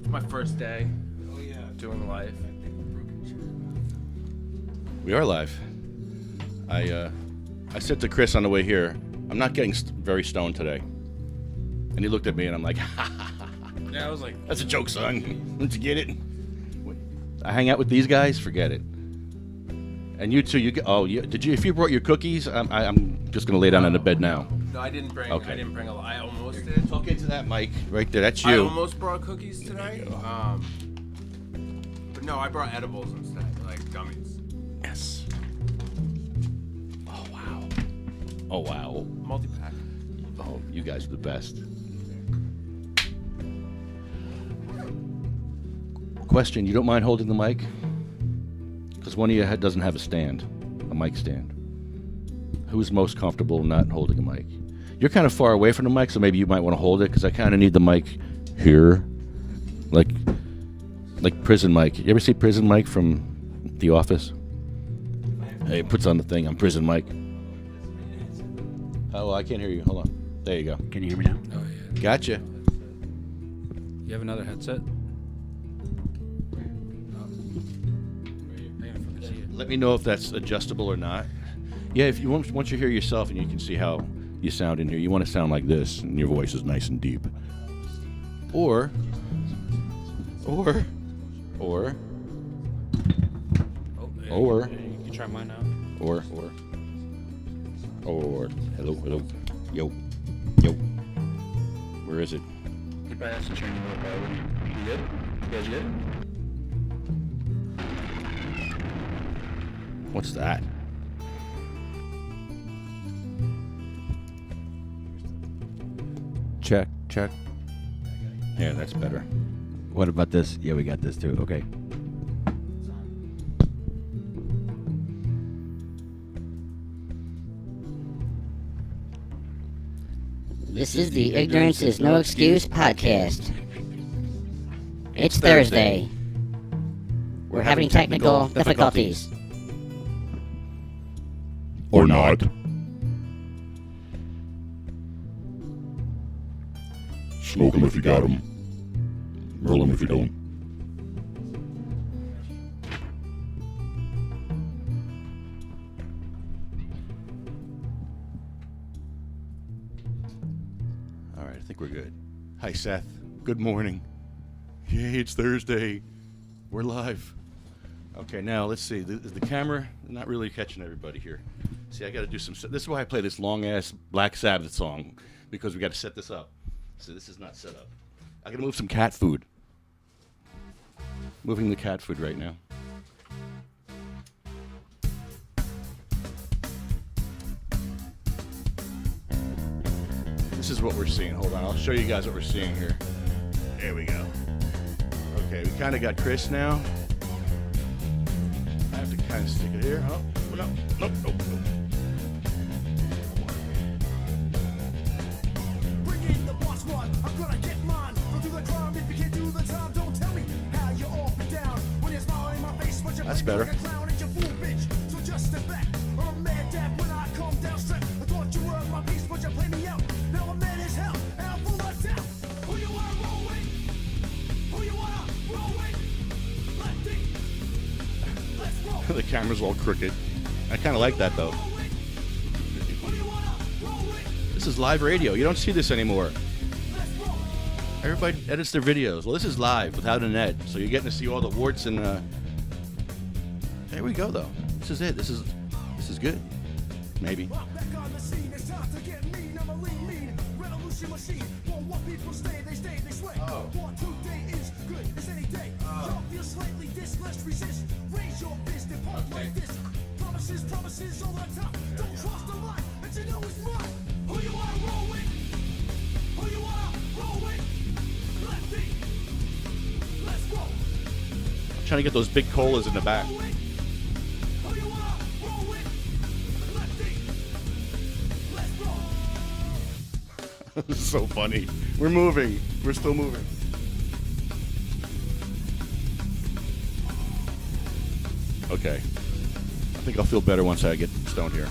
My first day doing life. We are live. I said to Chris on the way here, I'm not getting very stoned today. And he looked at me and I'm like, Yeah, I was like, that's a joke, son. Don't you get it? I hang out with these guys, forget it. And you too, did you? If you brought your cookies, I'm just gonna lay down on the bed now. No, I didn't bring. Okay. I didn't bring a lot. I almost did. Talk into that mic right there. That's you. I almost brought cookies today. But no, I brought edibles instead, like gummies. Yes. Oh wow. Oh wow. Multi-pack. Oh, you guys are the best. Question: you don't mind holding the mic? Because one of you doesn't have a mic stand. Who's most comfortable not holding a mic? You're kind of far away from the mic, so maybe you might want to hold it, because I kind of need the mic here. Like Prison Mike. You ever see Prison Mike from The Office? Hey, it puts on the thing. I'm Prison Mike. Oh, I can't hear you. Hold on. There you go. Can you hear me now? Oh, yeah. Gotcha. You have another headset? Let me know if that's adjustable or not. Yeah, if you once you hear yourself and you can see how you sound in here, you want to sound like this, and your voice is nice and deep. Or. Oh, you can try mine out. Or. Hello. Yo. Where is it? You probably have to turn your mobile. You good? You guys good? What's that? Check. Yeah, that's better. What about this? Yeah, we got this too. Okay. This is the Ignorance is No Excuse podcast. It's Thursday. We're having technical difficulties. Or not. Smoke them if you got them. Roll them if you don't. All right, I think we're good. Hi, Seth. Good morning. Yay, it's Thursday. We're live. Okay, now let's see. Is the camera not really catching everybody here? See, I got to do some. This is why I play this long-ass Black Sabbath song, because we got to set this up. So this is not set up. I got to move some cat food. Moving the cat food right now. This is what we're seeing. Hold on, I'll show you guys what we're seeing here. There we go. Okay, we kind of got Chris now. I have to kind of stick it here. Oh, no. Bring in the boss one. I'm gonna get mine. Go do the crime if you can't do the time. Don't tell me how you're off and down when you're smiling in my face. But you're That's playing better. like a clown and you're fool bitch. So just step back. Or I'm mad dad when I come down straight. I thought you were my piece, but you played me out. Now I'm mad as hell and I'm full of doubt. Who you wanna roll with? Who you wanna roll with? Let's roll. The camera's all crooked. I kind of like that, though. This is live radio. You don't see this anymore. Everybody edits their videos. Well, this is live without an ed, so you're getting to see all the warts and. There we go, though. This is it. This is good. Maybe. Oh. Promises all the time. Don't cross the line, but you know it's mine. Who you wanna roll with? Who you wanna roll with? Lefty. Let's roll. I'm trying to get those big colas in the back. Who you wanna roll with? Lefty. Let's roll. This is so funny. We're moving. We're still moving. Okay. I think I'll feel better once I get stoned here.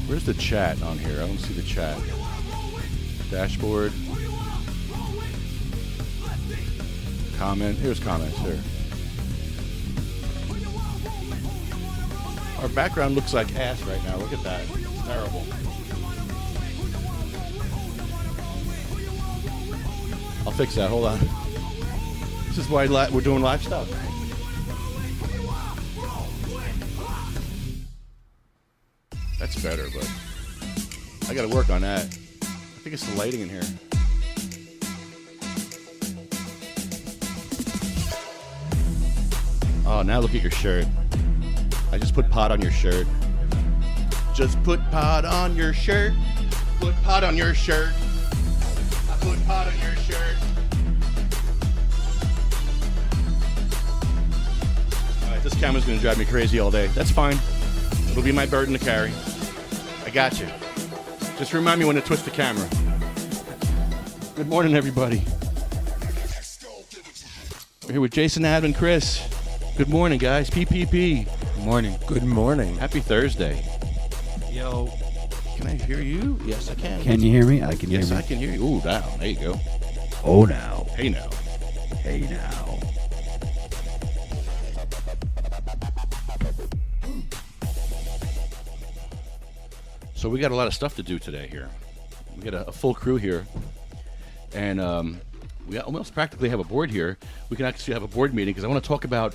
Where's the chat on here? I don't see the chat. Dashboard. Comment. Here's comments here. Our background looks like ass right now. Look at that. It's terrible. I'll fix that. Hold on. This is why we're doing live stuff. That's better, but I got to work on that. I think it's the lighting in here. Oh, now look at your shirt. I just put pot on your shirt. Just put pot on your shirt. Put pot on your shirt. I put pot on your shirt. All right, this camera's going to drive me crazy all day. That's fine. It'll be my burden to carry. I got you. Just remind me when to twist the camera. Good morning, everybody. We're here with Jason, Adam, and Chris. Good morning, guys. PPP. Good morning. Good morning. Happy Thursday. Yo. Can I hear you? Yes, I can. Can you hear me? I can hear Yes, me. I can hear you. Ooh, down. There you go. Oh, now. Hey, now. Hey, now. So we got a lot of stuff to do today here. We got a full crew here. And we almost practically have a board here. We can actually have a board meeting because I want to talk about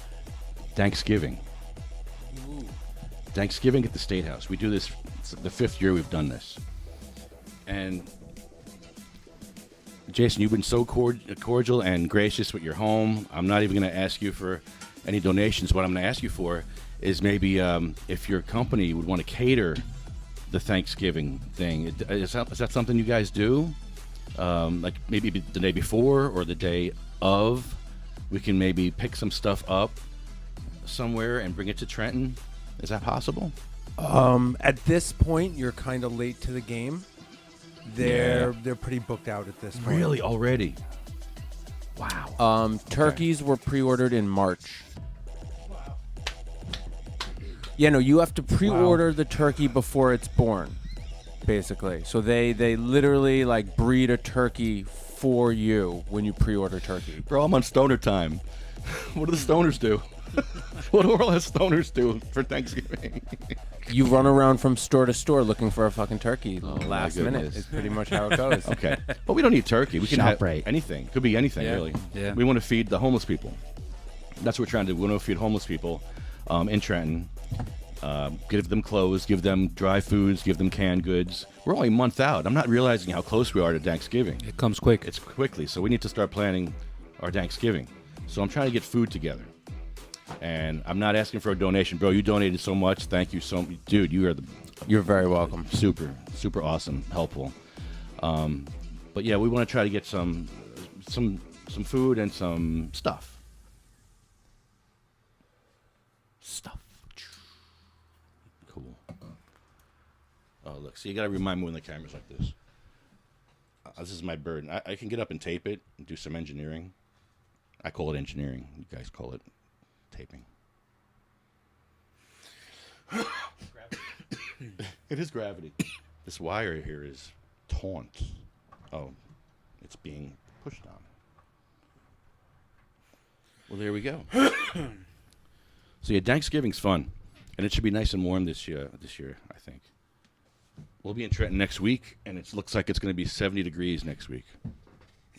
Thanksgiving. Ooh. Thanksgiving at the State House. We do this, it's the 5th year we've done this. And Jason, you've been so cordial and gracious with your home. I'm not even going to ask you for any donations. What I'm going to ask you for is maybe if your company would want to cater the Thanksgiving thing. Is that something you guys do? Like maybe the day before or the day of, we can maybe pick some stuff up somewhere and bring it to Trenton. Is that possible? At this point, you're kind of late to the game. They're pretty booked out at this point. Really, already? Wow. Turkeys were pre-ordered in March. Yeah, no, you have to pre-order the turkey before it's born, basically. So they literally like breed a turkey for you when you pre-order turkey. Bro, I'm on stoner time. What do the stoners do? What do all us stoners do for Thanksgiving? You run around from store to store looking for a fucking turkey my last minute. goodness. Is pretty much how it goes. Okay. But we don't need turkey. We can have ShopRite. anything. Could be anything, Yeah. really. Yeah. We want to feed the homeless people. That's what we're trying to do. We want to feed homeless people in Trenton. Give them clothes, give them dry foods, give them canned goods. We're only a month out. I'm not realizing how close we are to Thanksgiving. It comes quick. It's quickly, so we need to start planning our Thanksgiving. So I'm trying to get food together. And I'm not asking for a donation. Bro, you donated so much. Thank you so much. Dude, you are You're very welcome. super awesome, helpful. But yeah, we want to try to get some food and some stuff. Cool. Oh, look. So you got to remind me when the camera's like this. This is my burden. I can get up and tape it and do some engineering. I call it engineering. You guys call it taping. It is gravity. This wire here is taut. Oh, it's being pushed on. Well, there we go. So yeah, Thanksgiving's fun, and it should be nice and warm this year. I think we'll be in Trenton next week, and it looks like it's going to be 70 degrees next week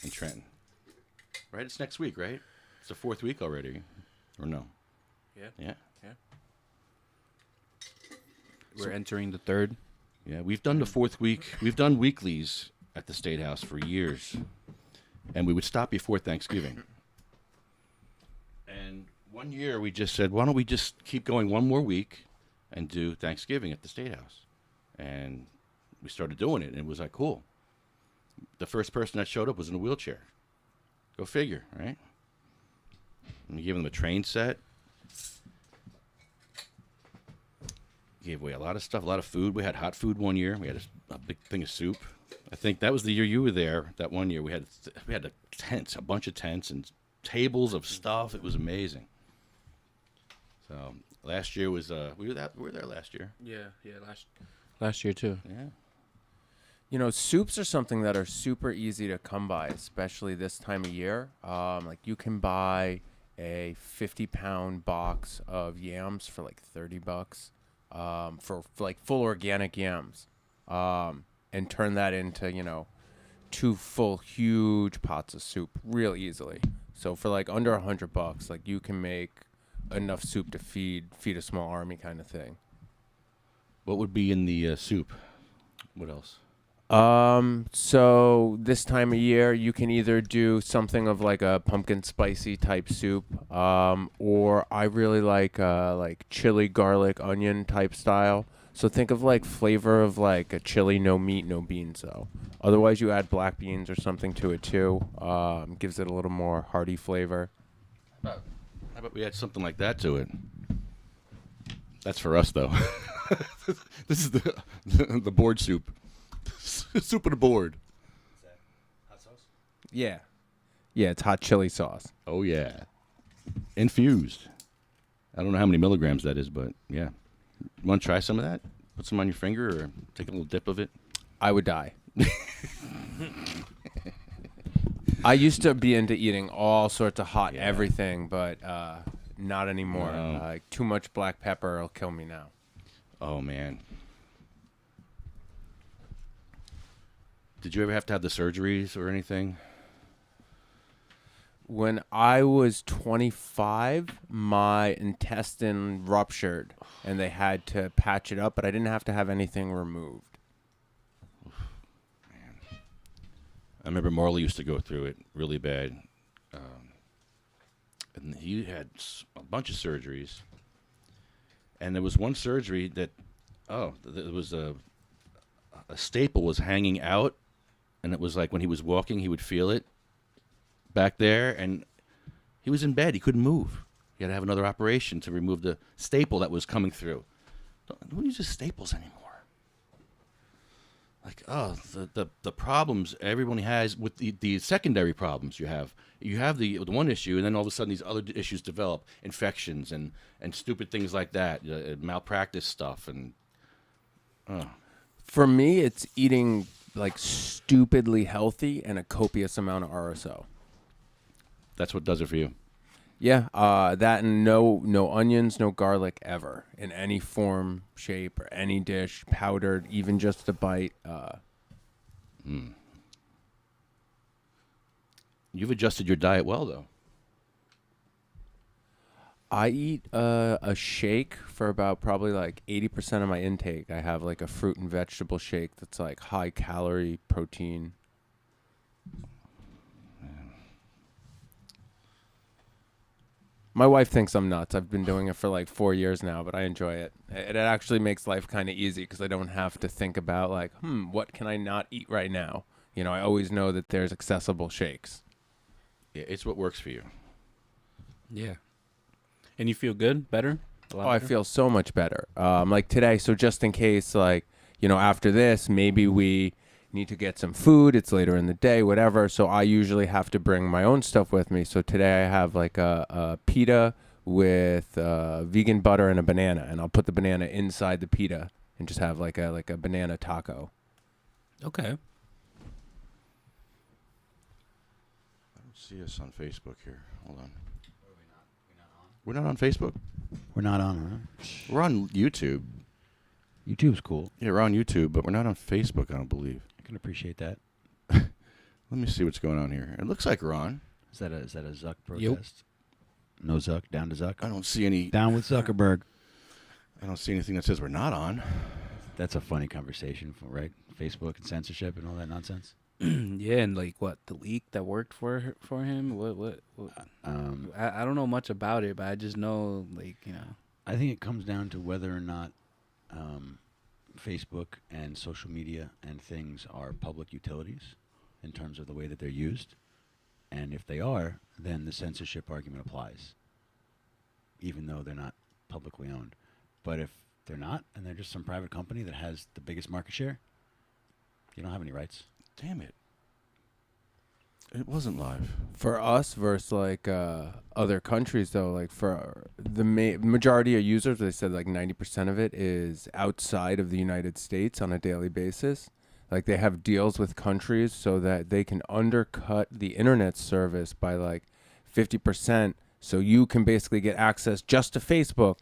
in Trenton. Right? It's next week, right? It's the 4th week already, or no? Yeah. We're entering the 3rd. Yeah, we've done the 4th week. We've done weeklies at the State House for years, and we would stop before Thanksgiving. And one year we just said, why don't we just keep going one more week and do Thanksgiving at the State House? And we started doing it, and it was like, cool. The first person that showed up was in a wheelchair. Go figure, right? And we gave them a train set. Gave away a lot of stuff, a lot of food. We had hot food one year. We had a big thing of soup. I think that was the year you were there. That one year we had a tents, a bunch of tents and tables of stuff. It was amazing. So last year was we were there last year. Yeah. last year too. Yeah. You know, soups are something that are super easy to come by, especially this time of year. Like you can buy a 50-pound box of yams for like $30, for like full organic yams, and turn that into, you know, 2 full huge pots of soup real easily. So for like under $100, like you can make enough soup to feed a small army kind of thing. What would be in the soup? What else? So this time of year, you can either do something of like a pumpkin spicy type soup, or I really like chili, garlic, onion type style. So think of like flavor of like a chili, no meat, no beans though. Otherwise, you add black beans or something to it too. Gives it a little more hearty flavor. How about we add something like that to it? That's for us though. This is the board soup. Soup on the board. Hot sauce? Yeah, it's hot chili sauce. Oh yeah, infused. I don't know how many milligrams that is, but yeah. You want to try some of that? Put some on your finger, or take a little dip of it. I would die. I used to be into eating all sorts of hot everything, but not anymore. No. Too much black pepper will kill me now. Oh man. Did you ever have to have the surgeries or anything? When I was 25, my intestine ruptured, and they had to patch it up, but I didn't have to have anything removed. I remember Marley used to go through it really bad. And he had a bunch of surgeries. And there was one surgery that, there was a staple was hanging out. And it was like when he was walking, he would feel it back there. And he was in bed. He couldn't move. He had to have another operation to remove the staple that was coming through. Who uses staples anymore? Like, the problems everyone has with the secondary problems you have. You have the one issue, and then all of a sudden these other issues develop, infections and stupid things like that, malpractice stuff. And For me, it's eating like stupidly healthy and a copious amount of RSO. That's what does it for you. Yeah, that and no onions, no garlic ever in any form, shape, or any dish, powdered, even just a bite. You've adjusted your diet well, though. I eat a shake for about probably like 80% of my intake. I have like a fruit and vegetable shake that's like high calorie protein. My wife thinks I'm nuts. I've been doing it for like 4 years now, but I enjoy it. It actually makes life kind of easy because I don't have to think about like, what can I not eat right now? You know, I always know that there's accessible shakes. Yeah, it's what works for you. Yeah. And you feel good? Better? I feel so much better. Like today, so just in case, like, you know, after this, maybe we need to get some food. It's later in the day, whatever. So I usually have to bring my own stuff with me. So today I have like a pita with vegan butter and a banana, and I'll put the banana inside the pita and just have like a banana taco. Okay. I don't see us on Facebook here. Hold on. We're not on Facebook? We're not on, huh? We're on YouTube. YouTube's cool. Yeah, we're on YouTube, but we're not on Facebook, I don't believe. I can appreciate that. Let me see what's going on here. It looks like we're on. Is that a Zuck protest? No Zuck, down to Zuck. I don't see any. Down with Zuckerberg. I don't see anything that says we're not on. That's a funny conversation, right? Facebook and censorship and all that nonsense. Yeah, and like what the leak that worked for him. What? I don't know much about it, but I just know I think it comes down to whether or not Facebook and social media and things are public utilities in terms of the way that they're used. And if they are, then the censorship argument applies, even though they're not publicly owned. But if they're not, and they're just some private company that has the biggest market share, you don't have any rights. Damn it. It wasn't live. For us versus like other countries, though, like for the majority of users, they said like 90% of it is outside of the United States on a daily basis. Like they have deals with countries so that they can undercut the internet service by like 50%. So you can basically get access just to Facebook,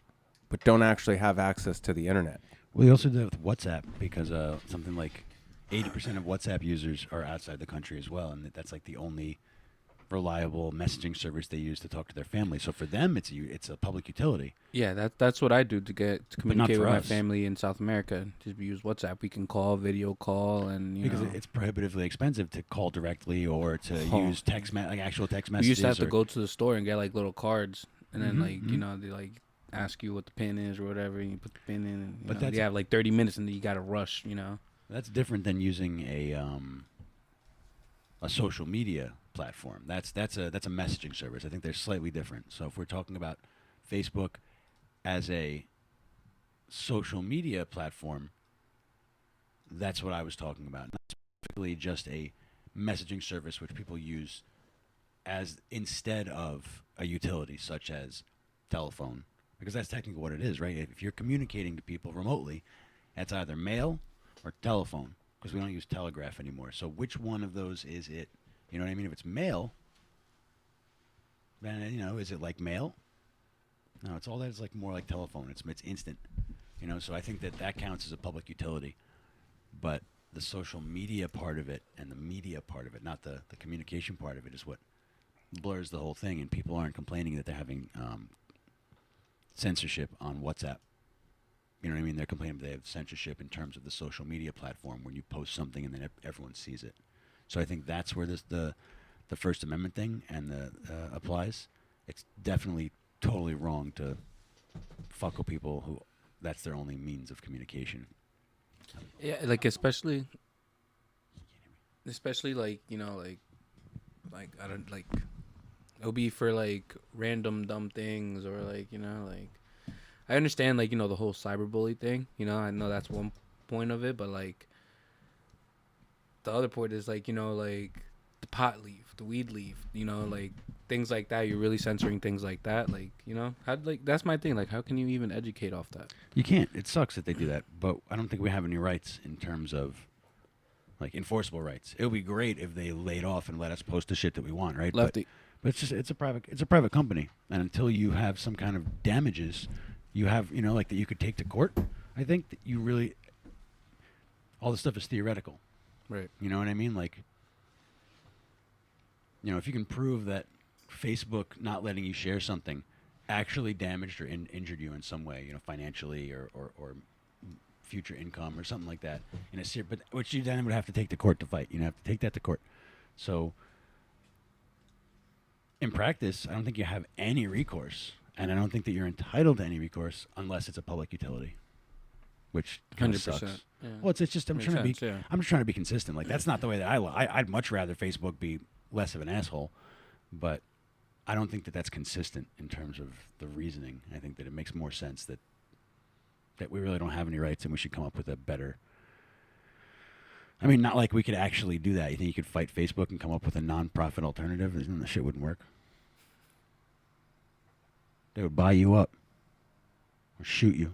but don't actually have access to the internet. We also did it with WhatsApp because something like 80% of WhatsApp users are outside the country as well, and that's like the only reliable messaging service they use to talk to their family. So for them, it's a public utility. Yeah, that's what I do to communicate with my us. family in South America. Just use WhatsApp. We can call, video call, and Because it's prohibitively expensive to call directly or to use like actual text messages. We used to have to go to the store and get like little cards, and then they like ask you what the pin is or whatever, and you put the pin in, and you have like 30 minutes, and then you got to rush. That's different than using a social media platform. That's a messaging service. I think they're slightly different. So if we're talking about Facebook as a social media platform, that's what I was talking about. Not specifically just a messaging service which people use as instead of a utility such as telephone, because that's technically what it is, right? If you're communicating to people remotely, that's either mail or telephone, because we don't use telegraph anymore. So which one of those is it? You know what I mean? If it's mail, then, is it like mail? No, it's all that is like more like telephone. It's instant. So I think that counts as a public utility. But the social media part of it and the media part of it, not the communication part of it, is what blurs the whole thing. And people aren't complaining that they're having censorship on WhatsApp. You know what I mean? They're complaining they have censorship in terms of the social media platform when you post something and then everyone sees it. So I think that's where the First Amendment thing and applies. It's definitely totally wrong to fuck with people who that's their only means of communication. Yeah, like especially like like I don't like it'll be for like random dumb things or like like I understand like the whole cyberbully thing. I know that's one point of it, but like the other point is like like the pot leaf, the weed leaf, like things like that. You're really censoring things like that, like how, like that's my thing. Like how can you even educate off that? You can't. It sucks that they do that, but I don't think we have any rights in terms of like enforceable rights. It would be great if they laid off and let us post the shit that we want, right? Lefty. But it's a private company, and until you have some kind of damages, you have like that you could take to court. I think that you really all this stuff is theoretical. Right. You know what I mean? Like, if you can prove that Facebook not letting you share something actually damaged or injured you in some way, financially or future income or something like that, but which you then would have to take to court to fight. You have to take that to court. So, in practice, I don't think you have any recourse, and I don't think that you're entitled to any recourse unless it's a public utility. Which kind of sucks. Yeah. Well, it's just I'm Makes trying sense, to be yeah. I'm just trying to be consistent. Like that's not the way that I'd much rather Facebook be less of an asshole, but I don't think that that's consistent in terms of the reasoning. I think that it makes more sense that we really don't have any rights and we should come up with a better. I mean, not like we could actually do that. You think you could fight Facebook and come up with a non-profit alternative? Then the shit wouldn't work. They would buy you up or shoot you.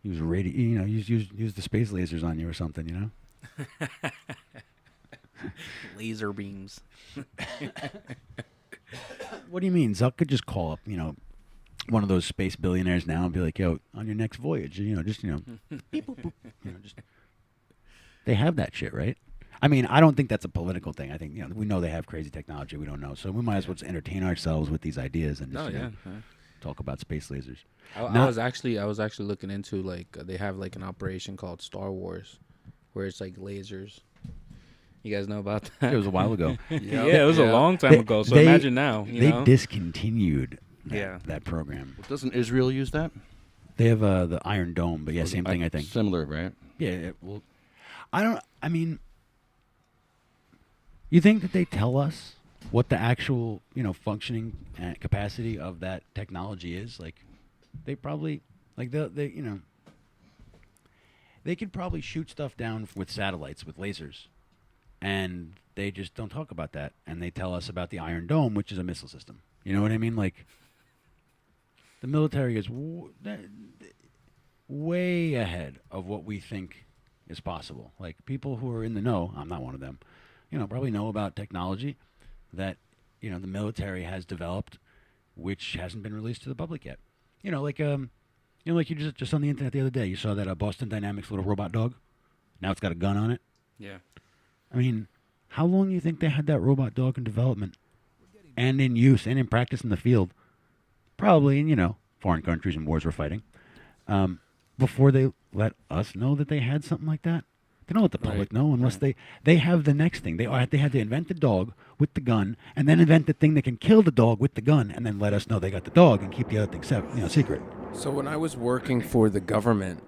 Use radio, use the space lasers on you or something, Laser beams. What do you mean? Zuck could just call up, one of those space billionaires now and be like, "Yo, on your next voyage, beep, boop, boop." Just they have that shit, right? I mean, I don't think that's a political thing. I think we know they have crazy technology we don't know, so we might as well just entertain ourselves with these ideas and just talk about space lasers. I was actually looking into like they have like an operation called Star Wars, where it's like lasers. You guys know about that? It was a while ago. Yeah, it was a long time ago. So imagine now. They discontinued that program. Well, doesn't Israel use that? They have the Iron Dome, but same thing. I think similar, right? Yeah. Well, I mean, you think that they tell us what the actual functioning capacity of that technology is? Like, they probably they could probably shoot stuff down with satellites with lasers. And they just don't talk about that. And they tell us about the Iron Dome, which is a missile system. You know what I mean? Like, the military is way ahead of what we think is possible. Like, people who are in the know, I'm not one of them, probably know about technology that, the military has developed, which hasn't been released to the public yet. Like you just on the internet the other day, you saw that Boston Dynamics little robot dog. Now it's got a gun on it. Yeah. I mean, how long do you think they had that robot dog in development and in use and in practice in the field? Probably in, foreign countries and wars we're fighting. Before they let us know that they had something like that. They don't let the public know unless they have the next thing. They had to invent the dog with the gun and then invent the thing that can kill the dog with the gun and then let us know they got the dog and keep the other thing secret. So when I was working for the government,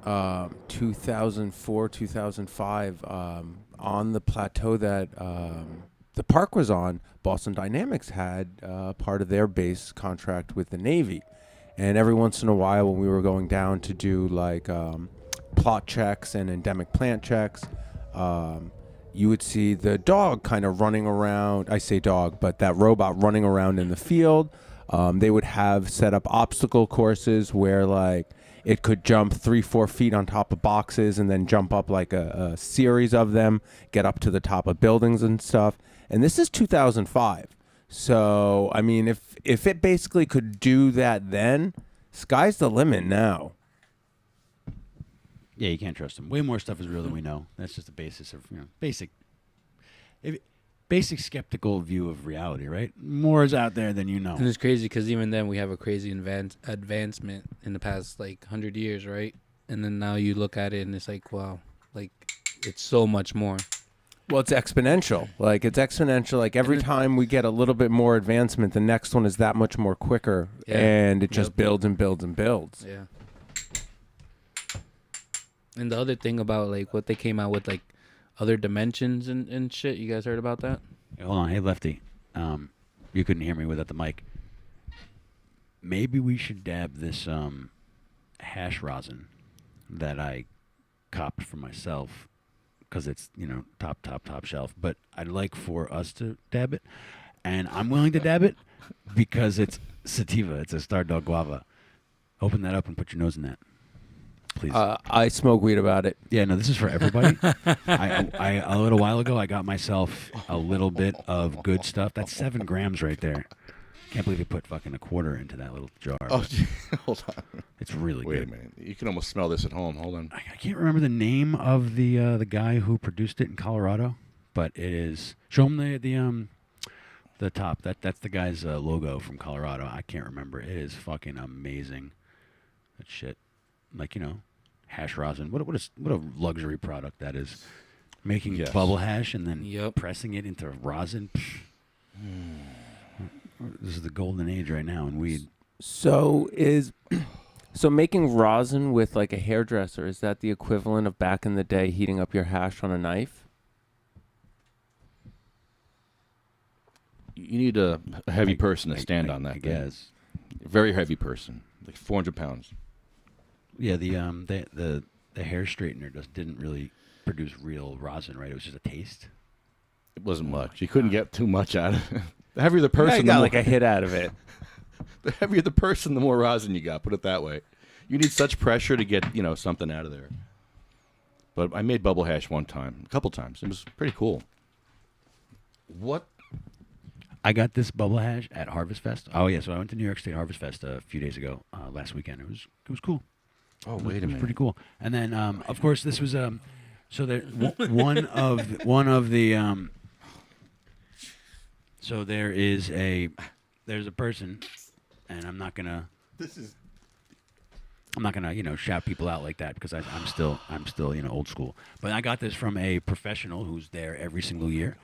2004, 2005, on the plateau that the park was on, Boston Dynamics had part of their base contract with the Navy. And every once in a while when we were going down to do like plot checks and endemic plant checks, you would see the dog kind of running around. I say dog, but that robot running around in the field. They would have set up obstacle courses where like it could jump 3-4 feet on top of boxes and then jump up like a series of them, get up to the top of buildings and stuff. And this is 2005. So, I mean, if it basically could do that then, sky's the limit now. Yeah, you can't trust them. Way more stuff is real than we know. That's just the basis of, basic skeptical view of reality, right? More is out there than you know. And it's crazy because even then we have a crazy advancement in the past, 100 years, right? And then now you look at it and it's like, wow, it's so much more. Well, it's exponential. Like every time we get a little bit more advancement, the next one is that much more quicker, and it just builds and builds and builds. Yeah. And the other thing about what they came out with, other dimensions and shit, you guys heard about that? Hey, hold on, hey Lefty, you couldn't hear me without the mic. Maybe we should dab this hash rosin that I copped for myself. Because it's, top shelf. But I'd like for us to dab it. And I'm willing to dab it because it's sativa. It's a Star Dog Guava. Open that up and put your nose in that. Please. I smoke weed about it. Yeah, no, this is for everybody. I a little while ago, I got myself a little bit of good stuff. That's 7 grams right there. Can't believe you put fucking a quarter into that little jar. Oh, hold on. It's really Wait good. a minute. You can almost smell this at home. Hold on. I can't remember the name of the guy who produced it in Colorado, but it is. Show him the top. That's the guy's logo from Colorado. I can't remember. It is fucking amazing. That shit, hash rosin. What a luxury product that is. Making bubble hash and then pressing it into rosin. This is the golden age right now in weed. So making rosin with a hairdresser, is that the equivalent of back in the day heating up your hash on a knife? You need a heavy person to stand on that. I guess. A very heavy person, like 400 pounds. Yeah, the hair straightener didn't really produce real rosin, right? It was just a taste. It wasn't much. You couldn't get too much out of it. The heavier the person, I got a hit out of it. The heavier the person, the more rosin you got. Put it that way. You need such pressure to get something out of there. But I made bubble hash one time, a couple times. It was pretty cool. What? I got this bubble hash at Harvest Fest. Oh yeah, so I went to New York State Harvest Fest a few days ago, last weekend. It was cool. Oh, wait a minute. It was pretty cool. And then of course this was so there one of the so there's a person, and I'm not gonna shout people out like that because I'm still old school. But I got this from a professional who's there every single year,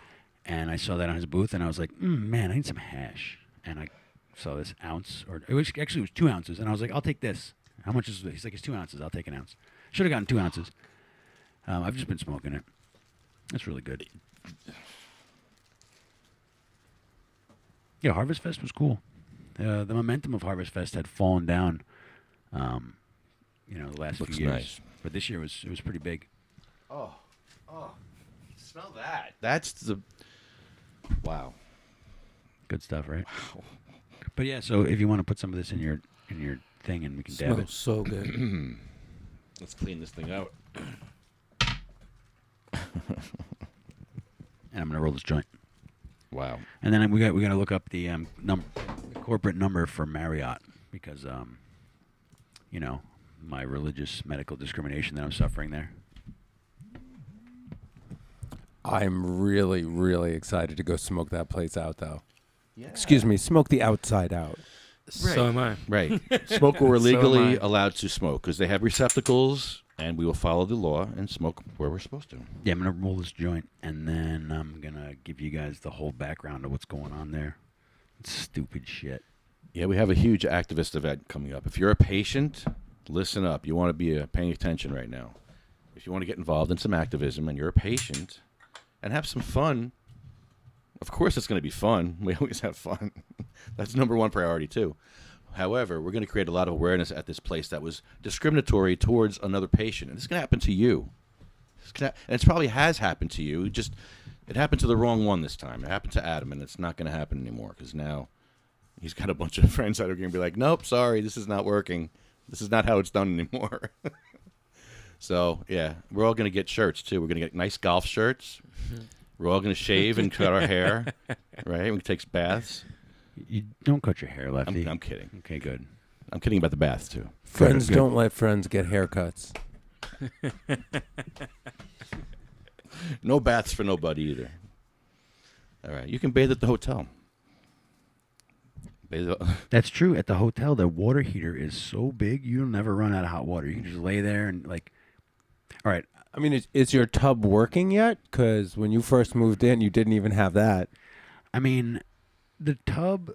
and I saw that on his booth, and I was like, man, I need some hash. And I saw this ounce, or it was 2 ounces, and I was like, I'll take this. How much is it? He's like, it's 2 ounces. I'll take an ounce. Should have gotten 2 ounces. I've just been smoking it. It's really good. Yeah, Harvest Fest was cool. The momentum of Harvest Fest had fallen down, the last few years. Nice. But this year it was pretty big. Oh, Smell that. That's the. Wow. Good stuff, right? Wow. But yeah, so if you want to put some of this in your thing, and we can dab it. Smells so good. Let's clean this thing out. And I'm gonna roll this joint. Wow. And then we got to look up the corporate number for Marriott because my religious medical discrimination that I'm suffering there. I'm really, really excited to go smoke that place out, though. Yeah. Excuse me, smoke the outside out. Right. So am I. Right. Smoke where we're So am legally I. allowed to smoke because they have receptacles, and we will follow the law and smoke where we're supposed to. Yeah, I'm gonna roll this joint, and then I'm gonna give you guys the whole background of what's going on there. It's stupid shit. Yeah, we have a huge activist event coming up. If you're a patient, listen up. You want to be paying attention right now. If you want to get involved in some activism and you're a patient and have some fun, of course it's going to be fun. We always have fun. That's number one priority, too. However, we're going to create a lot of awareness at this place that was discriminatory towards another patient. And this is going to happen to you. And it probably has happened to you. Just it happened to the wrong one this time. It happened to Adam, and it's not going to happen anymore because now he's got a bunch of friends that are going to be like, nope, sorry, this is not working. This is not how it's done anymore. So, yeah, we're all going to get shirts, too. We're going to get nice golf shirts. We're all going to shave and cut our hair, right? We take baths. You don't cut your hair, Lefty. I'm kidding. Okay, good. I'm kidding about the baths, too. Friends Good. don't let friends get haircuts. No baths for nobody either. All right. You can bathe at the hotel. That's true. At the hotel, the water heater is so big, you'll never run out of hot water. You can just lay there and, like, all right. I mean, is your tub working yet? Because when you first moved in, you didn't even have that. I mean, the tub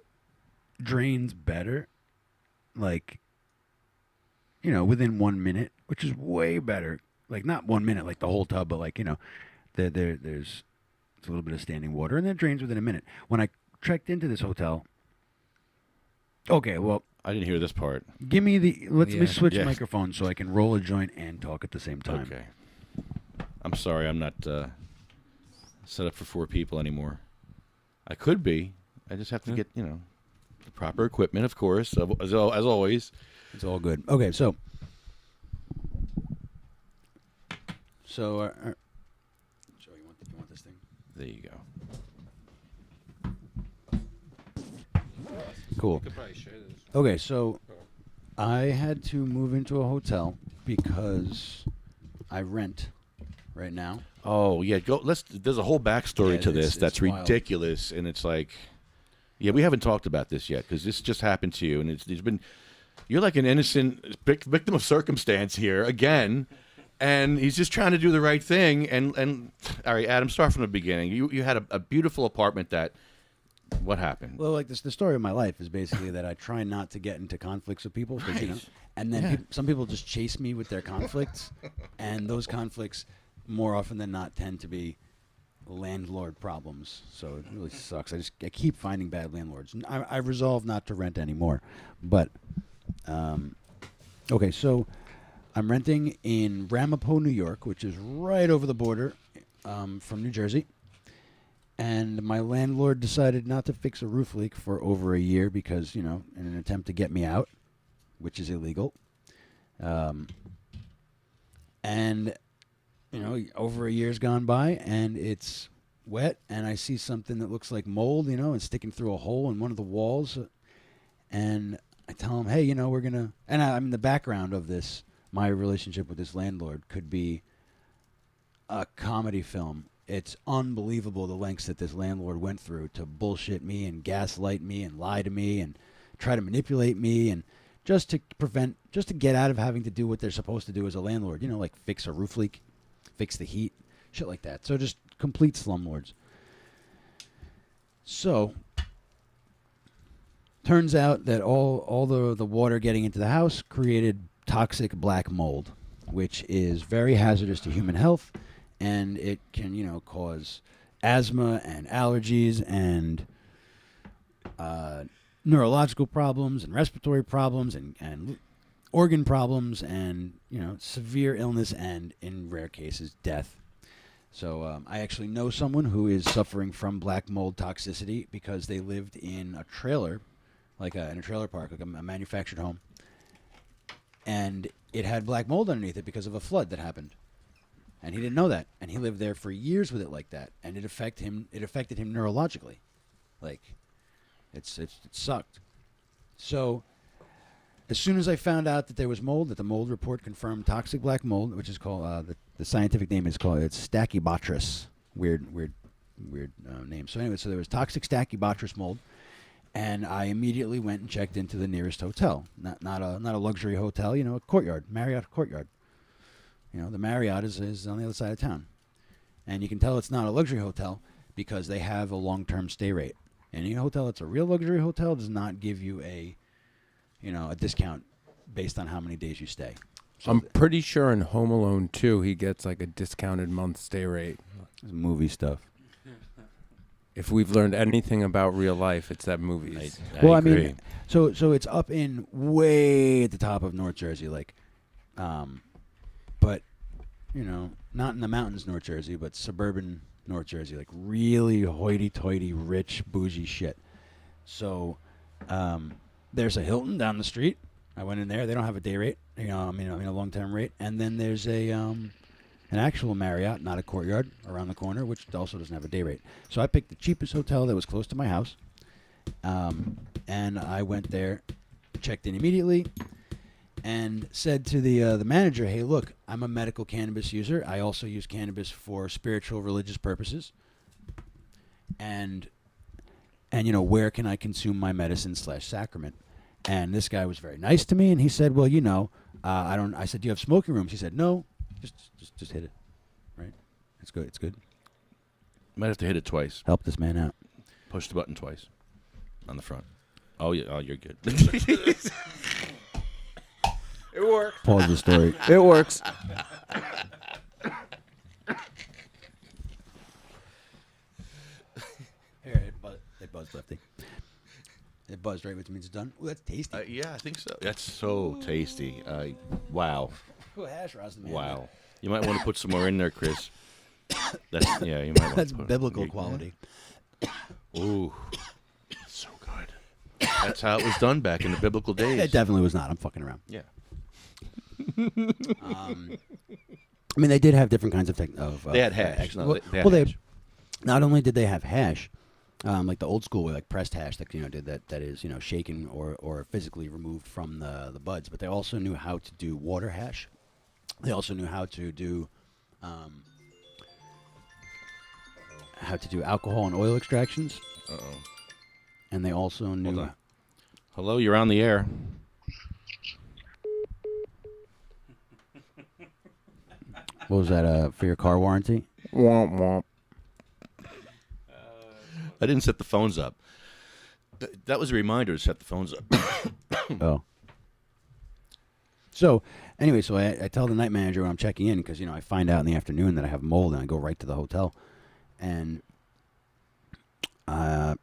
drains better, like, within 1 minute, which is way better. Like, not 1 minute, like the whole tub, but, like, there's a little bit of standing water, and then it drains within a minute. When I checked into this hotel, okay, well, I didn't hear this part. give me let me switch Yeah. microphones so I can roll a joint and talk at the same time. Okay. I'm sorry. I'm not set up for 4 people anymore. I could be. I just have to get, the proper equipment, of course, as always. It's all good. Okay, so Joe, you want this thing? There you go. Cool. Could probably share this. Okay, so I had to move into a hotel because I rent right now. Oh yeah, there's a whole backstory Yeah, to this it's that's wild. ridiculous, and it's like, yeah, we haven't talked about this yet because this just happened to you, and you're like an innocent victim of circumstance here again, and he's just trying to do the right thing. And all right, Adam, start from the beginning. You had a beautiful apartment that. What happened? Well, like the story of my life is basically that I try not to get into conflicts with people, 'cause, and then some people just chase me with their conflicts, and those conflicts, more often than not, tend to be landlord problems. So it really sucks. I keep finding bad landlords. I resolve not to rent anymore, but okay. So I'm renting in Ramapo, New York, which is right over the border from New Jersey. And my landlord decided not to fix a roof leak for over a year because, in an attempt to get me out, which is illegal. And, over a year's gone by and it's wet and I see something that looks like mold, and sticking through a hole in one of the walls. And I tell him, hey, we're going to, and I'm in the background of this, my relationship with this landlord could be a comedy film. It's unbelievable the lengths that this landlord went through to bullshit me and gaslight me and lie to me and try to manipulate me and just to get out of having to do what they're supposed to do as a landlord. Like fix a roof leak, fix the heat, shit like that. So just complete slumlords. So turns out that all the water getting into the house created toxic black mold, which is very hazardous to human health. And it can, cause asthma and allergies and neurological problems and respiratory problems and organ problems and, severe illness and, in rare cases, death. So I actually know someone who is suffering from black mold toxicity because they lived in a trailer, in a trailer park, like a manufactured home, and it had black mold underneath it because of a flood that happened, and he didn't know that, and he lived there for years with it like that, and it affected him neurologically, it sucked. So as soon as I found out that there was mold, that the mold report confirmed toxic black mold, which is called the scientific name is called Stachybotrys. Weird name. So anyway, so there was toxic Stachybotrys mold, and I immediately went and checked into the nearest hotel. Not a luxury hotel, a Courtyard, Marriott Courtyard. The Marriott is on the other side of town, and you can tell it's not a luxury hotel because they have a long-term stay rate. Any hotel that's a real luxury hotel does not give you a discount based on how many days you stay. So I'm pretty sure in Home Alone 2, he gets like a discounted month stay rate. Movie stuff. If we've learned anything about real life, it's that movies. I agree. So it's up in way at the top of North Jersey, but not in the mountains, North Jersey, but suburban North Jersey, like really hoity-toity, rich, bougie shit. So there's a Hilton down the street. I went in there. They don't have a day rate, a long-term rate. And then there's an actual Marriott, not a Courtyard, around the corner, which also doesn't have a day rate. So I picked the cheapest hotel that was close to my house, and I went there, checked in immediately, and said to the manager, "Hey, look, I'm a medical cannabis user. I also use cannabis for spiritual, religious purposes. And where can I consume my medicine/sacrament?" And this guy was very nice to me, and he said, "Well, I don't." I said, "Do you have smoking rooms?" He said, "No, just hit it, right? It's good. It's good. Might have to hit it twice. Help this man out. Push the button twice on the front. Oh yeah. Oh, you're good. It works. Pause the story. It works. Here, it buzzed, Lefty. It buzzed right, which means it's done. Ooh, that's tasty. Yeah, I think so. That's so tasty. Wow. Ooh, hash rosin, man. Wow. You might want to put some more in there, Chris. You might want That's to put biblical quality. Ooh. So good. That's how it was done back in the biblical days. It definitely was not. I'm fucking around. Yeah. They did have different kinds of they had hash. No, they had hash. Not only did they have hash, like the old school way, like pressed hash, that did that is shaken or physically removed from the buds, but they also knew how to do water hash. They also knew how to do alcohol and oil extractions. Uh-oh. And they also knew. Hold on. Hello, you're on the air. What was that for your car warranty? Womp womp. I didn't set the phones up. That was a reminder to set the phones up. Oh. So, anyway, I tell the night manager when I'm checking in, because, I find out in the afternoon that I have mold, and I go right to the hotel. And I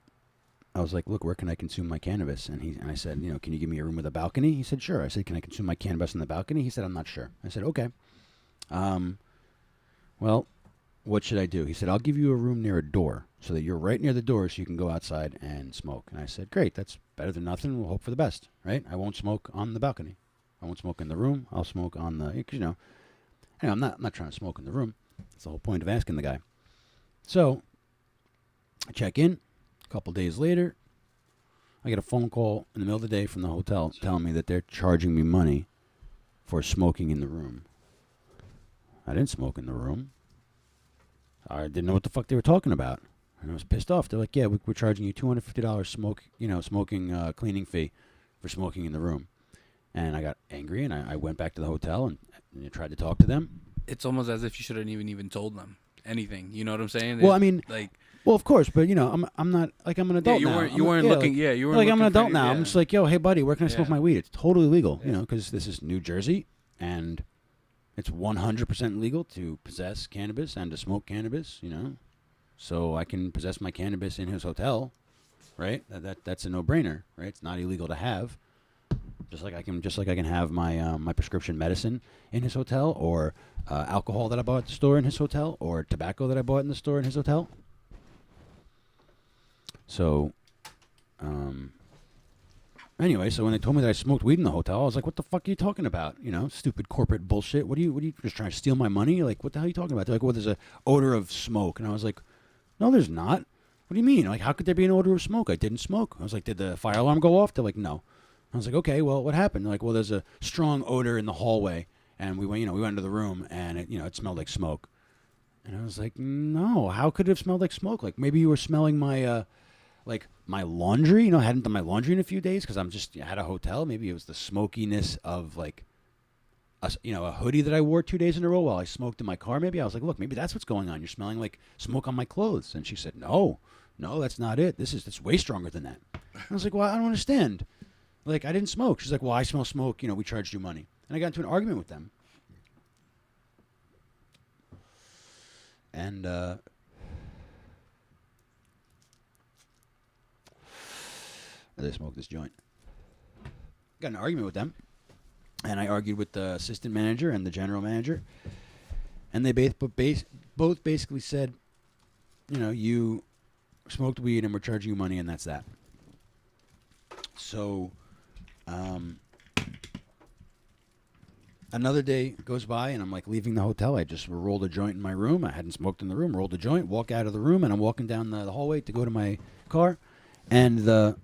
was like, "Look, where can I consume my cannabis?" And I said, "Can you give me a room with a balcony?" He said, "Sure." I said, "Can I consume my cannabis on the balcony?" He said, "I'm not sure." I said, "Okay. Well, what should I do?" He said, "I'll give you a room near a door so that you're right near the door so you can go outside and smoke." And I said, "Great, that's better than nothing. We'll hope for the best, right? I won't smoke on the balcony. I won't smoke in the room. I'll smoke on the, anyway, I'm not trying to smoke in the room. That's the whole point of asking the guy." So I check in. A couple days later, I get a phone call in the middle of the day from the hotel telling me that they're charging me money for smoking in the room. I didn't smoke in the room. I didn't know what the fuck they were talking about. And I was pissed off. They're like, "Yeah, we're charging you $250 smoking cleaning fee for smoking in the room." And I got angry, and I went back to the hotel and tried to talk to them. It's almost as if you shouldn't even told them anything. You know what I'm saying? Well, well, of course, but I'm not like I'm an adult now. You weren't looking. You weren't like I'm an looking adult now. I'm just like, "Yo, hey buddy, where can I smoke my weed?" It's totally legal, because this is New Jersey, and it's 100% legal to possess cannabis and to smoke cannabis. So I can possess my cannabis in his hotel, right? That's a no-brainer, right? It's not illegal to have. Just like I can have my my prescription medicine in his hotel, or alcohol that I bought at the store in his hotel, or tobacco that I bought in the store in his hotel. So, anyway, so when they told me that I smoked weed in the hotel, I was like, "What the fuck are you talking about? You know, stupid corporate bullshit. What are you just trying to steal my money? Like, what the hell are you talking about?" They're like, "Well, there's an odor of smoke," and I was like, "No, there's not. What do you mean? Like, how could there be an odor of smoke? I didn't smoke." I was like, "Did the fire alarm go off?" They're like, "No." I was like, "Okay, well, what happened?" They're like, "Well, there's a strong odor in the hallway, and we went into the room, and it smelled like smoke." And I was like, "No, how could it have smelled like smoke? Like, maybe you were smelling my my laundry. You know, I hadn't done my laundry in a few days because I had a hotel. Maybe it was the smokiness of like a hoodie that I wore 2 days in a row while I smoked in my car. Maybe I was like, look, maybe that's what's going on. You're smelling like smoke on my clothes." And she said, No, that's not it. It's way stronger than that." I was like, "Well, I don't understand. Like, I didn't smoke." She's like, "Well, I smell smoke. You know, we charged you money." And I got into an argument with them. And they smoked this joint. Got in an argument with them. And I argued with the assistant manager and the general manager. And they both basically said, you smoked weed and we're charging you money, and that's that. So, another day goes by, and I'm like leaving the hotel. I just rolled a joint in my room. I hadn't smoked in the room. Rolled a joint, walk out of the room, and I'm walking down the hallway to go to my car. And the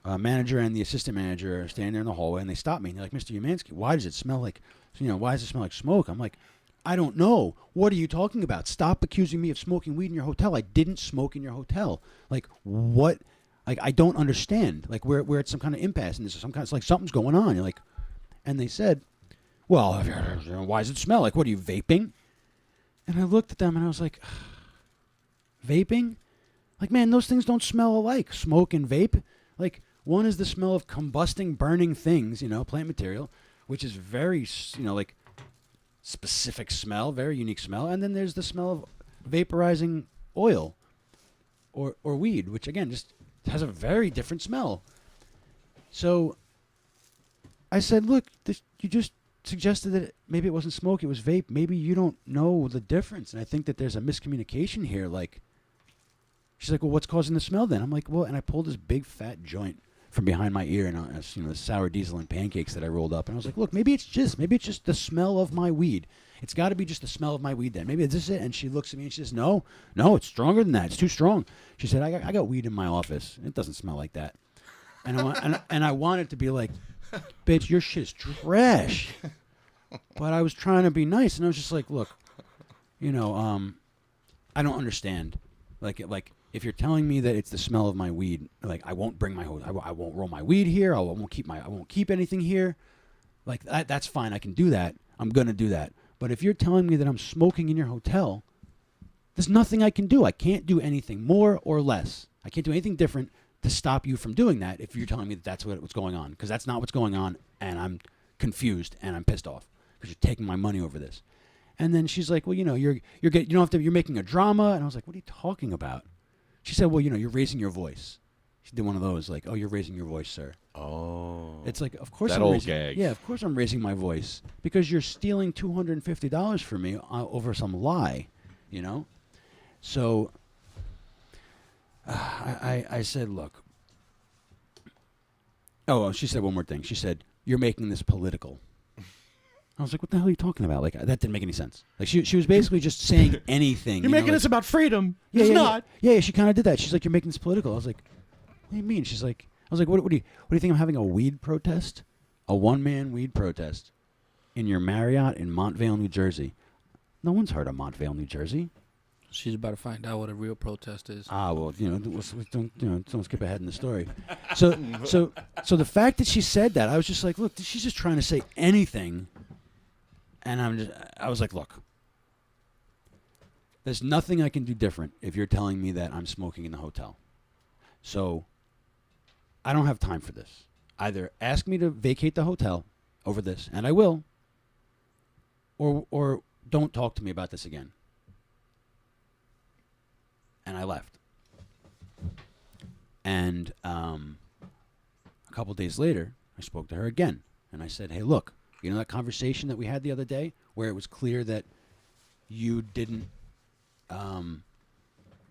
manager and the assistant manager are standing there in the hallway, and they stop me. And they're like, "Mr. Umansky, why does it smell like smoke?" I'm like, "I don't know. What are you talking about? Stop accusing me of smoking weed in your hotel. I didn't smoke in your hotel. Like, what? Like, I don't understand. Like, we're at some kind of impasse, and this is it's like something's going on." You're like, and they said, "Well, why does it smell? Like, what are you, vaping?" And I looked at them, and I was like, "Vaping? Like, man, those things don't smell alike. Smoke and vape. Like, one is the smell of combusting, burning things, plant material, which is very, like, specific smell, very unique smell. And then there's the smell of vaporizing oil or weed, which, again, just has a very different smell." So I said, "Look, you just suggested that maybe it wasn't smoke, it was vape. Maybe you don't know the difference. And I think that there's a miscommunication here. Like," she's like, "Well, what's causing the smell then?" I'm like, "Well," and I pulled this big fat joint from behind my ear, and the sour diesel and pancakes that I rolled up. And I was like, "Look, maybe it's just the smell of my weed. It's got to be just the smell of my weed then. Maybe this is it." And she looks at me and she says, No, it's stronger than that. It's too strong." She said, I got weed in my office. It doesn't smell like that." And I wanted to be like, "Bitch, your shit is trash." But I was trying to be nice, and I was just like, "Look, I don't understand. Like if you're telling me that it's the smell of my weed, like, I won't bring I won't roll my weed here. I won't keep anything here. Like, that's fine. I can do that. I'm gonna do that. But if you're telling me that I'm smoking in your hotel, there's nothing I can do. I can't do anything more or less. I can't do anything different to stop you from doing that if you're telling me that that's what's going on, because that's not what's going on, and I'm confused and I'm pissed off because you're taking my money over this." And then she's like, "Well, you're making a drama." And I was like, "What are you talking about?" She said, "Well, you're raising your voice." She did one of those, like, "Oh, you're raising your voice, sir." Oh. It's like, of course that I'm old raising, gag. Yeah, of course I'm raising my voice because you're stealing $250 from me over some lie, So I said, "Look." Oh, she said one more thing. She said, "You're making this political." I was like, "What the hell are you talking about?" Like, that didn't make any sense. Like, she was basically just saying anything. You're making this about freedom. It's not. Yeah, she kind of did that. She's like, "You're making this political." I was like, "What do you mean?" She's like, I was like, what do you think I'm having a weed protest? A one-man weed protest in your Marriott in Montvale, New Jersey. No one's heard of Montvale, New Jersey. She's about to find out what a real protest is. Well, don't skip ahead in the story. So the fact that she said that, I was just like, look, she's just trying to say anything. And I was like, look, there's nothing I can do different if you're telling me that I'm smoking in the hotel. So I don't have time for this. Either ask me to vacate the hotel over this, and I will, or don't talk to me about this again. And I left. And a couple days later, I spoke to her again, and I said, hey, look, you know that conversation that we had the other day where it was clear that you didn't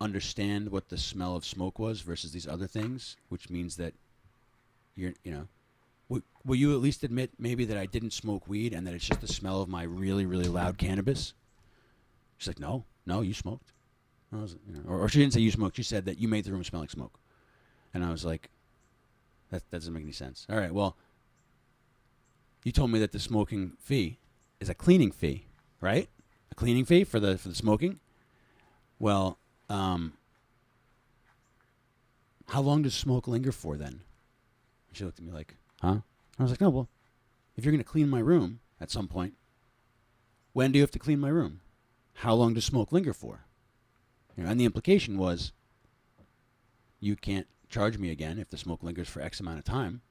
understand what the smell of smoke was versus these other things, which means that will you at least admit maybe that I didn't smoke weed and that it's just the smell of my really, really loud cannabis? She's like, no, you smoked. I was, or she didn't say you smoked. She said that you made the room smell like smoke. And I was like, that doesn't make any sense. All right, well, you told me that the smoking fee is a cleaning fee, right? A cleaning fee for the smoking. Well, how long does smoke linger for then? She looked at me like, huh? I was like, no, well, if you're going to clean my room at some point, when do you have to clean my room? How long does smoke linger for? And the implication was, you can't charge me again if the smoke lingers for X amount of time.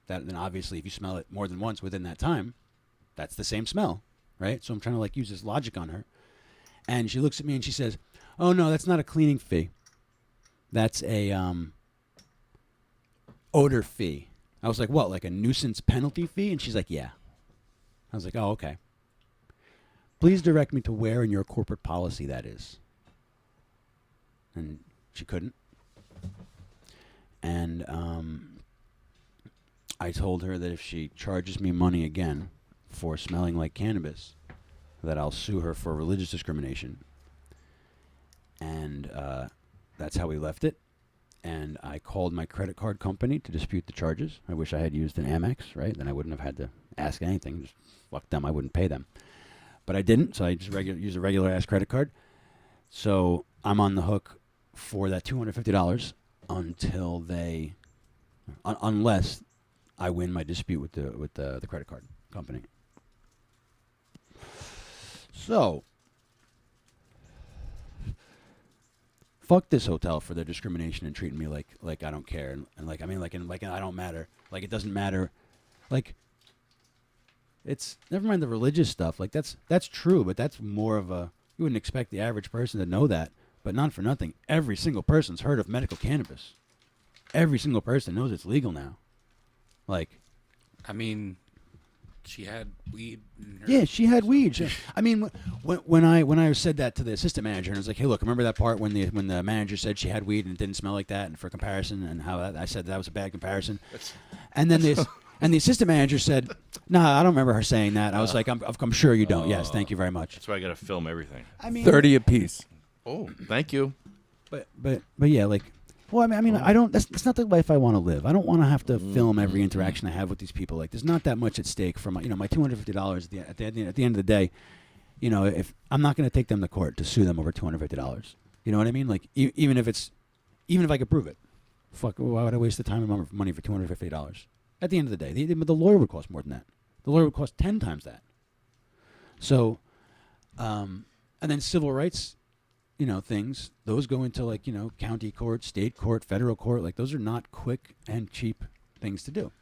Then obviously if you smell it more than once within that time, that's the same smell, right? So I'm trying to use this logic on her. And she looks at me and she says, oh no, that's not a cleaning fee. That's a odor fee. I was like, what, like a nuisance penalty fee? And she's like, yeah. I was like, oh, okay. Please direct me to where in your corporate policy that is. And she couldn't. And I told her that if she charges me money again for smelling like cannabis, that I'll sue her for religious discrimination. And that's how we left it. And I called my credit card company to dispute the charges. I wish I had used an Amex, right? Then I wouldn't have had to ask anything. Just fuck them. I wouldn't pay them. But I didn't, so I just used a regular-ass credit card. So I'm on the hook for that $250 until they... unless I win my dispute with the credit card company. So... fuck this hotel for their discrimination and treating me like I don't care and I don't matter, like it doesn't matter, like it's never mind the religious stuff, like that's true, but that's more of a, you wouldn't expect the average person to know that, but not for nothing, every single person's heard of medical cannabis. Every single person knows it's legal now. Like, I mean, she had weed in her... Yeah, she had weed. I mean, when I said that to the assistant manager, and I was like, "Hey, look, remember that part when the manager said she had weed and it didn't smell like that?" And for comparison, and how I said that was a bad comparison. And then the assistant manager said, "Nah, I don't remember her saying that." I was like, "I'm sure you don't." Yes, thank you very much. That's why I got to film everything. I mean, 30 apiece. Oh, thank you. But yeah, like. Well, I mean, I don't. That's not the life I want to live. I don't want to have to film every interaction I have with these people. Like, there's not that much at stake for my $250 at the end of the day. If I'm not going to take them to court to sue them over $250, you know what I mean? Like, even if I could prove it, fuck, why would I waste the time and money for $250? At the end of the day, the lawyer would cost more than that. The lawyer would cost 10 times that. So, and then civil rights. Things, those go into county court, state court, federal court. Like, those are not quick and cheap things to do.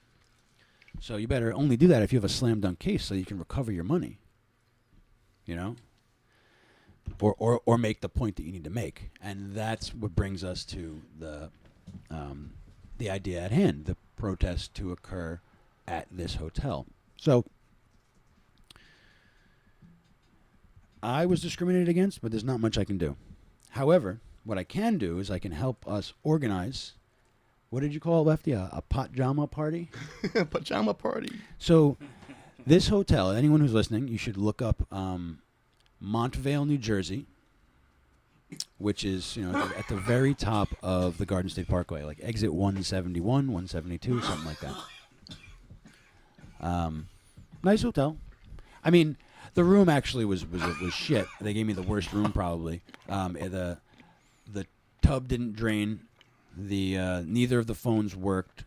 So you better only do that if you have a slam dunk case so you can recover your money. Or make the point that you need to make. And that's what brings us to the idea at hand, the protest to occur at this hotel. So I was discriminated against, but there's not much I can do. However, what I can do is I can help us organize, what did you call it, Lefty? A pajama party? Pajama party. So this hotel, anyone who's listening, you should look up Montvale, New Jersey, which is at the very top of the Garden State Parkway, like exit 171, 172, something like that. Nice hotel. I mean... The room actually was shit. They gave me the worst room probably. The tub didn't drain. Neither of the phones worked.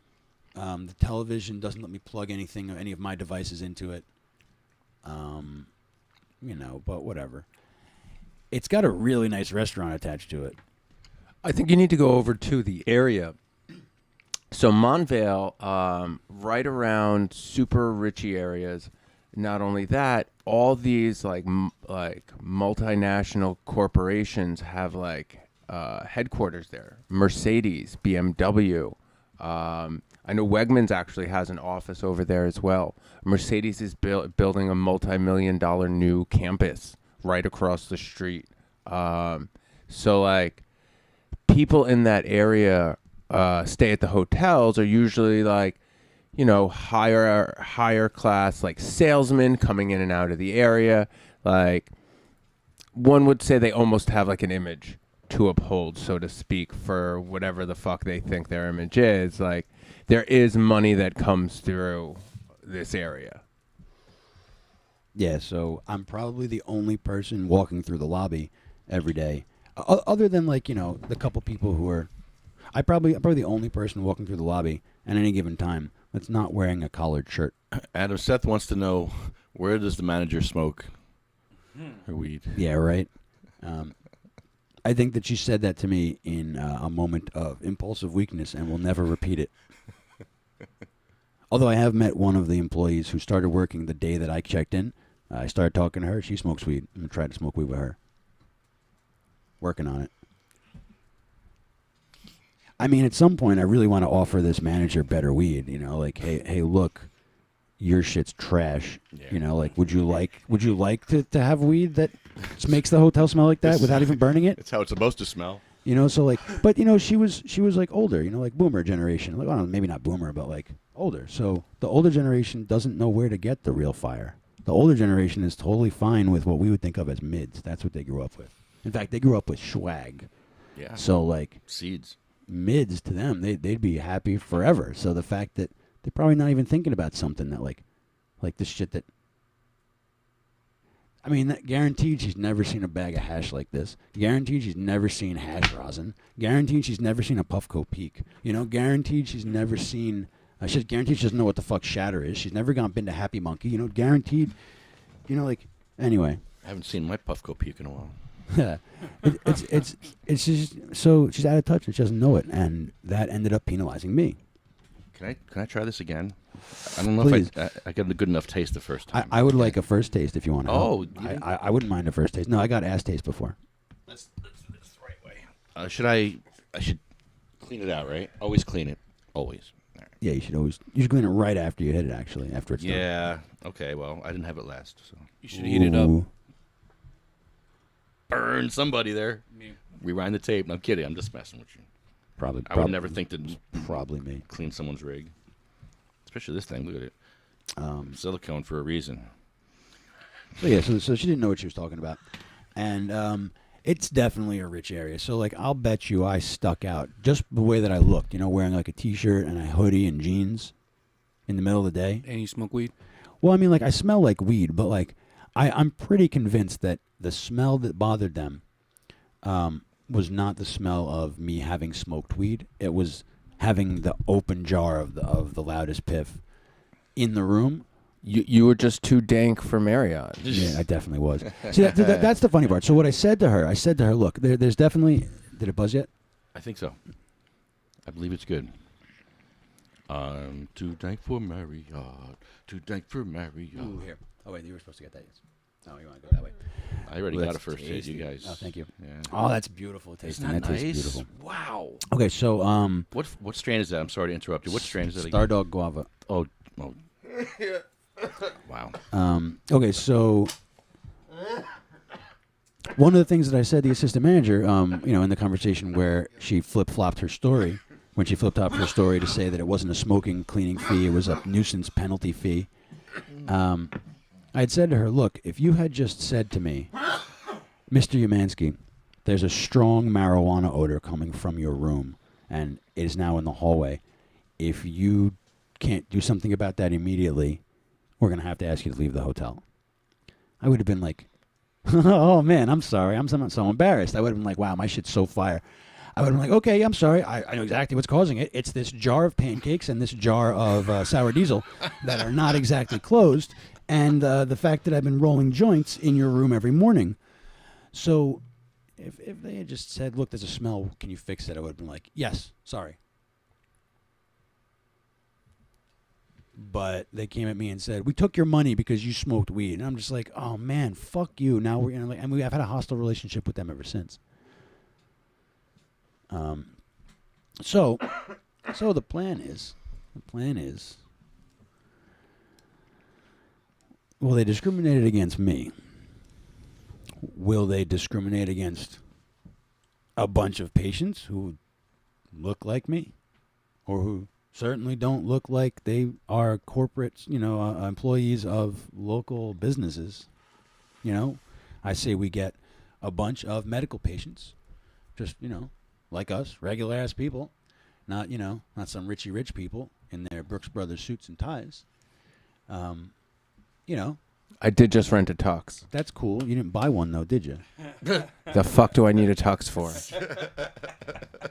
The television doesn't let me plug any of my devices into it. But whatever. It's got a really nice restaurant attached to it. I think you need to go over to the area. So Montvale, right around super richy areas. Not only that, all these like multinational corporations have headquarters there. Mercedes, BMW, I know Wegmans actually has an office over there as well. Mercedes is building a multi-million-dollar new campus right across the street. So like people in that area stay at the hotels are usually like, you know, higher class, like salesmen coming in and out of the area. Like one would say they almost have like an image to uphold, so to speak, for whatever the fuck they think their image is. Like there is money that comes through this area. Yeah, so I'm probably the only person walking through the lobby every day, other than like, you know, the couple people who are. I'm probably the only person walking through the lobby at any given time that's not wearing a collared shirt. Adam, Seth wants to know, where does the manager smoke her weed? Yeah, right. I think that she said that to me in a moment of impulsive weakness and will never repeat it. Although I have met one of the employees who started working the day that I checked in. I started talking to her. She smokes weed. I'm going to try to smoke weed with her. Working on it. I mean, at some point, I really want to offer this manager better weed. You know, like, hey, look, your shit's trash. Yeah. You know, like, would you like to have weed that makes the hotel smell like that without even burning it? It's how it's supposed to smell. You know, so like, but you know, she was like older. You know, like boomer generation. Like, well, maybe not boomer, but like older. So the older generation doesn't know where to get the real fire. The older generation is totally fine with what we would think of as mids. That's what they grew up with. In fact, they grew up with swag. Yeah. So like seeds. Mids to them, they'd be happy forever. So the fact that they're probably not even thinking about something that like the shit that. I mean, that guaranteed she's never seen a bag of hash like this. Guaranteed she's never seen hash rosin. Guaranteed she's never seen a Puffco Peak. You know, guaranteed she's never seen. She's guaranteed she doesn't know what the fuck shatter is. She's never been to Happy Monkey. You know, guaranteed. You know, like anyway. I haven't seen my Puffco Peak in a while. It's just so she's out of touch and she doesn't know it, and that ended up penalizing me. Can I try this again? I don't know Please. if I got a good enough taste the first time. I would like a first taste if you want to. Oh, I wouldn't mind a first taste. No, I got ass taste before. That's the right way. I should clean it out, right? Always clean it. Always. All right. Yeah, you should clean it right after you hit it. Actually, after it's done. Yeah. Okay. Well, I didn't have it last, so You should heat it up. Burn somebody there. Me. Rewind the tape. No, I'm kidding. I'm just messing with you. Probably. I would never think to Probably me. clean someone's rig, especially this thing. Look at it. Silicone for a reason. So yeah, so she didn't know what she was talking about, and it's definitely a rich area. So like, I'll bet you I stuck out just the way that I looked. You know, wearing like a t-shirt and a hoodie and jeans in the middle of the day. And you smoke weed? Well, I mean, like I smell like weed, but like I'm pretty convinced that the smell that bothered them was not the smell of me having smoked weed. It was having the open jar of the loudest piff in the room. You were just too dank for Marriott. Yeah, I definitely was. See, that's the funny part. So what I said to her, look, there's definitely. Did it buzz yet? I think so. I believe it's good. I'm too dank for Marriott. Too dank for Marriott. Ooh, here. Oh wait, you were supposed to get that. Oh, you want to go that way? I already Ooh, got a that's first hit, tasty. you guys. Oh, thank you. Yeah. Oh, that's beautiful tasting. Isn't that tastes nice? beautiful. Wow. Okay, so What strain is that? I'm sorry to interrupt you. What strain is that again? Stardog Guava. Oh. Wow. Okay, so one of the things that I said to the assistant manager, you know, in the conversation where she flip-flopped her story, when she flipped up her story to say that it wasn't a smoking cleaning fee, it was a nuisance penalty fee. I had said to her, look, if you had just said to me, Mr. Umansky, there's a strong marijuana odor coming from your room, and it is now in the hallway. If you can't do something about that immediately, we're going to have to ask you to leave the hotel. I would have been like, oh, man, I'm sorry. I'm so embarrassed. I would have been like, wow, my shit's so fire. I would have been like, okay, I'm sorry. I know exactly what's causing it. It's this jar of pancakes and this jar of sour diesel that are not exactly closed, and the fact that I've been rolling joints in your room every morning. So if they had just said, look, there's a smell, can you fix it? I would have been like, yes, sorry. But they came at me and said, we took your money because you smoked weed. And I'm just like, oh, man, fuck you. Now we're going to, and I've had a hostile relationship with them ever since. So So the plan is, well, they discriminated against me. Will they discriminate against a bunch of patients who look like me, or who certainly don't look like they are corporate, employees of local businesses? I say we get a bunch of medical patients, just, like us, regular ass people, not some rich people in their Brooks Brothers suits and ties. I did just rent a tux. That's cool. You didn't buy one though, did you? The fuck do I need a tux for?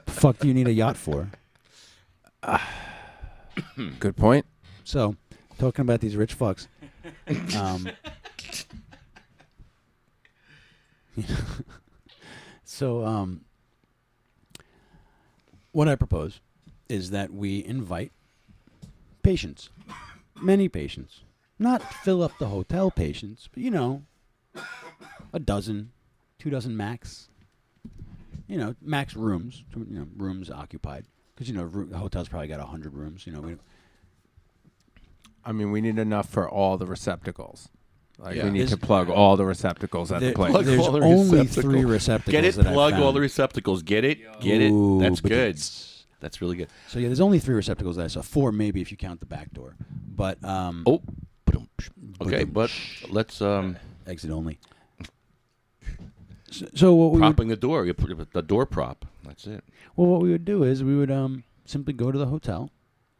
Fuck do you need a yacht for? Good point. So, talking about these rich fucks. What I propose is that we invite patients, many patients, not fill up the hotel patients, but a dozen, 2 dozen max. Max rooms, rooms occupied, because the hotel's probably got 100 rooms. We need enough for all the receptacles. Yeah. We need to plug all the receptacles at the place. Plug There's all the only receptacles. 3 receptacles. Get it? that I Plug all found. the receptacles. Get it? Ooh, That's but good. That's really good. So yeah, there's only 3 receptacles that I saw. 4 maybe if you count the back door. But Okay, but let's exit only. So what we propping the door. You put the door prop. That's it. Well, what we would do is we would simply go to the hotel,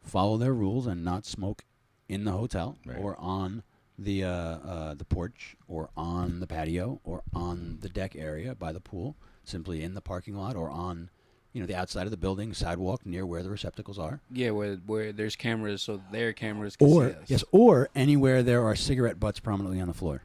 follow their rules, and not smoke in the hotel or on the porch or on the patio or on the deck area by the pool. Simply in the parking lot or on, the outside of the building, sidewalk near where the receptacles are. Yeah, where there's cameras, so their cameras can see us. Or anywhere there are cigarette butts prominently on the floor.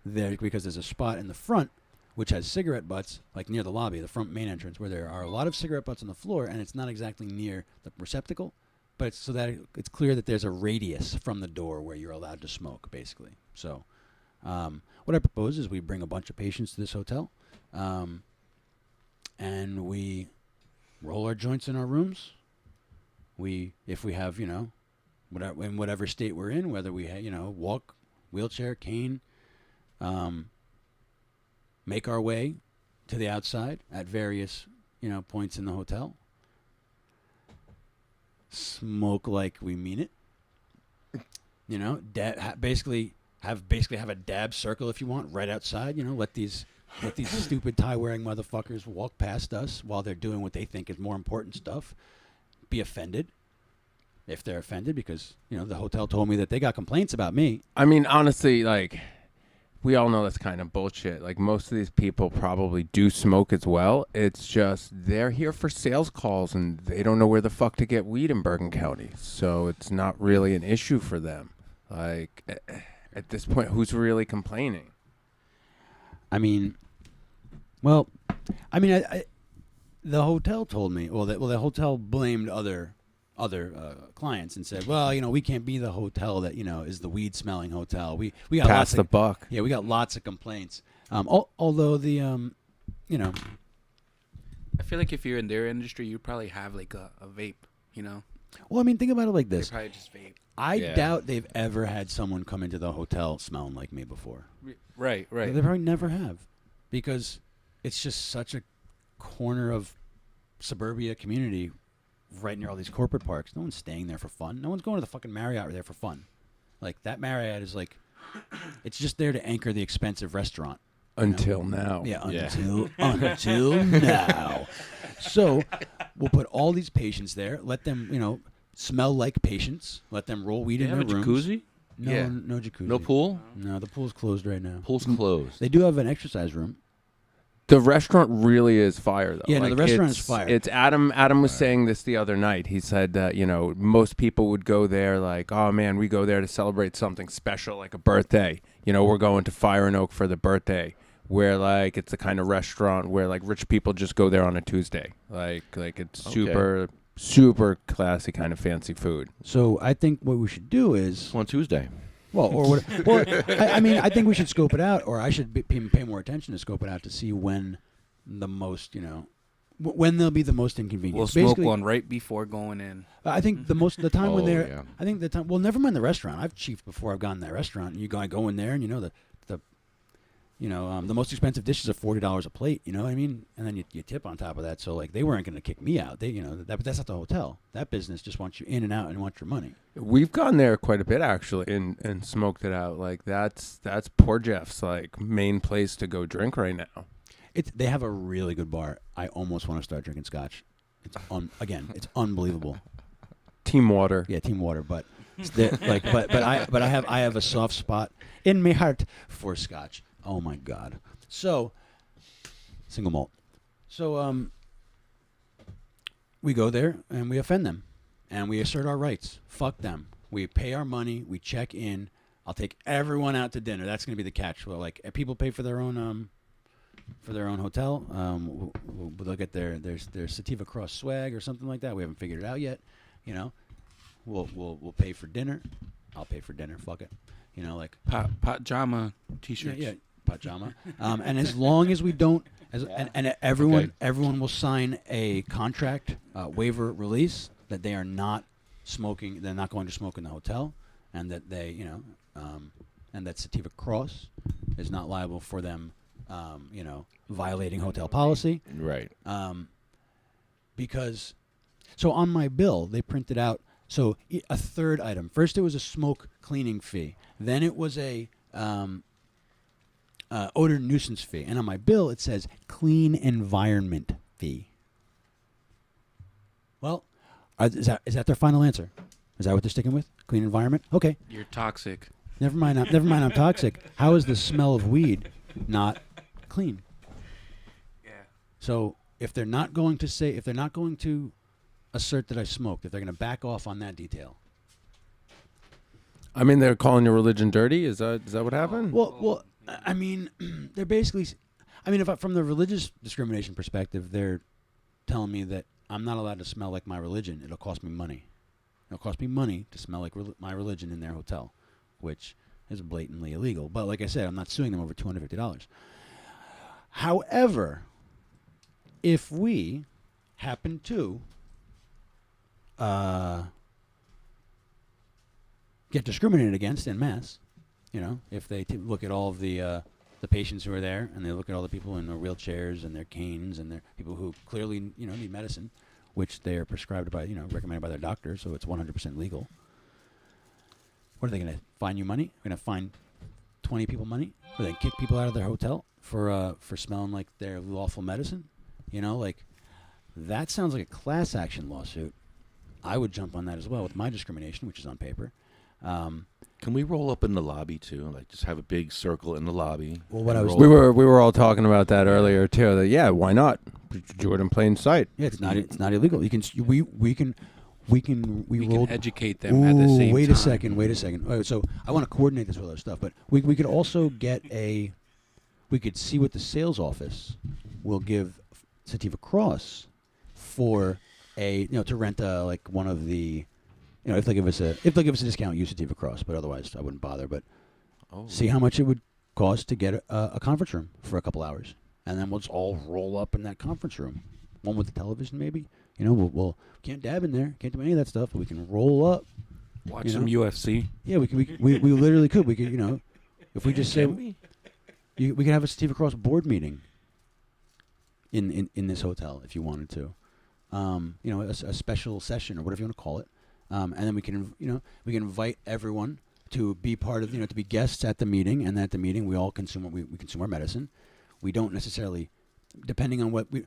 There, because there's a spot in the front which has cigarette butts, like near the lobby, the front main entrance, where there are a lot of cigarette butts on the floor, and it's not exactly near the receptacle, but it's so that it's clear that there's a radius from the door where you're allowed to smoke, basically. So what I propose is we bring a bunch of patients to this hotel, and we roll our joints in our rooms. If we have, in whatever state we're in, whether we, walk, wheelchair, cane, make our way to the outside at various, points in the hotel. Smoke like we mean it. Basically have a dab circle if you want right outside. Let these stupid tie-wearing motherfuckers walk past us while they're doing what they think is more important stuff. Be offended. If they're offended because, the hotel told me that they got complaints about me. Honestly, we all know that's kind of bullshit. Most of these people probably do smoke as well. It's just they're here for sales calls and they don't know where the fuck to get weed in Bergen County. So it's not really an issue for them. At this point, who's really complaining? The hotel told me. The hotel blamed other clients and said, well, we can't be the hotel that is the weed smelling hotel. We got Pass lots the of, buck. Yeah, we got lots of complaints. Although the I feel like if you're in their industry, you probably have a vape. Well, think about it like They this. probably just vape. I doubt they've ever had someone come into the hotel smelling like me before. Right. They probably never have, because it's just such a corner of suburbia community right near all these corporate parks. No one's staying there for fun. No one's going to the fucking Marriott there for fun. That Marriott is it's just there to anchor the expensive restaurant. Until now. Yeah, until now. So we'll put all these patients there, let them, smell like patients, let them roll weed in their rooms. Jacuzzi? No, Yeah. no jacuzzi. No pool? No, the pool's closed right now. Pool's closed. They do have an exercise room. The restaurant really is fire, though. Yeah, no, the restaurant is fire. It's Adam. Adam was saying this the other night. He said that most people would go there oh man, we go there to celebrate something special, like a birthday. We're going to Fire and Oak for the birthday. Where it's the kind of restaurant where rich people just go there on a Tuesday. It's super classy kind of fancy food. So I think what we should do is On Tuesday. I think we should scope it out, or I should pay more attention to scope it out to see when the most, when they'll be the most inconvenient. We'll smoke Basically, one right before going in. I think the time when Oh, they're, yeah. I think the time. Well, never mind the restaurant. I've chiefed before I've gone to that restaurant. And you go in there, and the most expensive dishes are $40 a plate. You know what I mean? And then you tip on top of that. So like they weren't going to kick me out. They but that's not the hotel. That business just wants you in and out and wants your money. We've gone there quite a bit actually, and smoked it out. Like that's poor Jeff's like main place to go drink right now. They have a really good bar. I almost want to start drinking scotch. It's it's unbelievable. Team Water. Yeah, Team Water, but I have a soft spot in my heart for scotch. Oh my God. So single malt. So we go there and we offend them and we assert our rights. Fuck them. We pay our money, we check in. I'll take everyone out to dinner. That's going to be the catch. Well, like people pay for their own hotel. They'll get their Sativa Cross swag or something like that. We haven't figured it out yet. You know, we'll pay for dinner. I'll pay for dinner. Fuck it. You know, like Pajama t-shirts. Yeah, pajama. And as long as we don't, everyone will sign a contract waiver release that they are not smoking. They're not going to smoke in the hotel, and that and that Sativa Cross is not liable for them. Violating hotel policy. Right. Because, so on my bill, they printed out, so a third item. First, it was a smoke cleaning fee. Then it was a odor nuisance fee. And on my bill, it says clean environment fee. Well, is that their final answer? Is that what they're sticking with? Clean environment? Okay. You're toxic. Never mind, I'm toxic. How is the smell of weed not clean? Yeah. So if they're not going to assert that I smoked, if they're going to back off on that detail. I mean, they're calling your religion dirty. Is that what happened? Well, I mean, they're basically, from the religious discrimination perspective, they're telling me that I'm not allowed to smell like my religion. It'll cost me money. It'll cost me money to smell like my religion in their hotel, which is blatantly illegal. But like I said, I'm not suing them over $250. However, if we happen to get discriminated against en masse, if they look at all of the patients who are there, and they look at all the people in their wheelchairs and their canes and their people who clearly need medicine, which they are prescribed by recommended by their doctor, so it's 100% legal. What are they going to fine you money? They're going to fine 20 people money? Or they kick people out of their hotel for smelling like their lawful medicine? That sounds like a class action lawsuit. I would jump on that as well with my discrimination, which is on paper. Can we roll up in the lobby too? Like just have a big circle in the lobby. Well, what I was we were all talking about that earlier too. That why not? Do it in plain sight. Yeah, it's not illegal. You can we can educate them at the same time. Wait a second. All right, so I want to coordinate this with other stuff, but we could also we could see what the sales office will give Sativa Cross for to rent one of the if they give us a discount, use Sativa Cross, but otherwise I wouldn't bother. But see how much it would cost to get a conference room for a couple hours, and then we'll just all roll up in that conference room, one with the television maybe. We'll can't dab in there, can't do any of that stuff, but we can roll up. Watch some UFC. Yeah, we literally could. We could, if we just say we could have a Sativa Cross board meeting in this hotel if you wanted to, a special session or whatever you want to call it, and then we can invite everyone to be part of to be guests at the meeting, and at the meeting we all consume we consume our medicine. We don't necessarily, depending on what we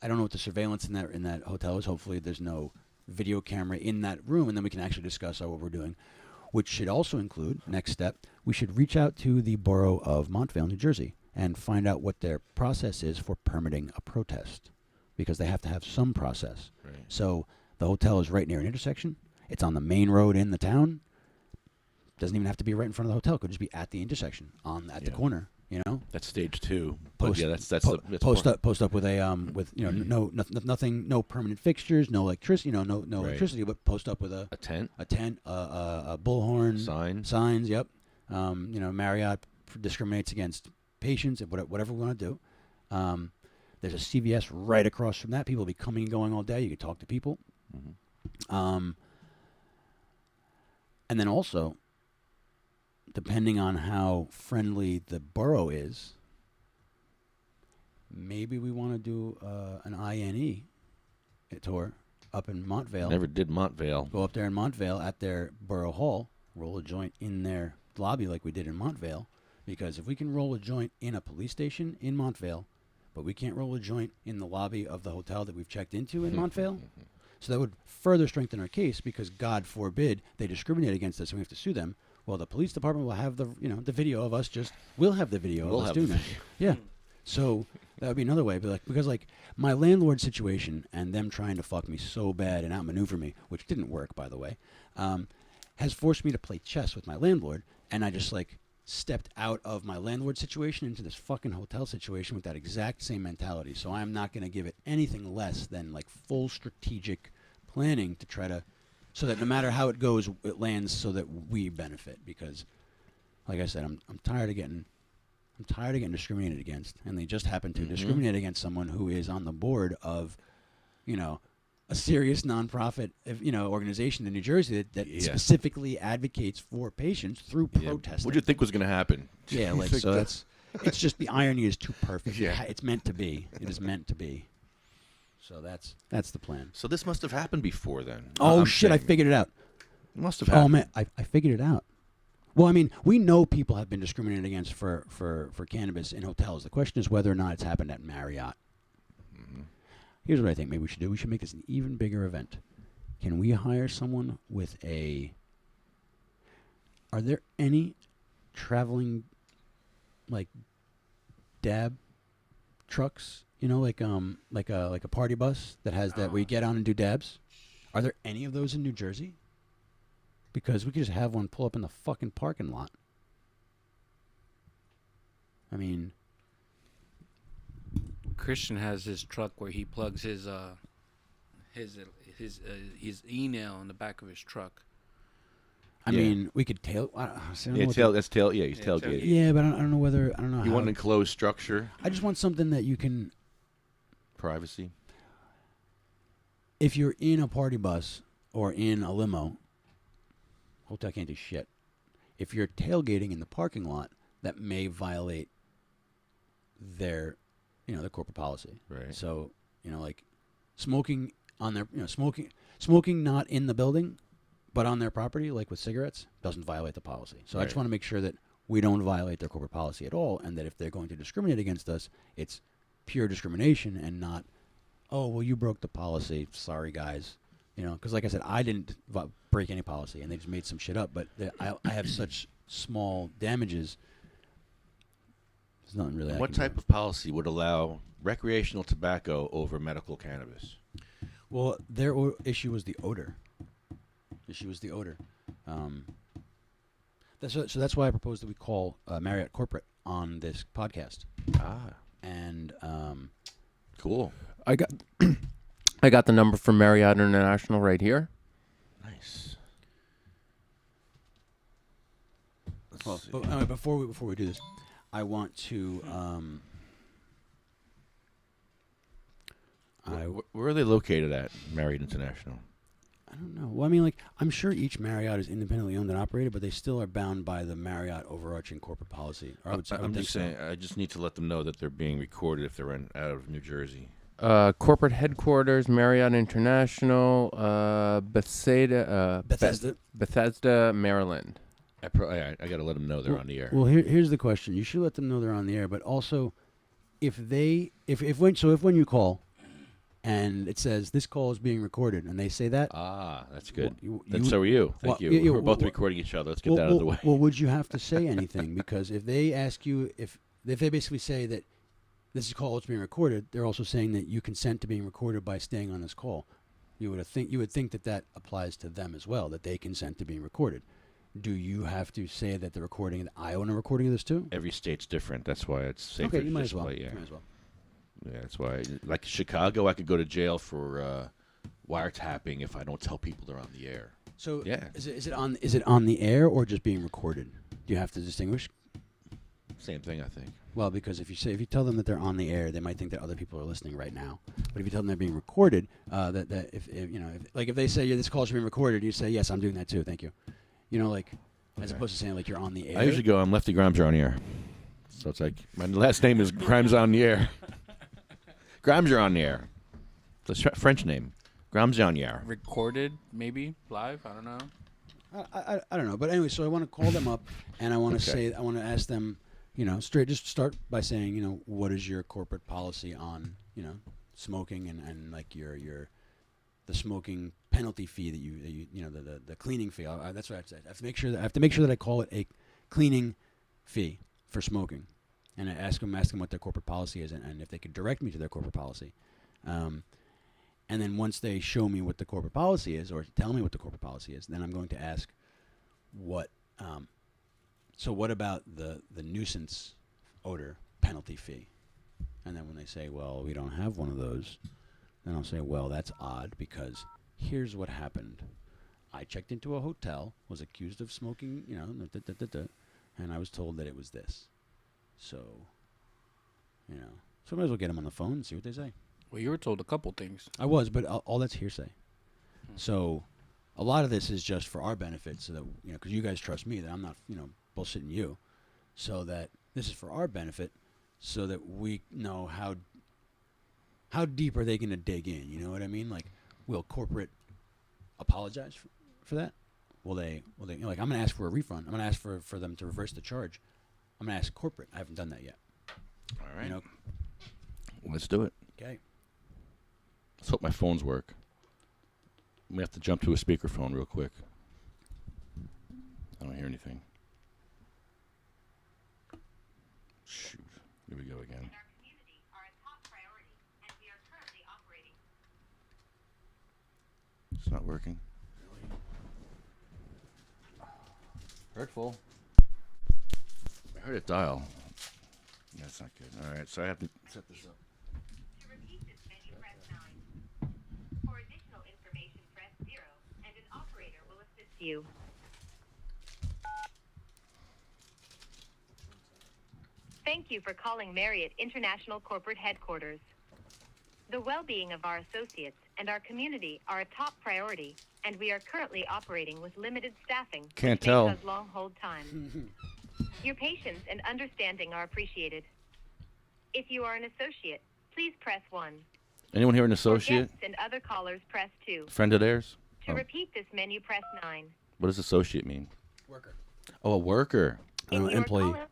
I don't know what the surveillance in that hotel is. Hopefully there's no video camera in that room, and then we can actually discuss what we're doing, which should also include, next step, we should reach out to the borough of Montvale, New Jersey, and find out what their process is for permitting a protest, because they have to have some process. Right. So the hotel is right near an intersection. It's on the main road in the town. Doesn't even have to be right in front of the hotel. It could just be at the intersection, at the corner. That's stage 2. Post, That's post up with a nothing, no permanent fixtures, no electricity, no Right. electricity, but post up with a tent, a bullhorn, signs. Yep. Marriott discriminates against patients, whatever we want to do. There's a CVS right across from that. People will be coming and going all day. You could talk to people. And then also, depending on how friendly the borough is, maybe we want to do an INE tour up in Montvale. Never did Montvale. Go up there in Montvale at their borough hall, roll a joint in their lobby like we did in Montvale. Because if we can roll a joint in a police station in Montvale, but we can't roll a joint in the lobby of the hotel that we've checked into in Montvale, so that would further strengthen our case because God forbid they discriminate against us and we have to sue them. Well, the police department will have the video of us we'll have the video of us doing that. Yeah. So that would be another way. But because my landlord situation and them trying to fuck me so bad and outmaneuver me, which didn't work, by the way, has forced me to play chess with my landlord. And I just stepped out of my landlord situation into this fucking hotel situation with that exact same mentality. So I'm not going to give it anything less than full strategic planning to try to, so that no matter how it goes, it lands so that we benefit. Because, like I said, I'm tired of getting discriminated against, and they just happen to discriminate against someone who is on the board of, a serious nonprofit, organization in New Jersey that specifically advocates for patients through protesting. What did you think was going to happen? Yeah, so it's just the irony is too perfect. Yeah, it's meant to be. It is meant to be. So that's the plan. So this must have happened before then. Oh shit! I figured it out. It must have happened. Oh man, I figured it out. Well, I mean, we know people have been discriminated against for cannabis in hotels. The question is whether or not it's happened at Marriott. Here's what I think maybe we should do. We should make this an even bigger event. Can we hire someone with are there any traveling, dab trucks? Like a party bus that has that we get on and do dabs? Are there any of those in New Jersey? Because we could just have one pull up in the fucking parking lot. I mean, Christian has his truck where he plugs his e-nail in the back of his truck. I mean, we could tail. He's tailgating. Yeah, but I don't know. You want an enclosed structure? I just want something that you can. Privacy. If you're in a party bus or in a limo, hotel can't do shit. If you're tailgating in the parking lot, that may violate their corporate policy. Right. So, smoking on their, smoking not in the building, but on their property, like with cigarettes, doesn't violate the policy. So I just want to make sure that we don't violate their corporate policy at all, and that if they're going to discriminate against us, it's pure discrimination and not, oh, well, you broke the policy. Sorry, guys. Because like I said, I didn't break any policy, and they just made some shit up. But I have such small damages. There's nothing really. What type of policy would allow recreational tobacco over medical cannabis? Well, their issue was the odor. That's why I proposed that we call Marriott Corporate on this podcast. And cool. I got the number from Marriott International right here. Nice. But anyway, before we do this, I want to. Where are they located at, Marriott International? I don't know. Well, I mean, I'm sure each Marriott is independently owned and operated, but they still are bound by the Marriott overarching corporate policy. I'm just saying, I just need to let them know that they're being recorded if they're out of New Jersey. Corporate headquarters, Marriott International, Bethesda, Maryland. I got to let them know they're on the air. Well, here's the question: you should let them know they're on the air, but also, if when you call, and it says this call is being recorded, and they say that, that's good. So are you. Thank you. We're both recording each other. Let's get that out of the way. Well, would you have to say anything? Because if they ask you if they basically say that this call is being recorded, they're also saying that you consent to being recorded by staying on this call. You would think that applies to them as well, that they consent to being recorded. Do you have to say that the recording, I own a recording of this too? Every state's different. That's why it's safer. Okay, you might as well. Yeah, that's why. Like Chicago, I could go to jail for wiretapping if I don't tell people they're on the air. So is it on the air or just being recorded? Do you have to distinguish? Same thing, I think. Well, because if you tell them that they're on the air, they might think that other people are listening right now. But if you tell them they're being recorded, that if if they say this call should be recorded, you say yes, I'm doing that too. Thank you. As opposed to saying like you're on the air. I usually go, I'm Lefty Grimes, are on the air. So it's like, my last name is Grimes on the air. Grimes, you're on the air. It's a French name. Grimes on the air. Recorded, maybe live. I don't know. I don't know, but anyway, so I want to call them up and I want to Okay. I want to ask them, just start by saying, what is your corporate policy on, smoking and like the smoking penalty fee that you the cleaning fee. That's what I have to say. I have to make sure that I call it a cleaning fee for smoking, and I ask them what their corporate policy is, and if they could direct me to their corporate policy. And then once they show me what the corporate policy is, or tell me what the corporate policy is, then I'm going to ask, what about the nuisance odor penalty fee? And then when they say, well, we don't have one of those, then I'll say, well, that's odd because here's what happened. I checked into a hotel, was accused of smoking, and I was told that it was this. So I might as well get them on the phone and see what they say. Well, you were told a couple things. I was, but all that's hearsay. So a lot of this is just for our benefit, so that because you guys trust me that I'm not bullshitting you, so that this is for our benefit, so that we know how deep are they going to dig in. You know what I mean? Like, will corporate apologize for that? Will they? I'm going to ask for a refund. I'm going to ask for them to reverse the charge. I'm going to ask corporate. I haven't done that yet. All right. Let's do it. Okay. Let's hope my phones work. We have to jump to a speakerphone real quick. I don't hear anything. Shoot. Here we go again. It's not working. Hurtful. I heard it dial. That's not good. All right, so I have to set this up. To repeat this menu, press 9. For additional information, press 0, and an operator will assist you. Thank you for calling Marriott International Corporate Headquarters. The well-being of our associates and our community are a top priority, and we are currently operating with limited staffing, Can't which tell. may cause long hold times. Your patience and understanding are appreciated. If you are an associate, please press 1. Anyone here an For associate? guests and other callers, press 2. Friend of theirs? To Oh. repeat this menu, press 9. What does associate mean? Worker. Oh, a worker. If you are Employee. calling-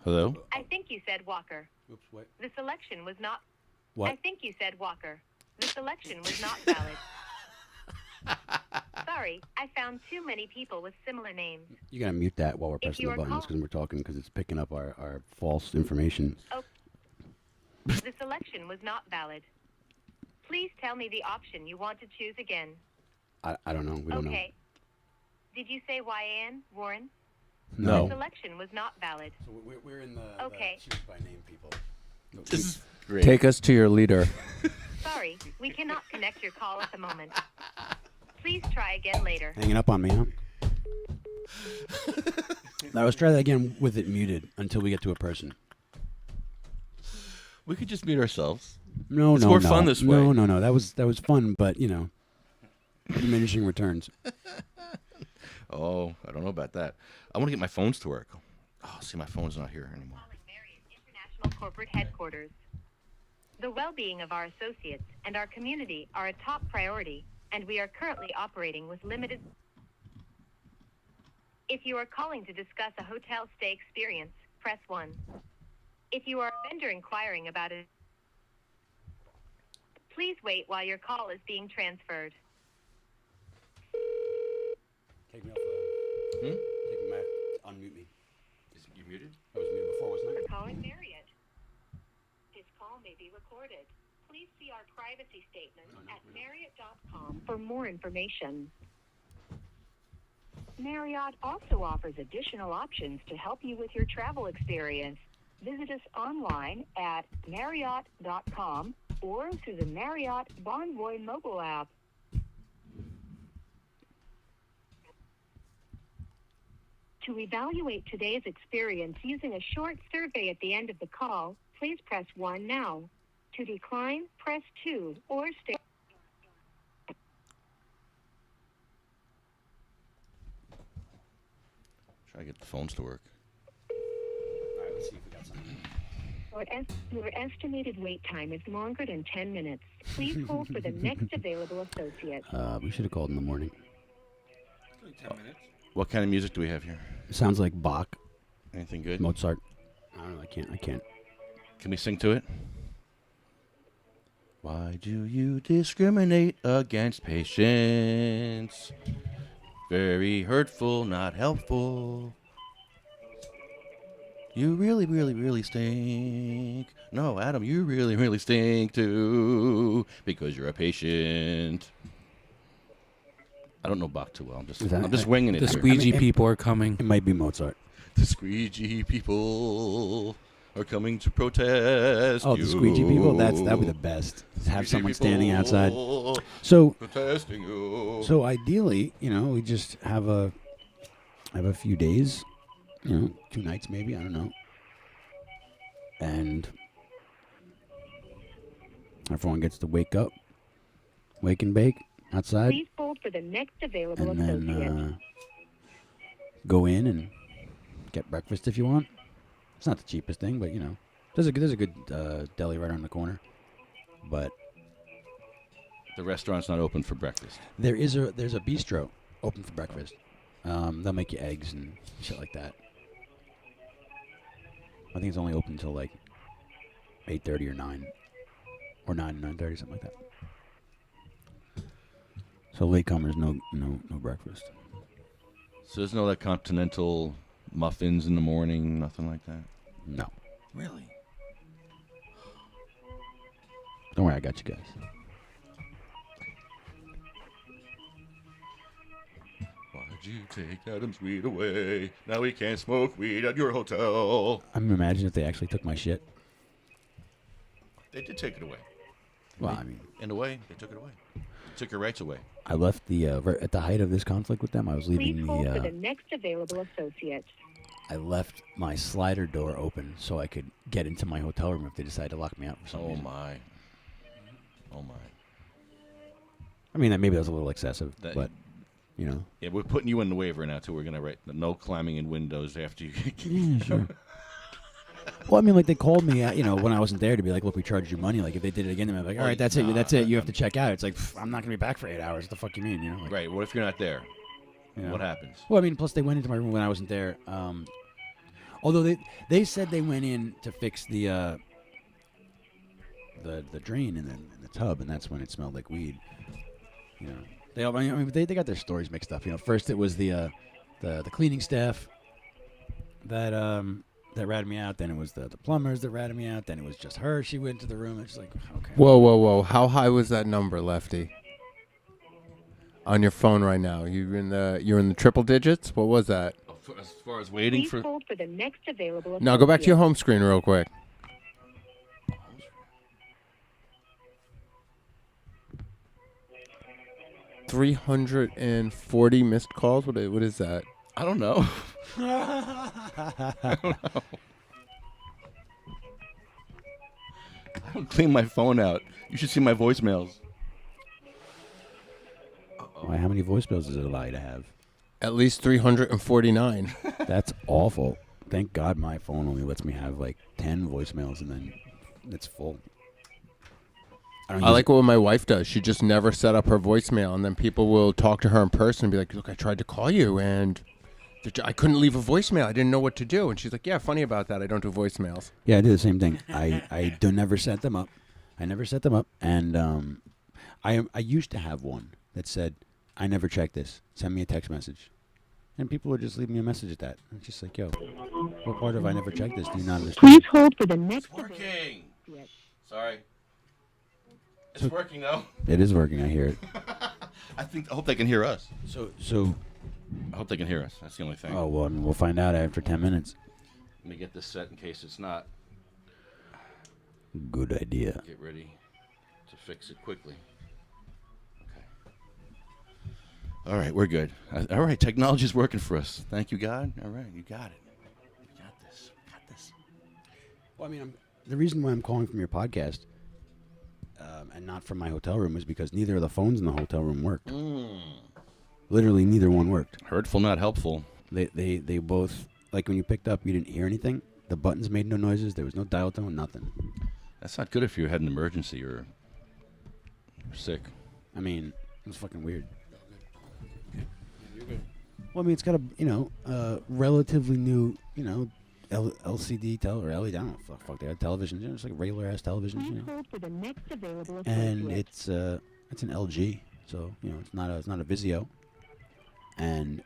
Hello? I think you said Walker. Oops, wait. The selection was not. What? I think you said Walker. The selection was not valid. Sorry, I found too many people with similar names. You gotta mute that while we're If pressing you the are buttons call- because we're talking, because it's picking up our false information. The selection was not valid. Please tell me the option you want to choose again. I don't know. We don't Okay. Did you say YN, Warren? know. The selection was not valid. So we're in the Okay. choose by name people. This is great. Take us to your leader. Sorry, we cannot connect your call at the moment. Please try again later. Hanging up on me, huh? Now let's try that again with it muted until we get to a person. We could just mute ourselves. No, It's no, more no. fun this No, way. no. That was fun, but diminishing returns. Oh, I don't know about that. I want to get my phones to work. Oh, see, my phone's not here anymore. Calling Marriott International Corporate Headquarters. The well-being of our associates and our community are a top priority, and we are currently operating with limited. If you are calling to discuss a hotel stay experience, press 1. If you are a vendor inquiring about it, please wait while your call is being transferred. Take me off. Take me unmute me. Is you muted? I was muted before, wasn't I? For calling Marriott. This call may be recorded. Please see our privacy statement at Marriott.com for more information. Marriott also offers additional options to help you with your travel experience. Visit us online at Marriott.com or through the Marriott Bonvoy mobile app. To evaluate today's experience using a short survey at the end of the call, please press 1 now. To decline, press 2 or stay. Try to get the phones to work. All right, let's see if we got something. Your estimated wait time is longer than 10 minutes. Please hold for the next available associate. We should have called in the morning. What kind of music do we have here? It sounds like Bach, Anything good? Mozart. I don't know. I can't. Can we sing to it? Why do you discriminate against patients? Very hurtful, not helpful. You really, really, really stink. No, Adam, you really, really stink too because you're a patient. I don't know Bach too well. I'm just winging it. The here. squeegee people are coming. It might be Mozart. The squeegee people are coming to protest. Oh, the squeegee people? That'd be the best. Have someone standing outside. So protesting you. So ideally, we just have a few days, 2 nights maybe, I don't know. And everyone gets to wake and bake outside. Please hold for the next available And associate. then go in and get breakfast if you want. It's not the cheapest thing, but there's a good deli right around the corner. But The restaurant's not open for breakfast. there's a bistro open for breakfast. They'll make you eggs and shit like that. I think it's only open until like 8:30 or 9, or 9 to 9:30, something like that. So latecomers, no breakfast. So there's no like continental muffins in the morning, nothing like that? No. Really? Don't worry, I got you guys. Why'd you take Adam's weed away? Now we can't smoke weed at your hotel. I mean, imagine if they actually took my shit. They did take it away. Well, I mean, In a way, they took it away. They took your rights away. I left at the height of this conflict with them. I was Please leaving hold for the next available associate. I left my slider door open so I could get into my hotel room if they decided to lock me out for some reason. Oh my. I mean, maybe that was a little excessive, That- but Yeah, we're putting you in the waiver now too. We're gonna write no climbing in windows after you. Yeah, sure. Well, I mean, like they called me, when I wasn't there to be like, look, we charged you money. Like if they did it again, they'd be like, all right, that's it. You have to check out. It's like, I'm not gonna be back for 8 hours. What the fuck you mean? Like, Right. What if you're not there? Yeah. What happens? Well, I mean, plus they went into my room when I wasn't there. Although they said they went in to fix the drain in the tub, and that's when it smelled like weed. They got their stories mixed up. First it was the cleaning staff that ratted me out. Then it was the plumbers that ratted me out. Then it was just her. She went to the room and she's like, okay. Whoa. How high was that number, Lefty? On your phone right now. You're in the triple digits? What was that? As far as waiting Please for. hold for the next available associate. Now go back to your home screen real quick. $340 missed calls? What is that? I don't know. I don't clean my phone out. You should see my voicemails. Why, how many voicemails does it allow you to have? At least 349. That's awful. Thank God my phone only lets me have like 10 voicemails and then it's full. I like what my wife does. She just never set up her voicemail, and then people will talk to her in person and be like, look, I tried to call you, and I couldn't leave a voicemail. I didn't know what to do. And she's like, yeah, funny about that. I don't do voicemails. Yeah, I do the same thing. I don't never set them up. I never set them up. And I used to have one that said, I never check this. Send me a text message. And people would just leave me a message at that. It's just like, yo, what part of I never checked this do you not understand? Please hold for the next. It's working. Yes. Sorry. It's working though. It is working. I hear it. I hope they can hear us. So. I hope they can hear us. That's the only thing. Oh, well, we'll find out after 10 minutes. Let me get this set in case it's not. Good idea. Get ready to fix it quickly. Okay. All right, we're good. All right, technology's working for us. Thank you, God. All right, you got it. You got this. Got this. Well, I mean, the reason why I'm calling from your podcast and not from my hotel room is because neither of the phones in the hotel room worked. Literally, neither one worked. Hurtful, not helpful. They both, like when you picked up, you didn't hear anything. The buttons made no noises. There was no dial tone, nothing. That's not good if you had an emergency or sick. I mean, it was fucking weird. Well, I mean, it's got a relatively new LCD or LED. I don't know, fuck they had televisions. It's like regular ass televisions. And it's an LG, so it's not a Vizio, and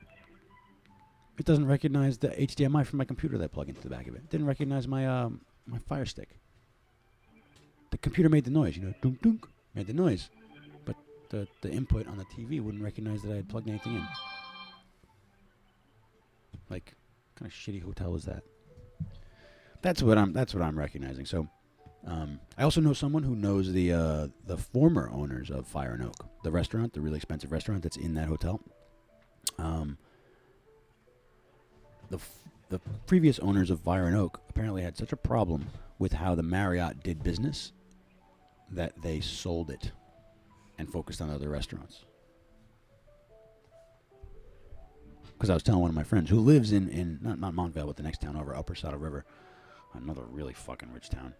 it doesn't recognize the HDMI from my computer that I plug into the back of it. It didn't recognize my my Fire Stick. The computer made the noise, dunk dunk, made the noise, but the input on the TV wouldn't recognize that I had plugged anything in. Like, what kind of shitty hotel is that? That's what I'm recognizing. So, I also know someone who knows the former owners of Fire and Oak, the restaurant, the really expensive restaurant that's in that hotel. The previous owners of Fire and Oak apparently had such a problem with how the Marriott did business that they sold it and focused on other restaurants. Because I was telling one of my friends who lives in not Montvale, but the next town over, Upper Saddle River, another really fucking rich town.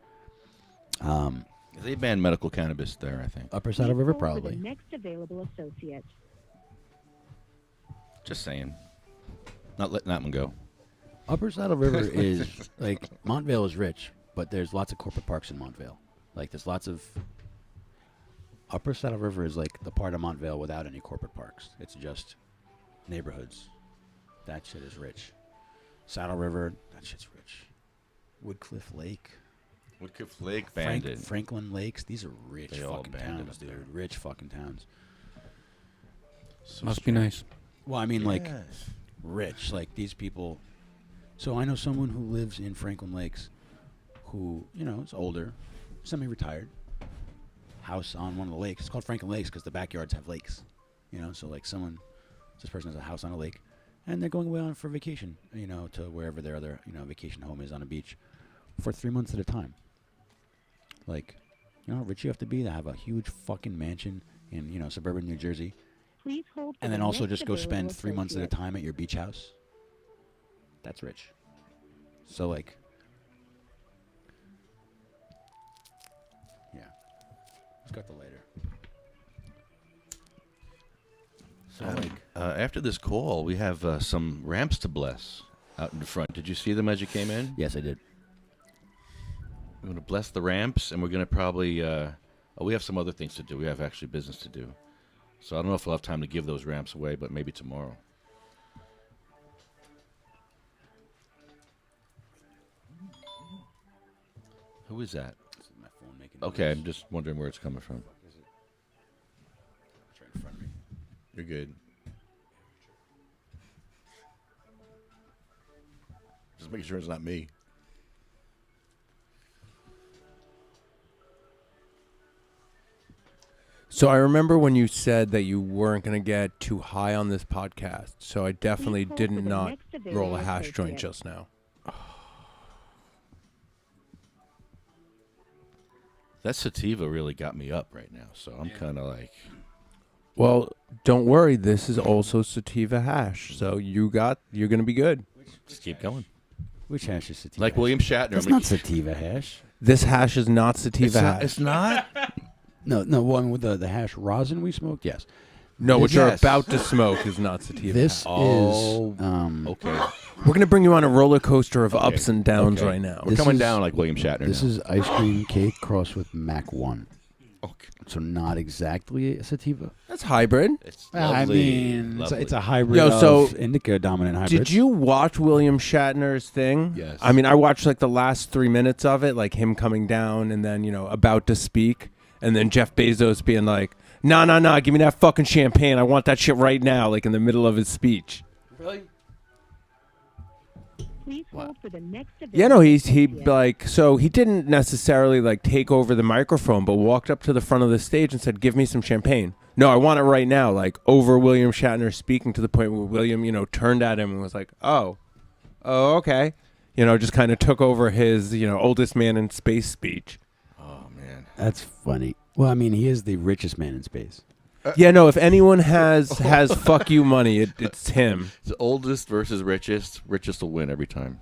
They banned medical cannabis there, I think. Upper Saddle River, probably. Next available associate. Just saying. Not letting that one go. Upper Saddle River is, like, Montvale is rich, but there's lots of corporate parks in Montvale. Like, there's lots of... Upper Saddle River is, like, the part of Montvale without any corporate parks. It's just neighborhoods. That shit is rich. Saddle River, that shit's rich. Woodcliff Lake. Woodcliff Lake banded. Franklin Lakes, these are rich They all fucking banded towns, up dude. there. Rich fucking towns. So Must be nice. Well, I mean, like, rich. Like, these people... So I know someone who lives in Franklin Lakes who, is older, semi-retired. House on one of the lakes. It's called Franklin Lakes because the backyards have lakes. So, like, this person has a house on a lake. And they're going away on for vacation, to wherever their other, vacation home is on a beach for 3 months at a time. Like, how rich you have to be to have a huge fucking mansion in, suburban New Jersey. Please hold for And then the also next just go spend available 3 months at a associate. time at your beach house. That's rich. So, like, yeah. Who's got the lighter? So, like, after this call, we have some ramps to bless out in the front. Did you see them as you came in? yes, I did. We're going to bless the ramps, and we're going to probably... we have some other things to do. We have actually business to do. So I don't know if we'll have time to give those ramps away, but maybe tomorrow. Who is that? This is my phone making Okay, noise. I'm just wondering where it's coming from. It's right in front of me. You're good. Just making sure it's not me. So I remember when you said that you weren't going to get too high on this podcast. So I definitely hold did for the not next available roll a hash joint associate. just now. That sativa really got me up right now, so I'm kind of like... Well, don't worry. This is also sativa hash. So you're going to be good. Just keep going. Which hash is sativa? Like William Shatner. That's not sativa hash. This hash is not sativa hash. It's not? No, one with the hash rosin we smoked. Yes. No, what you're Yes. about to smoke is not sativa This hash. Oh, is okay. We're going to bring you on a roller coaster of ups and downs Okay. right now. We're This coming is- down like William Shatner This now. is ice cream cake crossed with Mac 1. Okay. So not exactly a sativa. That's hybrid. It's I lovely, mean, lovely. it's a hybrid Yo, so of indica dominant hybrid. Did you watch William Shatner's thing? Yes. I mean, I watched like the last 3 minutes of it, like him coming down and then, about to speak. And then Jeff Bezos being like, nah, give me that fucking champagne. I want that shit right now, like in the middle of his speech. Really? Please hold for the next Yeah, no, he associate. like, so he didn't necessarily like take over the microphone, but walked up to the front of the stage and said, give me some champagne. No, I want it right now, like over William Shatner speaking, to the point where William, turned at him and was like, oh, okay. Just kind of took over his, oldest man in space speech. Oh, man. That's funny. Well, I mean, he is the richest man in space. Yeah, no, if anyone has fuck you money, it's him. It's oldest versus richest. Richest will win every time.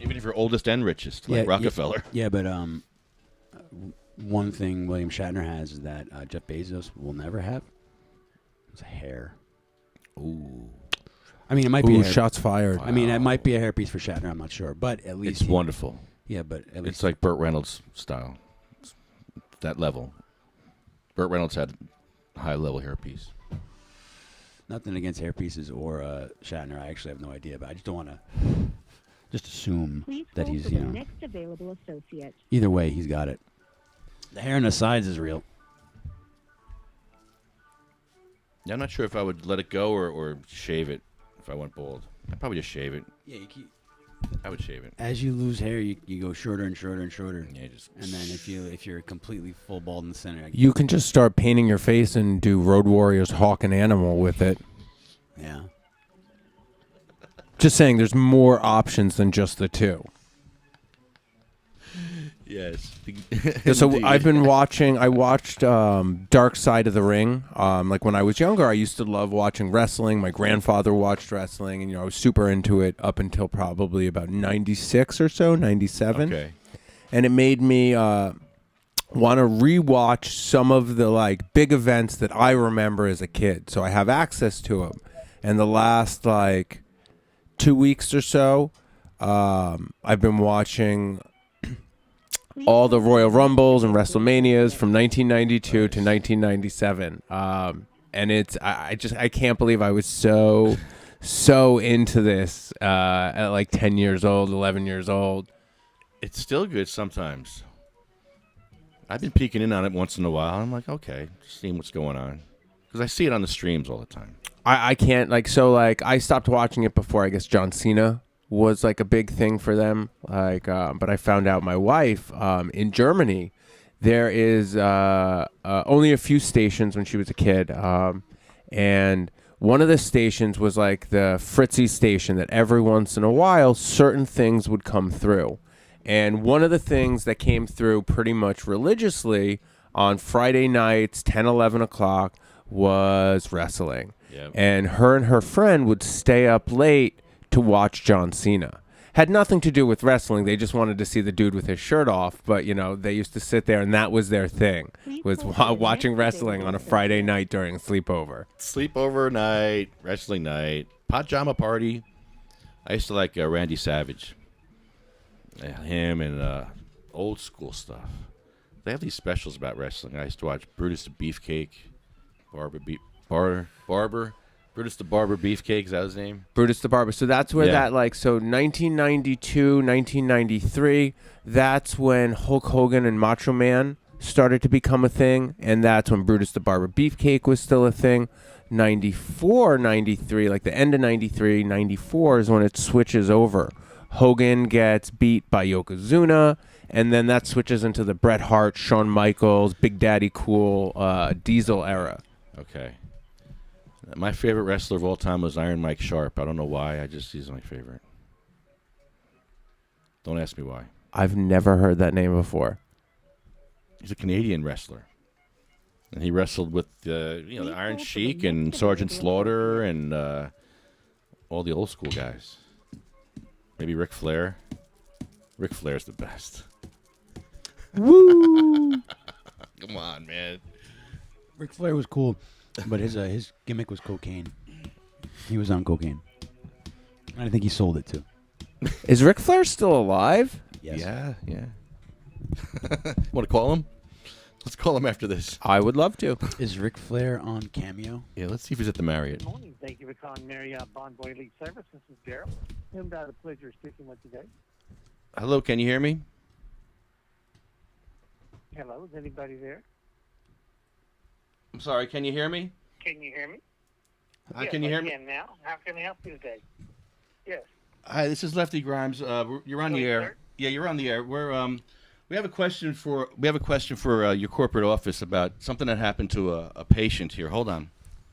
Even if you're oldest and richest, like Rockefeller. Yeah, but one thing William Shatner has is that Jeff Bezos will never have. It's hair. Ooh. I mean, it might be shots fired. I mean, it might be a hairpiece for Shatner. I'm not sure, but at least It's wonderful. Yeah, but at least It's like Burt Reynolds style. It's that level. Burt Reynolds had high-level hairpiece. nothing against hairpieces or Shatner. I actually have no idea, but I just don't want to just assume that he's, next available associate. Either way, he's got it. The hair on the sides is real. Yeah, I'm not sure if I would let it go or shave it if I went bald. I'd probably just shave it. Yeah, you keep. I would shave it. As you lose hair, you go shorter and shorter and shorter. Yeah, just. And then if you're completely full bald in the center, You can just start painting your face and do Road Warriors Hawk and Animal with it. Yeah. Just saying, there's more options than just the two. Yes. So I've been watching. I watched Dark Side of the Ring. Like when I was younger, I used to love watching wrestling. My grandfather watched wrestling, and I was super into it up until probably about 96 or so, 97. Okay. And it made me want to rewatch some of the big events that I remember as a kid. So I have access to them. And the last 2 weeks or so, I've been watching all the Royal Rumbles and WrestleManias from 1992 to 1997. And I can't believe I was so into this at 10 years old, 11 years old. It's still good sometimes. I've been peeking in on it once in a while. I'm like, okay, just seeing what's going on. Because I see it on the streams all the time. I can't, I stopped watching it before, I guess, John Cena was a big thing for them. But I found out my wife, in Germany, there is only a few stations when she was a kid. And one of the stations was the Fritzy station that every once in a while, certain things would come through. And one of the things that came through pretty much religiously on Friday nights, 10, 11 o'clock, was wrestling. Yep. And her friend would stay up late to watch John Cena. Had nothing to do with wrestling. They just wanted to see the dude with his shirt off. But, they used to sit there, and that was their thing, was watching wrestling on a Friday night during a sleepover. Sleepover night, wrestling night, pajama party. I used to like Randy Savage. Him and old school stuff. They have these specials about wrestling. I used to watch Brutus the Beefcake, Brutus the Barber Beefcake, is that his name? Brutus the Barber. So that's where 1992, 1993, that's when Hulk Hogan and Macho Man started to become a thing, and that's when Brutus the Barber Beefcake was still a thing. 94, 93, the end of 93, 94 is when it switches over. Hogan gets beat by Yokozuna, and then that switches into the Bret Hart, Shawn Michaels, Big Daddy Cool, Diesel era. Okay. My favorite wrestler of all time was Iron Mike Sharp. I don't know why. He's my favorite. Don't ask me why. I've never heard that name before. He's a Canadian wrestler. And he wrestled with the Iron Sheik and Sergeant Slaughter and all the old school guys. Maybe Ric Flair. Ric Flair's the best. Woo! Come on, man. Ric Flair was cool, but his gimmick was cocaine. He was on cocaine. And I think he sold it too. Is Ric Flair still alive? Yes. Yeah. Want to call him? Let's call him after this. I would love to. Is Ric Flair on Cameo? Yeah, let's see if he's at the Marriott. Good morning. Thank you for calling Marriott Bonvoy Elite Service. This is Daryl. It's a pleasure speaking with you today. Hello, can you hear me? Hello, is anybody there? I'm sorry, can you hear me? Can you hear me? Yes, can you hear me? I can now. How can I help you today? Yes. Hi, this is Lefty Grimes. You're on the air. Sir? Yeah, you're on the air. We have a question for your corporate office about something that happened to a patient here. Hold on.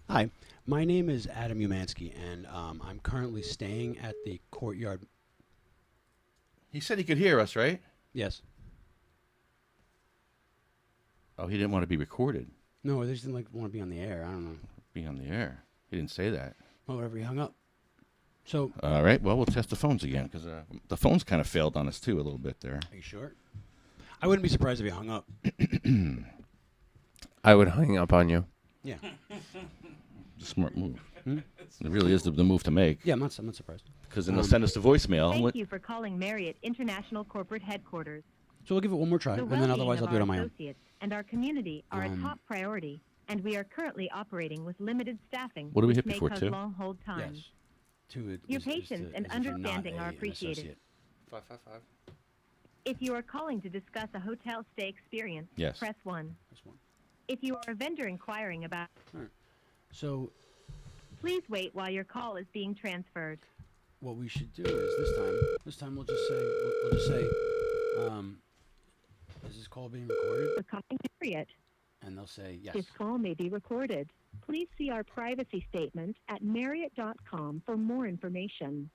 Hi, my name is Adam Umansky, and I'm currently staying at the Courtyard. He said he could hear us, right? Yes. Oh, he didn't want to be recorded. No, they just didn't want to be on the air. I don't know. Be on the air. He didn't say that. Oh, whatever. He hung up. So. All right. Well, we'll test the phones again because the phones kind of failed on us too a little bit there. Are you sure? I wouldn't be surprised if he hung up. I would hang up on you. Yeah. It's a smart move. It really is the move to make. Yeah, I'm not surprised. Because then they'll send us the voicemail. Thank you for calling Marriott International Corporate Headquarters. So we'll give it one more try, The and then otherwise I'll do it on my own. associates and our community are a top priority, and we are currently operating with limited staffing. What do we which hit may before, cause 2? long hold times. Yes. 2 Your patience and understanding are appreciated. 555. If you are calling to discuss a hotel stay experience, Yes. press 1. That's one. If you are a vendor inquiring about, So please wait while your call is being transferred. what we should do is this time we'll just say, is this call being recorded? For calling Marriott, And they'll say yes. this call may be recorded. Please see our privacy statement at Marriott.com for more information.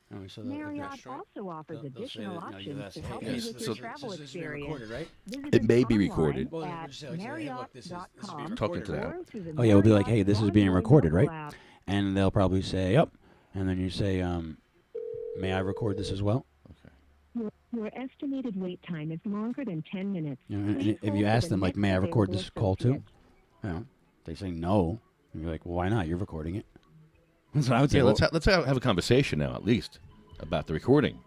Anyway, so Marriott also offers additional options to help you with your travel experience. Recorded, right? Visit It may us be online recorded. Well, at we'll just say, like, hey, look, this is being Marriott.com Talking to recorded, that. right? or through the Oh yeah, we'll be like, hey, Marriott this is being Bonvoy recorded, mobile right? app. And they'll probably say, yep. And then you say, may I record this as well? Your estimated wait time is longer than 10 minutes. You know, and Please if hold you for ask the them, like, next may I record available this call too? associate. You know, they say no. And you're like, well, why not? You're recording it. That's what I would say. Yeah, Well, let's have a conversation now, at least, about the recording.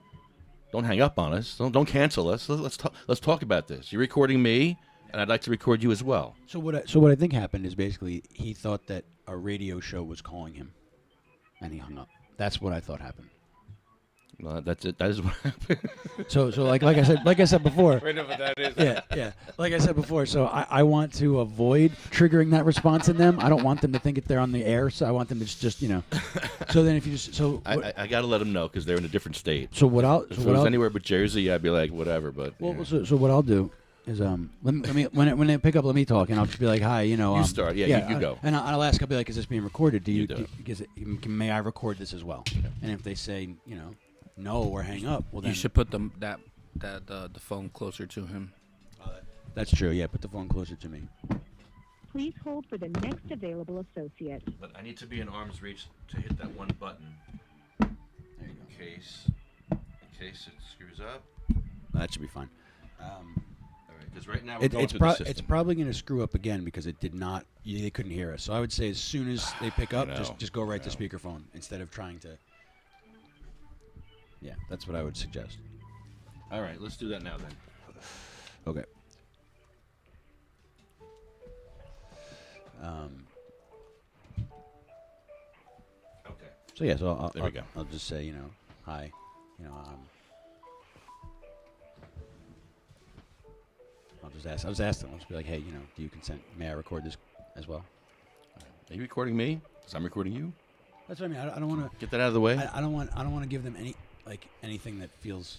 Don't hang up on us. Don't cancel us. Let's talk about this. You're recording me, and I'd like to record you as well. So what I think happened is basically he thought that a radio show was calling him, and he hung up. That's what I thought happened. Well, that's it. That is what happened. So like I said before. Wait, no, but that is. Yeah. Like I said before, so I want to avoid triggering that response in them. I don't want them to think that they're on the air, so I want them to just So then if you just I got to let them know because they're in a different state. So what I'll If it was anywhere but Jersey, I'd be like whatever. But well, yeah. so what I'll do is let me when they pick up, let me talk, and I'll just be like, hi, You start. Yeah, you go. And I'll ask, I'll be like, is this being recorded? You do. May I record this as well? And if they say no or hang up, well then You should put the phone closer to him. that's true. Yeah, put the phone closer to me. Please hold for the next available associate. But I need to be in arm's reach to hit that one button. There you go. In case it screws up. That should be fine. All right, because right now we're going through the system. It's probably going to screw up again because it did not. They couldn't hear us. So I would say as soon as they pick up, just go right to speakerphone instead of trying to. Yeah, that's what I would suggest. All right, let's do that now then. Okay. Okay. So yeah, so There we go. I'll just say, hi, I'll just ask them. I'll just be like, hey, do you consent? May I record this as well? Are you recording me? Because I'm recording you. That's what I mean. I don't want to Get that out of the way. I don't want to give them anything that feels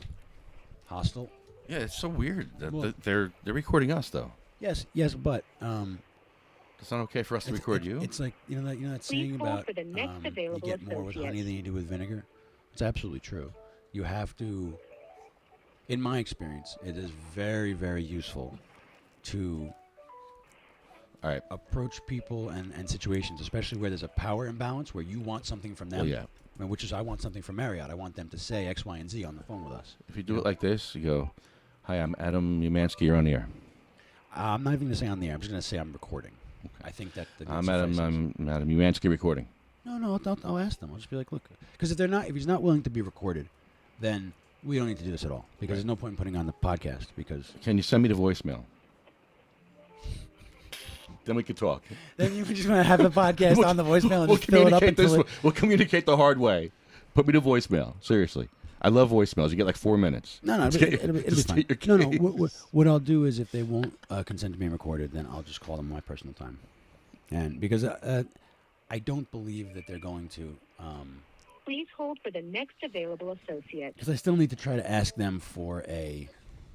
hostile. Yeah, it's so weird that Well- they're recording us though. Yes, but It's not okay for us to record you. It's like that Please saying hold about for the next you available get more with honey associate. than you do with vinegar. It's absolutely true. You have to. In my experience, it is very, very useful to All right. approach people and situations, especially where there's a power imbalance, where you want something from them. Well, yeah. Which is, I want something from Marriott. I want them to say X, Y, and Z on the phone with us. If you do it like this, you go, "Hi, I'm Adam Umansky. You're on the air." I'm not even going to say on the air. I'm just going to say I'm recording. I think that. I'm Adam Umansky recording. No, I'll ask them. I'll just be like, look, because if he's not willing to be recorded, then we don't need to do this at all. Because there's no point in putting on the podcast. Because Can you send me the voicemail? Then we can talk. then you just want to have the podcast on the voicemail and We'll just fill it up communicate until this. We'll communicate the hard way. Put me the voicemail. Seriously, I love voicemails. You get like 4 minutes. No, Just it'll be just fine. state your No. case. What I'll do is if they won't consent to being recorded, then I'll just call them my personal time, and because I don't believe that they're going to. Please hold for the next available associate. Because I still need to try to ask them for a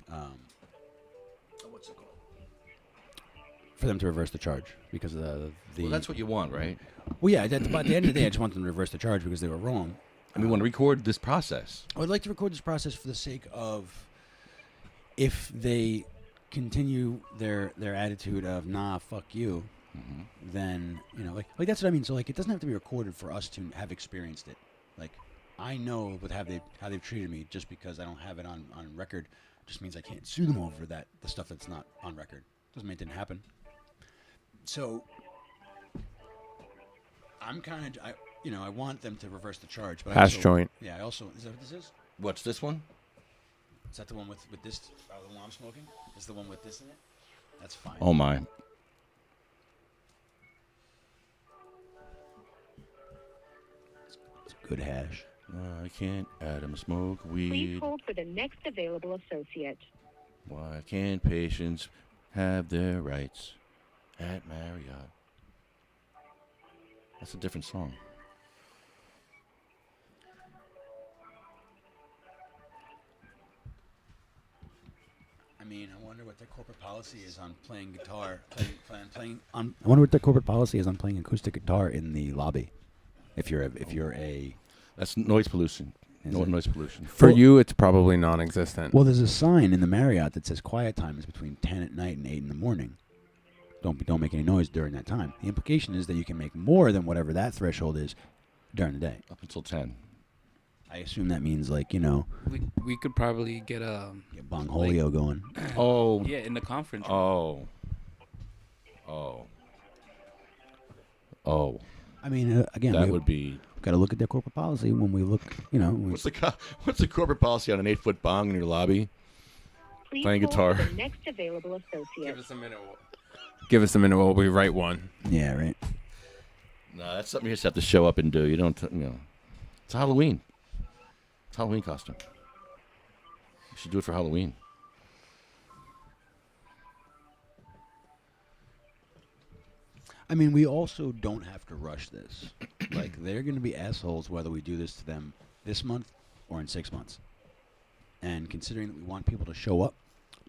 What's it called? For them to reverse the charge because of the. Well, that's what you want, right? Well, yeah. But at the end of the day, I just want them to reverse the charge because they were wrong. And we want to record this process. I would like to record this process for the sake of, if they continue their attitude of nah, fuck you, then like that's what I mean. So like, it doesn't have to be recorded for us to have experienced it. Like, I know with how they've treated me. Just because I don't have it on record, just means I can't sue them over the stuff that's not on record. Doesn't mean it didn't happen. So I'm kind of I want them to reverse the charge, but Hash joint. Yeah, I also is that what this is? What's this one? Is that the one with this? The one I'm smoking is the one with this in it. That's fine. Oh my! It's good hash. I can't Adam smoke Please weed. hold for the next available associate. Why can't patients have their rights at Marriott? That's a different song. I mean, I wonder what their corporate policy is on playing guitar. I wonder what their corporate policy is on playing acoustic guitar in the lobby. If you're a That's noise pollution. Is No it? noise pollution. For you, it's probably non-existent. well, there's a sign in the Marriott that says quiet time is between 10 at night and 8 in the morning. Don't make any noise during that time. The implication is that you can make more than whatever that threshold is during the day. Up until 10. I assume that means like We could probably get a get Bongholio going. Oh. yeah in the conference room. Oh. I mean, again, That we would be. got to look at their corporate policy when we look. What's the corporate policy on an 8-foot bong in your lobby? Please Playing hold guitar. for the next available associate. Give us a minute. Give us a minute while we write one. Yeah, right. No, that's something you just have to show up and do. You don't. It's Halloween. It's a Halloween costume. You should do it for Halloween. I mean, we also don't have to rush this. Like, they're going to be assholes whether we do this to them this month or in 6 months. And considering that we want people to show up,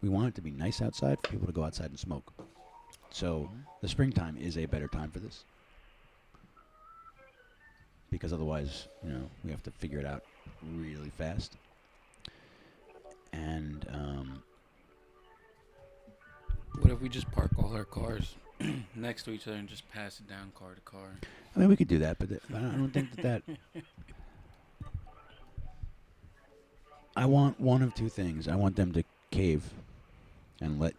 we want it to be nice outside for people to go outside and smoke. So the springtime is a better time for this. Because otherwise, we have to figure it out really fast. And What if we just park all our cars next to each other and just pass it down car to car? I mean, we could do that, but I don't think that. I want one of two things. I want them to cave and let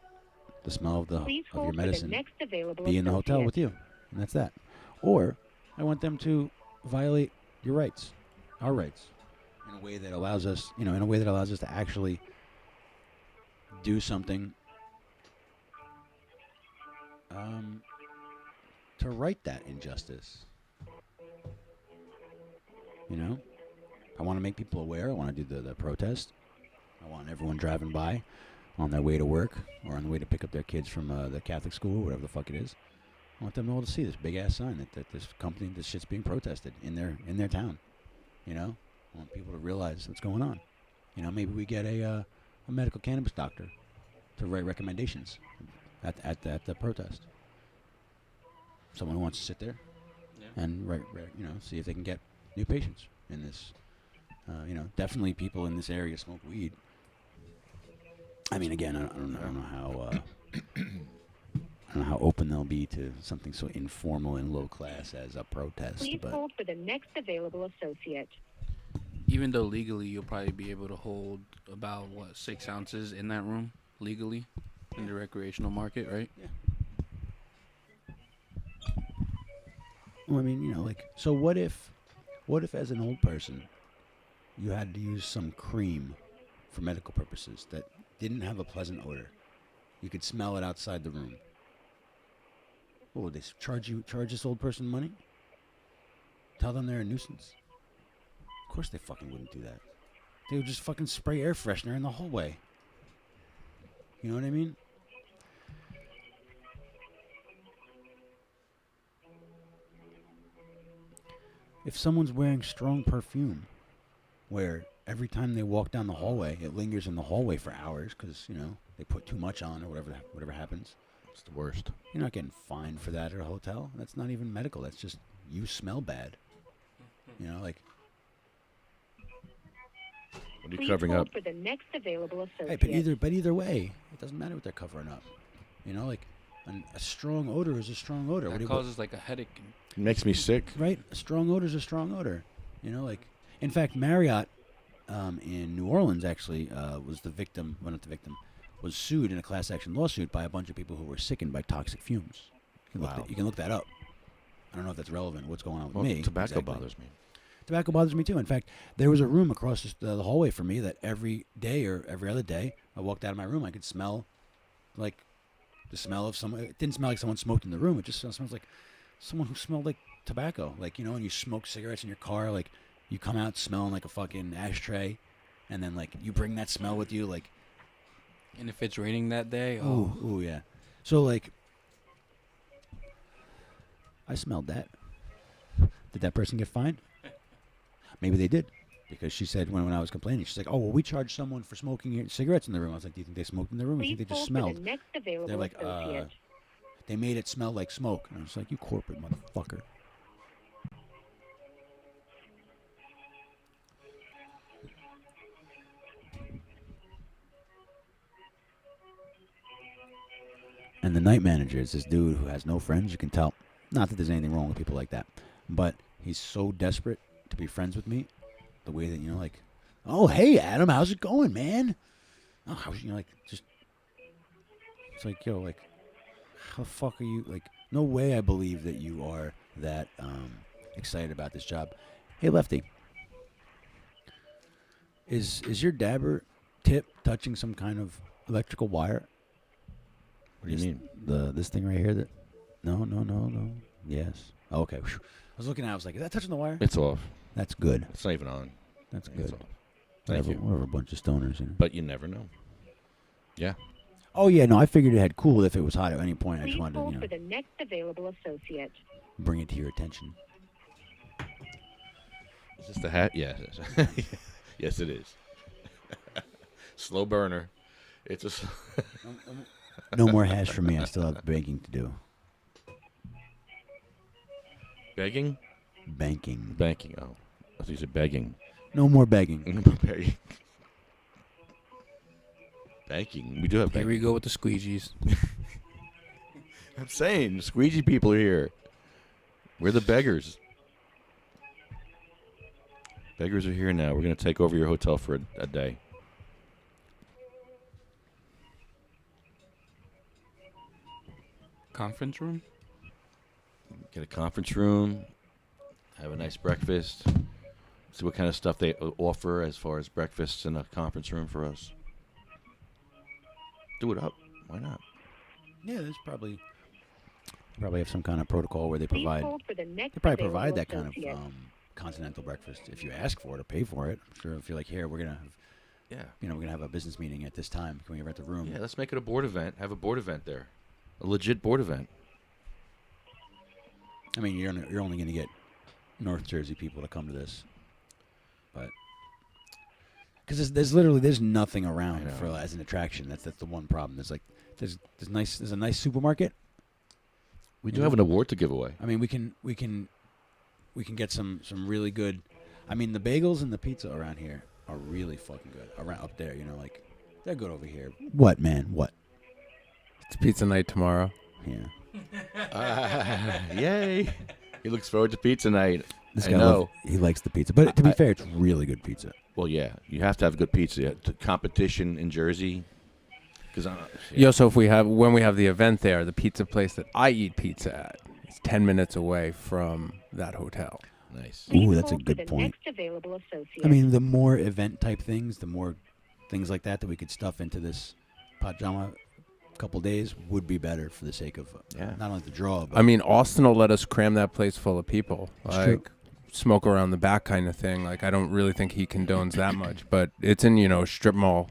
the smell of Please your hold for the medicine next available be in the hotel associate. with you, and that's that. Or I want them to violate your rights, our rights, in a way that allows us, to actually do something to right that injustice. I want to make people aware. I want to do the protest. I want everyone driving by on their way to work or on the way to pick up their kids from the Catholic school, whatever the fuck it is. I want them to be able to see this big ass sign that this company, this shit's being protested in their town. I want people to realize what's going on. Maybe we get a medical cannabis doctor to write recommendations at the protest. Someone who wants to sit there and write, see if they can get new patients in this. Definitely people in this area smoke weed. I mean, again, I don't know how open they'll be to something so informal and low class as a protest. Please But hold for the next available associate. Even though legally you'll probably be able to hold about 6 ounces in that room legally in the recreational market, right? Yeah. Well, I mean, so what if as an old person you had to use some cream for medical purposes that didn't have a pleasant odor? You could smell it outside the room. What would they charge this old person money? Tell them they're a nuisance? Of course they fucking wouldn't do that. They would just fucking spray air freshener in the hallway. You know what I mean? If someone's wearing strong perfume, where every time they walk down the hallway, it lingers in the hallway for hours because, they put too much on or whatever happens. It's the worst. You're not getting fined for that at a hotel. That's not even medical. That's just you smell bad. Like. What are you Please covering hold up? for the next available associate. Hey, but either way, it doesn't matter what they're covering up. Like a strong odor is a strong odor. That causes like a headache. It makes me sick. Right? A strong odor is a strong odor. Like, in fact, Marriott in New Orleans actually was the victim. Well, not the victim. Was sued in a class action lawsuit by a bunch of people who were sickened by toxic fumes. You can look that up. I don't know if that's relevant. What's going on with me? Tobacco bothers me. Tobacco bothers me too. In fact, there was a room across the hallway from me that every day or every other day, I walked out of my room, I could smell like the smell of someone. It didn't smell like someone smoked in the room. It just smells like someone who smelled like tobacco. Like, when you smoke cigarettes in your car, like you come out smelling like a fucking ashtray, and then like you bring that smell with you, like. And if it's raining that day, ooh, yeah. So like, I smelled that. Did that person get fined? Maybe they did, because she said when I was complaining, she's like, "Oh, well, we charged someone for smoking cigarettes in the room." I was like, "Do you think they smoked in the room? Or do you think they just smelled?" The next available They're like, associate. They made it smell like smoke. And I was like, "You corporate motherfucker." And the night manager is this dude who has no friends. You can tell. Not that there's anything wrong with people like that, but he's so desperate to be friends with me. The way that, like, "Oh, hey, Adam, how's it going, man?" Oh, how's, just. It's like, yo, like, how the fuck are you? Like, no way I believe that you are that excited about this job. Hey, Lefty. Is your dabber tip touching some kind of electrical wire? What do you mean? This thing right here that... No. Yes. Oh, okay. Whew. I was looking at it. I was like, is that touching the wire? It's off. That's good. It's not even on. That's It's good. off. Thank you. We're a bunch of stoners. But you never know. Yeah. Oh, yeah. No, I figured it had cooled if it was hot at any point. I Please just wanted hold to, for the next available associate. bring it to your attention. Is this the hat? Yes. Yes, it is. Slow burner. It's a... No more hash for me. I still have banking to do. Begging? Banking. Banking. Oh. I think you said begging. No more begging. Begging. Banking. We do have Here banking. we go with the squeegees. I'm saying, the squeegee people are here. We're the beggars. Beggars are here now. We're going to take over your hotel for a day. Conference room? Get a conference room. Have a nice breakfast. See what kind of stuff they offer as far as breakfasts in a conference room for us. Do it up. Why not? Yeah, there's probably have some kind of protocol where they Please provide. hold for the next They probably available provide that kind of associate. continental breakfast if you ask for it or pay for it. I'm sure if you're like, here, we're gonna have, Yeah. we're gonna have a business meeting at this time. Can we rent the room? Yeah, let's make it a board event. Have a board event there. A legit board event. I mean, you're only gonna get North Jersey people to come to this, but because there's nothing around for as an attraction. That's the one problem. There's a nice supermarket. We do have an award to give away. I mean, we can get some really good. I mean, the bagels and the pizza around here are really fucking good. Around up there, like they're good over here. What, man? What? It's pizza night tomorrow. Yeah. Yay! He looks forward to pizza night. This I guy know. he likes the pizza, but to be fair, it's really good pizza. Well, yeah, you have to have good pizza. The competition in Jersey. So when we have the event there, the pizza place that I eat pizza at is 10 minutes away from that hotel. Nice. Ooh, that's a good point. Next available associate. I mean, the more event type things, the more things like that we could stuff into this pajama couple days would be better for the sake of not only the draw. But I mean, Austin will let us cram that place full of people. It's like true. Smoke around the back kind of thing. Like, I don't really think he condones that much, but it's in, strip mall,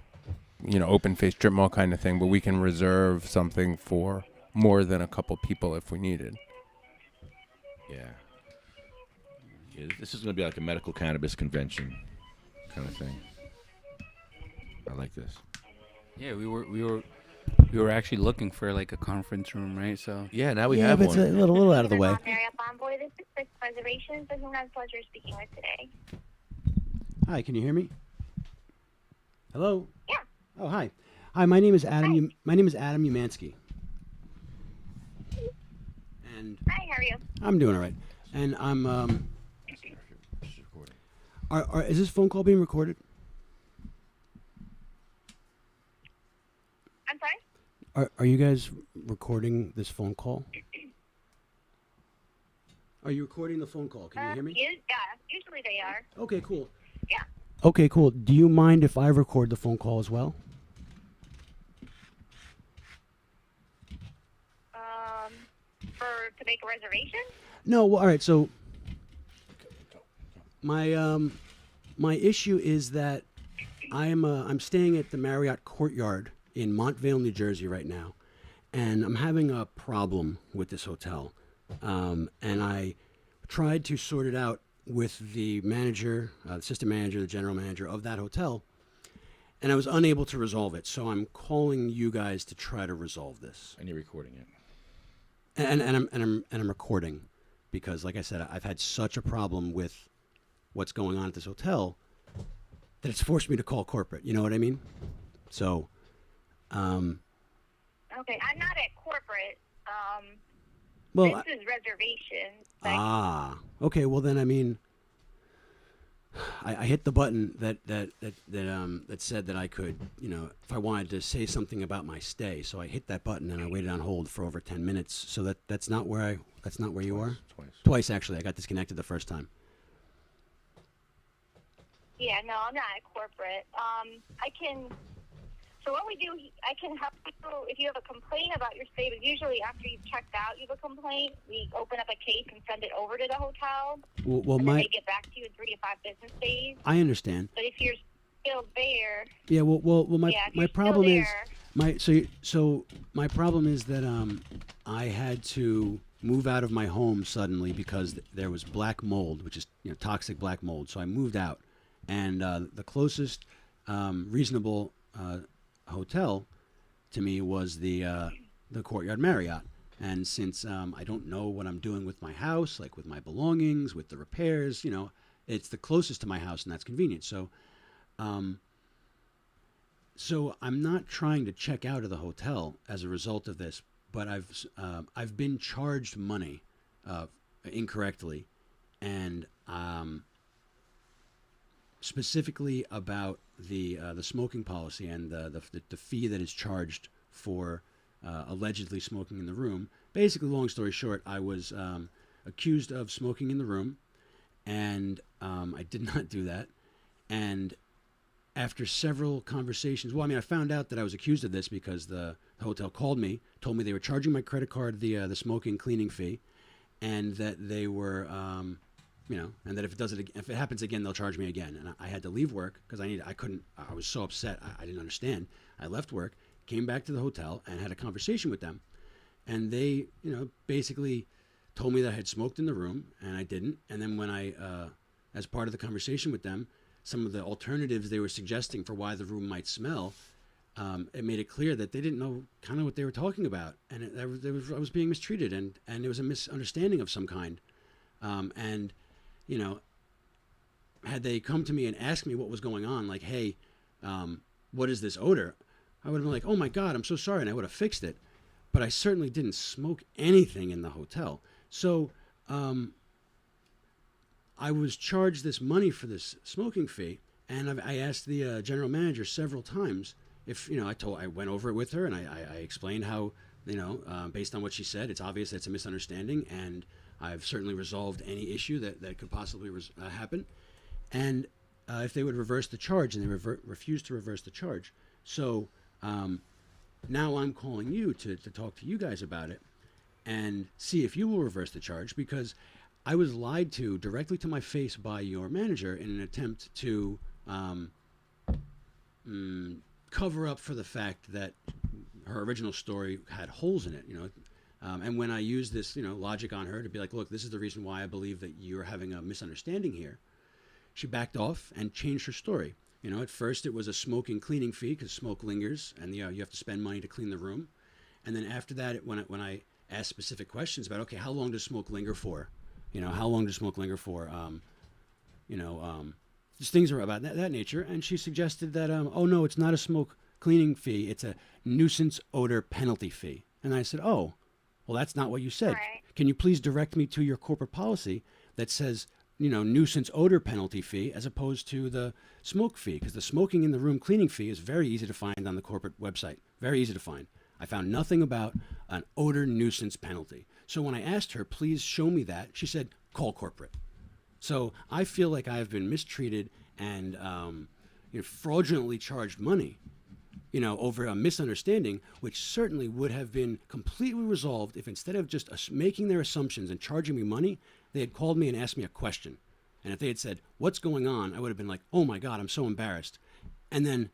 open face strip mall kind of thing, but we can reserve something for more than a couple people if we needed. Yeah. This is going to be like a medical cannabis convention. kind of thing. I like this. Yeah, we were actually looking for like a conference room, right? So Yeah, now we Yeah, have but it's one. a little out of the way. Marriott Bonvoy, this is Chris Reservations. Whom has pleasure speaking with today? Hi, can you hear me? Hello? Yeah. Oh, hi. Hi, my name is Adam. Hi. My name is Adam Umansky. And Hi, how are you? I'm doing all right. And I'm is this phone call being recorded? I'm sorry? Are you guys recording this phone call? Are you recording the phone call? Can you hear me? Yeah, usually they are. Okay, cool. Yeah. Okay, cool. Do you mind if I record the phone call as well? To make a reservation? No, well, all right. So my issue is that I'm staying at the Marriott Courtyard in Montvale, New Jersey right now, and I'm having a problem with this hotel. And I tried to sort it out with the manager, the assistant manager, the general manager of that hotel, and I was unable to resolve it. So I'm calling you guys to try to resolve this. And you're recording it. And I'm recording because, like I said, I've had such a problem with what's going on at this hotel that it's forced me to call corporate. You know what I mean? So, Okay, I'm not at corporate. well, This is reservations. Okay. Well, then, I mean, I hit the button that said that I could, if I wanted to say something about my stay. So I hit that button and I waited on hold for over 10 minutes. So that's not where you are. Twice actually. I got disconnected the first time. Yeah, no, I'm not at corporate. So what we do, I can help you if you have a complaint about your stay, but usually after you've checked out, you have a complaint, we open up a case and send it over to the hotel. Well, and then they get back to you in 3 to 5 business days. I understand. But if you're still there, Yeah. My problem is my problem is that I had to move out of my home suddenly because there was black mold, which is toxic black mold. So I moved out, and the closest reasonable hotel to me was the Courtyard Marriott. And since I don't know what I'm doing with my house, like with my belongings, with the repairs, it's the closest to my house, and that's convenient. So I'm not trying to check out of the hotel as a result of this, but I've been charged money incorrectly, and specifically about the smoking policy and the fee that is charged for allegedly smoking in the room. Basically, long story short, I was accused of smoking in the room, and I did not do that. And after several conversations, I found out that I was accused of this because the hotel called me, told me they were charging my credit card the smoking cleaning fee, and that they were, and that if it happens again, they'll charge me again. And I had to leave work because I was so upset. I didn't understand. I left work, came back to the hotel, and had a conversation with them. And they, basically told me that I had smoked in the room, and I didn't. And then when I, as part of the conversation with them, some of the alternatives they were suggesting for why the room might smell, it made it clear that they didn't know kind of what they were talking about. And I was being mistreated, and it was a misunderstanding of some kind. And had they come to me and asked me what was going on, like, hey, what is this odor? I would have been like, oh my God, I'm so sorry, and I would have fixed it. But I certainly didn't smoke anything in the hotel. So I was charged this money for this smoking fee, and I asked the general manager several times if, I went over it with her, and I explained how, based on what she said, it's obvious that it's a misunderstanding, and I've certainly resolved any issue that could possibly happen. And if they would reverse the charge, and they refused to reverse the charge. So now I'm calling you to talk to you guys about it and see if you will reverse the charge, because I was lied to directly to my face by your manager in an attempt to cover up for the fact that her original story had holes in it, and when I used this, logic on her to be like, look, this is the reason why I believe that you're having a misunderstanding here. she backed off and changed her story. You know, at first it was a smoking cleaning fee because smoke lingers, and you have to spend money to clean the room. And then after that, when I asked specific questions about, okay, how long does smoke linger for? You know, how long does smoke linger for? Just things are about that nature. And she suggested that, oh no, it's not a smoke cleaning fee. It's a nuisance odor penalty fee. And I said, oh, well, that's not what you said. Right. Can you please direct me to your corporate policy that says, you know, nuisance odor penalty fee as opposed to the smoke fee? Because the smoking in the room cleaning fee is very easy to find on the corporate website. Very easy to find. I found nothing about an odor nuisance penalty. So when I asked her, please show me that, she said, call corporate. So I feel like I have been mistreated and fraudulently charged money, you know, over a misunderstanding, which certainly would have been completely resolved if instead of just making their assumptions and charging me money, they had called me and asked me a question. And if they had said, what's going on? I would have been like, oh my God, I'm so embarrassed. And then,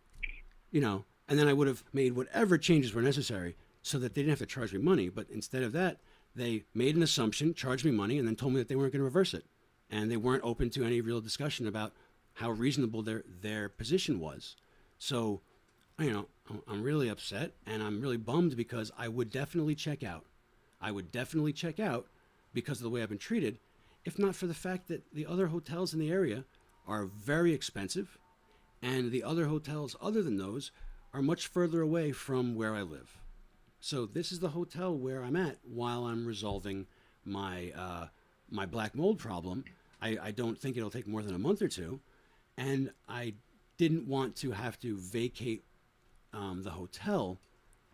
I would have made whatever changes were necessary so that they didn't have to charge me money. But instead of that, they made an assumption, charged me money, and then told me that they weren't going to reverse it. And they weren't open to any real discussion about how reasonable their position was. So, I'm really upset and I'm really bummed because I would definitely check out. I would definitely check out because of the way I've been treated, if not for the fact that the other hotels in the area are very expensive, and the other hotels other than those are much further away from where I live. So this is the hotel where I'm at while I'm resolving my my black mold problem. I don't think it'll take more than a month or two, and I didn't want to have to vacate the hotel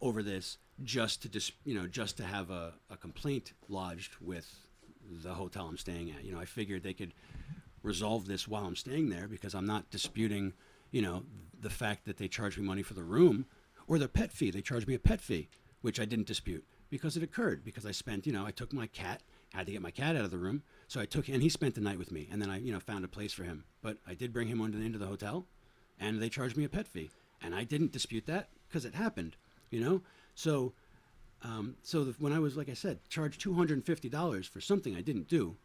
over this just to have a complaint lodged with the hotel I'm staying at. I figured they could resolve this while I'm staying there because I'm not disputing, the fact that they charged me money for the room or the pet fee. They charged me a pet fee, which I didn't dispute because it occurred because I spent, I took my cat, had to get my cat out of the room. So and he spent the night with me, and then I, found a place for him. But I did bring him into the hotel, and they charged me a pet fee, and I didn't dispute that because it happened, So, when I was, like I said, charged $250 for something I didn't do,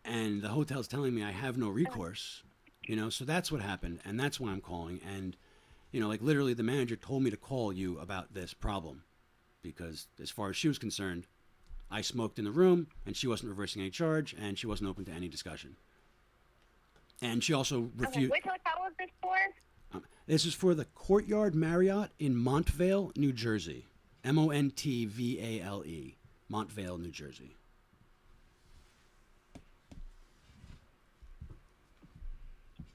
and the hotel's telling me I have no recourse, so that's what happened, and that's why I'm calling. And, literally the manager told me to call you about this problem, because as far as she was concerned, I smoked in the room, and she wasn't reversing any charge, and she wasn't open to any discussion. And she also refused. Which hotel was this for? This is for the Courtyard Marriott in Montvale, New Jersey. Montvale, Montvale, New Jersey.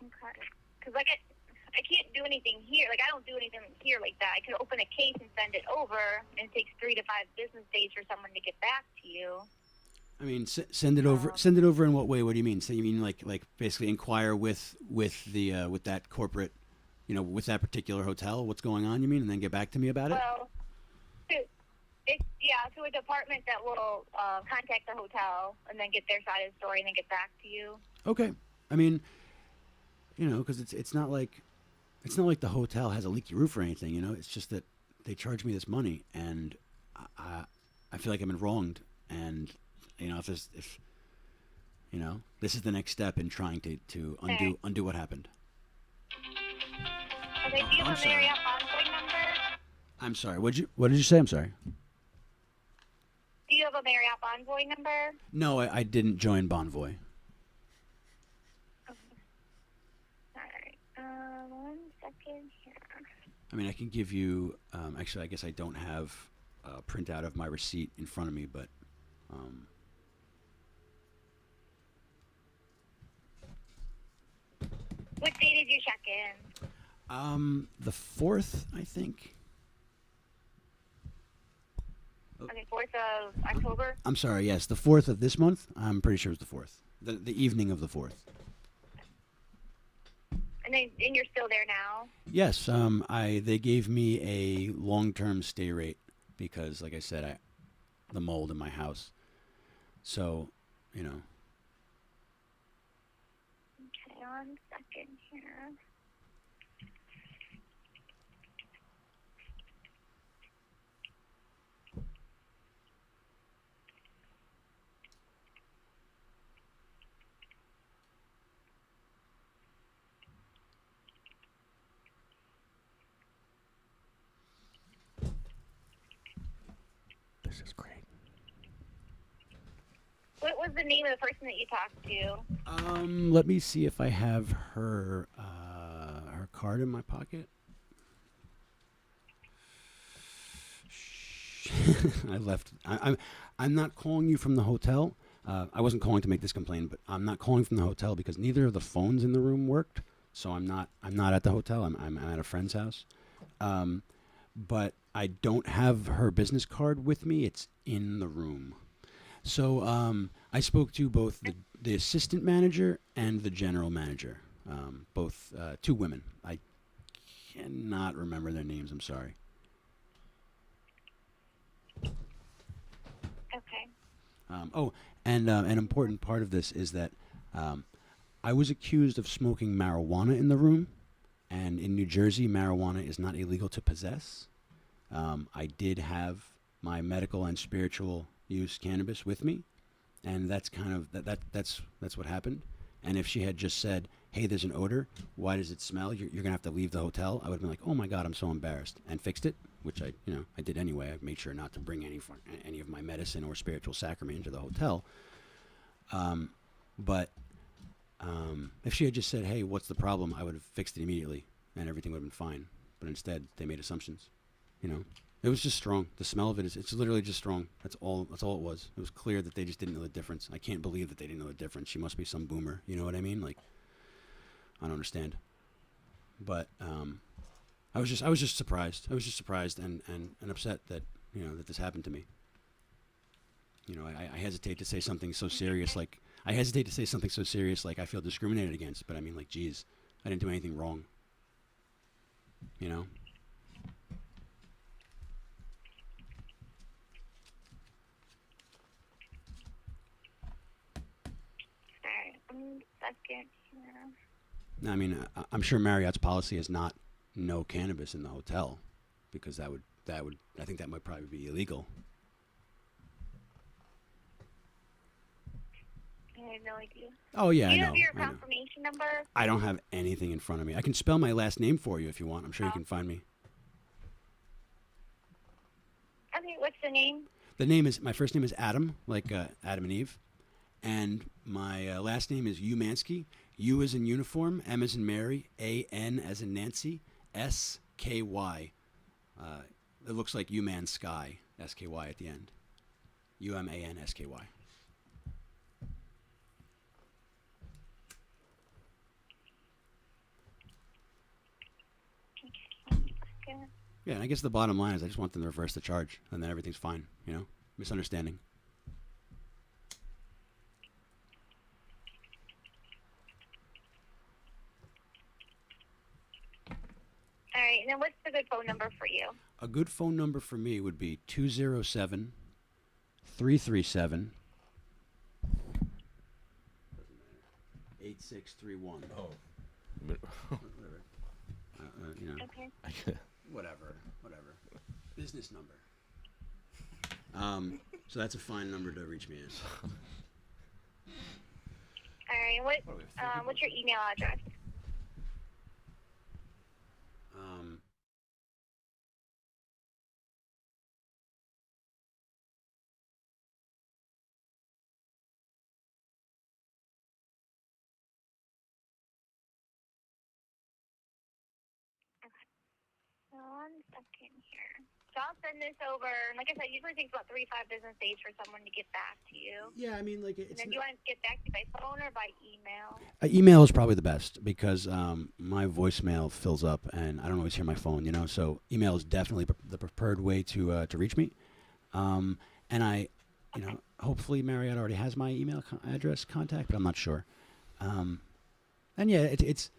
Okay. Because I can't do anything here. I don't do anything here like that. I could open a case and send it over, and it takes 3 to 5 business days for someone to get back to you. I mean, send it over. Send it over in what way? What do you mean? So you mean like basically inquire with that corporate, with that particular hotel, what's going on? You mean, and then get back to me about it? Well, to a department that will contact the hotel and then get their side of the story and then get back to you. Okay. I mean, because it's not like the hotel has a leaky roof or anything. It's just that they charge me this money, and I feel like I've been wronged, and if this is the next step in trying to undo what happened. Okay, do you have a Marriott Bonvoy number? I'm sorry. What did you say? I'm sorry. Do you have a Marriott Bonvoy number? No, I didn't join Bonvoy. Okay. All right. 1 second here. I mean, I can give you. Actually, I guess I don't have a printout of my receipt in front of me, but. What day did you check in? The 4th, I think. Okay, 4th of October? I'm sorry, yes, the 4th of this month. I'm pretty sure it was the 4th. The evening of the 4th. And you're still there now? Yes, they gave me a long-term stay rate because, like I said, the mold in my house. So, Okay, 1 second here. This is great. What was the name of the person that you talked to? Let me see if I have her her card in my pocket. I left. I'm not calling you from the hotel. I wasn't calling to make this complaint, but I'm not calling from the hotel because neither of the phones in the room worked. So I'm not at the hotel. I'm at a friend's house. But I don't have her business card with me. It's in the room. So I spoke to both the assistant manager and the general manager, both two women. I cannot remember their names. I'm sorry. Okay. And an important part of this is that I was accused of smoking marijuana in the room, and in New Jersey, marijuana is not illegal to possess. I did have my medical and spiritual use cannabis with me, and that's kind of that's what happened. And if she had just said, "Hey, there's an odor. Why does it smell? You're gonna have to leave the hotel," I would have been like, "Oh my God, I'm so embarrassed," and fixed it, which I did anyway. I made sure not to bring any of my medicine or spiritual sacrament into the hotel. But if she had just said, "Hey, what's the problem?" I would have fixed it immediately, and everything would have been fine. But instead, they made assumptions. It was just strong. The smell of it it's literally just strong. That's all it was. It was clear that they just didn't know the difference. I can't believe that they didn't know the difference. She must be some boomer. You know what I mean? Like, I don't understand. But I was just surprised. I was just surprised and upset that that this happened to me. I hesitate to say something so serious like I feel discriminated against. But I mean, like, geez, I didn't do anything wrong. Second. I mean, I'm sure Marriott's policy is not no cannabis in the hotel, because that would I think that might probably be illegal. I have no idea. Oh yeah, Do you I know. have your I know. confirmation number? I don't have anything in front of me. I can spell my last name for you if you want. I'm sure you can find me. Okay, what's the name? My first name is Adam, like Adam and Eve, and my last name is Umansky. U as in uniform, M as in Mary, A-N as in Nancy, S-K-Y. It looks like Umansky, S-K-Y at the end. U-M-A-N-S-K-Y. Yeah, and I guess the bottom line is I just want them to reverse the charge, and then everything's fine, Misunderstanding. All right, and then what's the good phone number for you? A good phone number for me would be 207-337-8631. Oh. Okay. Whatever. Business number. So that's a fine number to reach me in. All right, what's your email address? Okay. 1 second here. So I'll send this over. Like I said, it usually takes about 3 to 5 business days for someone to get back to you. Yeah, I mean, like, And then do you want to get back to you by phone or by email? Email is probably the best because my voicemail fills up and I don't always hear my phone, So email is definitely the preferred way to reach me. And I, hopefully Marriott already has my email address contact, but I'm not sure. And yeah, it's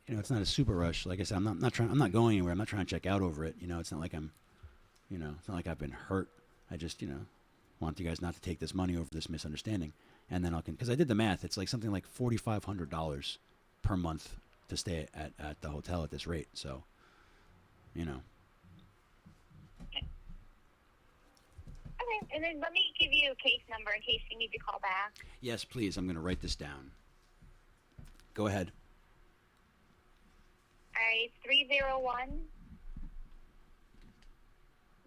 it's not a super rush. Like I said, I'm not going anywhere. I'm not trying to check out over it. It's not like it's not like I've been hurt. I just, want you guys not to take this money over this misunderstanding. And then because I did the math, it's like something like $4,500 per month to stay at the hotel at this rate. So, Okay, and then let me give you a case number in case you need to call back. Yes, please. I'm going to write this down. Go ahead. All right,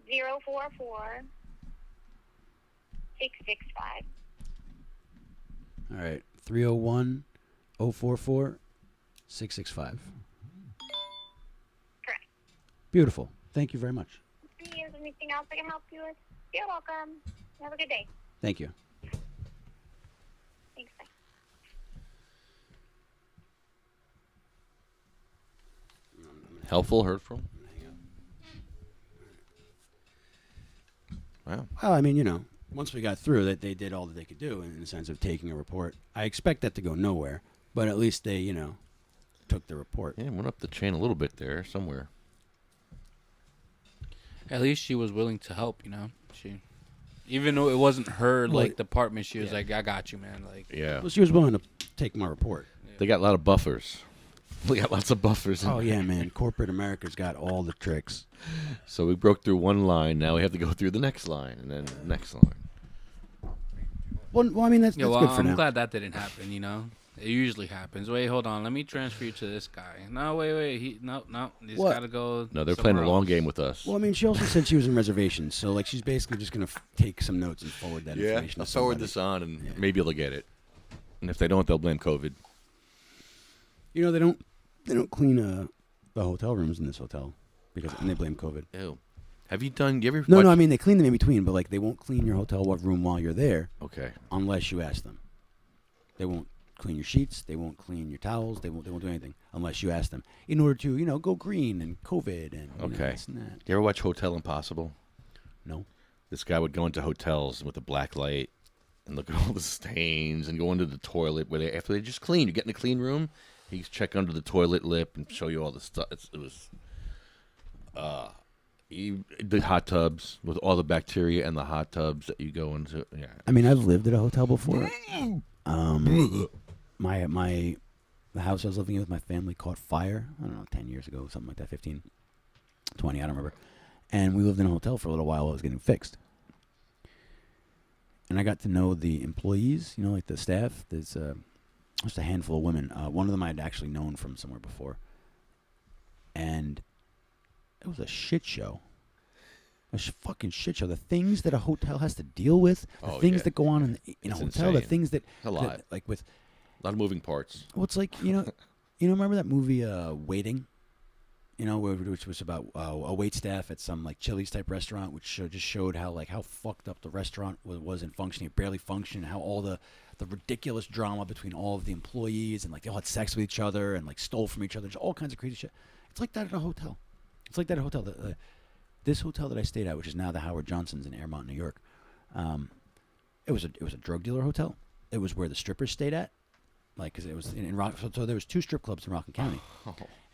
301-044-9 665. All right. 301-044-665. Correct. Beautiful. Thank you very much. Is there anything else I can help you with? You're welcome. Have a good day. Thank you. Thanks. Bye. Helpful, hurtful? Wow. Well, I mean, you know, once we got through that, they did all that they could do in the sense of taking a report. I expect that to go nowhere, but at least they, you know, took the report. Yeah, went up the chain a little bit there somewhere. At least she was willing to help, you know. She, even though it wasn't her like department, she was like, "I got you, man." Like, Yeah. Well, she was willing to take my report. They got a lot of buffers. We got lots of buffers. Oh yeah, man. Corporate America's got all the tricks. So we broke through one line. Now we have to go through the next line and then the next line. Well, I mean that's good for I'm now. glad that didn't happen. You know, it usually happens. Wait, hold on. Let me transfer you to this guy. No, wait. No. He's What? got to go. No, they're playing a somewhere long else. game with us. Well, I mean, she also said she was in reservations, so like she's basically just gonna take some notes and forward that information. I'll to forward somebody. this on and maybe they'll get it. And if they don't, they'll blame COVID. You know, they don't clean the hotel rooms in this hotel and they blame COVID. Ew. Have you ever No, watched- I mean they clean them in between, but like they won't clean your hotel room while you're there. Okay. Unless you ask them. They won't clean your sheets. They won't clean your towels. They won't do anything unless you ask them. In order to, you know, go green and COVID and you know, Okay. this and that. You ever watch Hotel Impossible? No. This guy would go into hotels with a black light and look at all the stains and go into the toilet where after they just clean. You get in the clean room, he'd check under the toilet lip and show you all the stuff. It was the hot tubs with all the bacteria and the hot tubs that you go into. Yeah. I mean, I've lived at a hotel before. The house I was living in with my family caught fire, I don't know, 10 years ago, something like that, 15, 20, I don't remember. And we lived in a hotel for a little while it was getting fixed. And I got to know the employees, you know, like the staff. There's just a handful of women. One of them I'd actually known from somewhere before. And it was a shit show. Fucking shit show. The things that a hotel has to deal with, the things that go on in a It's hotel, the insane. things that, A lot. like with A lot of moving parts. well, it's like, you know, remember that movie, Waiting? You know, which was about a wait staff at some like Chili's type restaurant, which just showed how fucked up the restaurant wasn't functioning. It barely functioned. How all the ridiculous drama between all of the employees and like they all had sex with each other and like stole from each other. Just all kinds of crazy shit. It's like that at a hotel. It's like that at a hotel. This hotel that I stayed at, which is now the Howard Johnson's in Airmont, New York. It was a drug dealer hotel. It was where the strippers stayed at. Like, cause it was in Rock. So there was 2 strip clubs in Rockland County,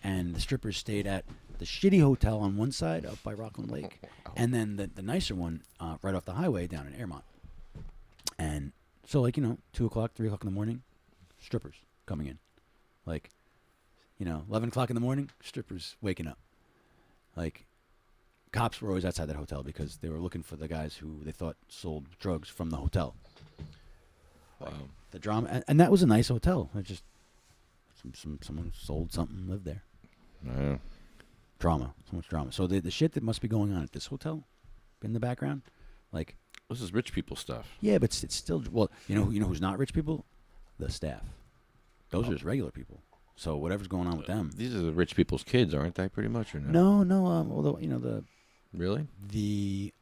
and the strippers stayed at the shitty hotel on one side up by Rockland Lake, and then the nicer one right off the highway down in Airmont. And so, like, you know, 2 o'clock, 3 o'clock in the morning, strippers coming in, like, you know, 11 o'clock in the morning, strippers waking up. Like, cops were always outside that hotel because they were looking for the guys who they thought sold drugs from the hotel. Wow. The drama, and that was a nice hotel. It just someone sold something, lived there. Yeah. Drama, so much drama. So the shit that must be going on at this hotel, in the background, like This is rich people stuff. yeah, but it's still you know who's not rich people, the staff. Those are just regular people. So whatever's going on with them. These are the rich people's kids, aren't they? Pretty much, or no? No. Although you know Really? the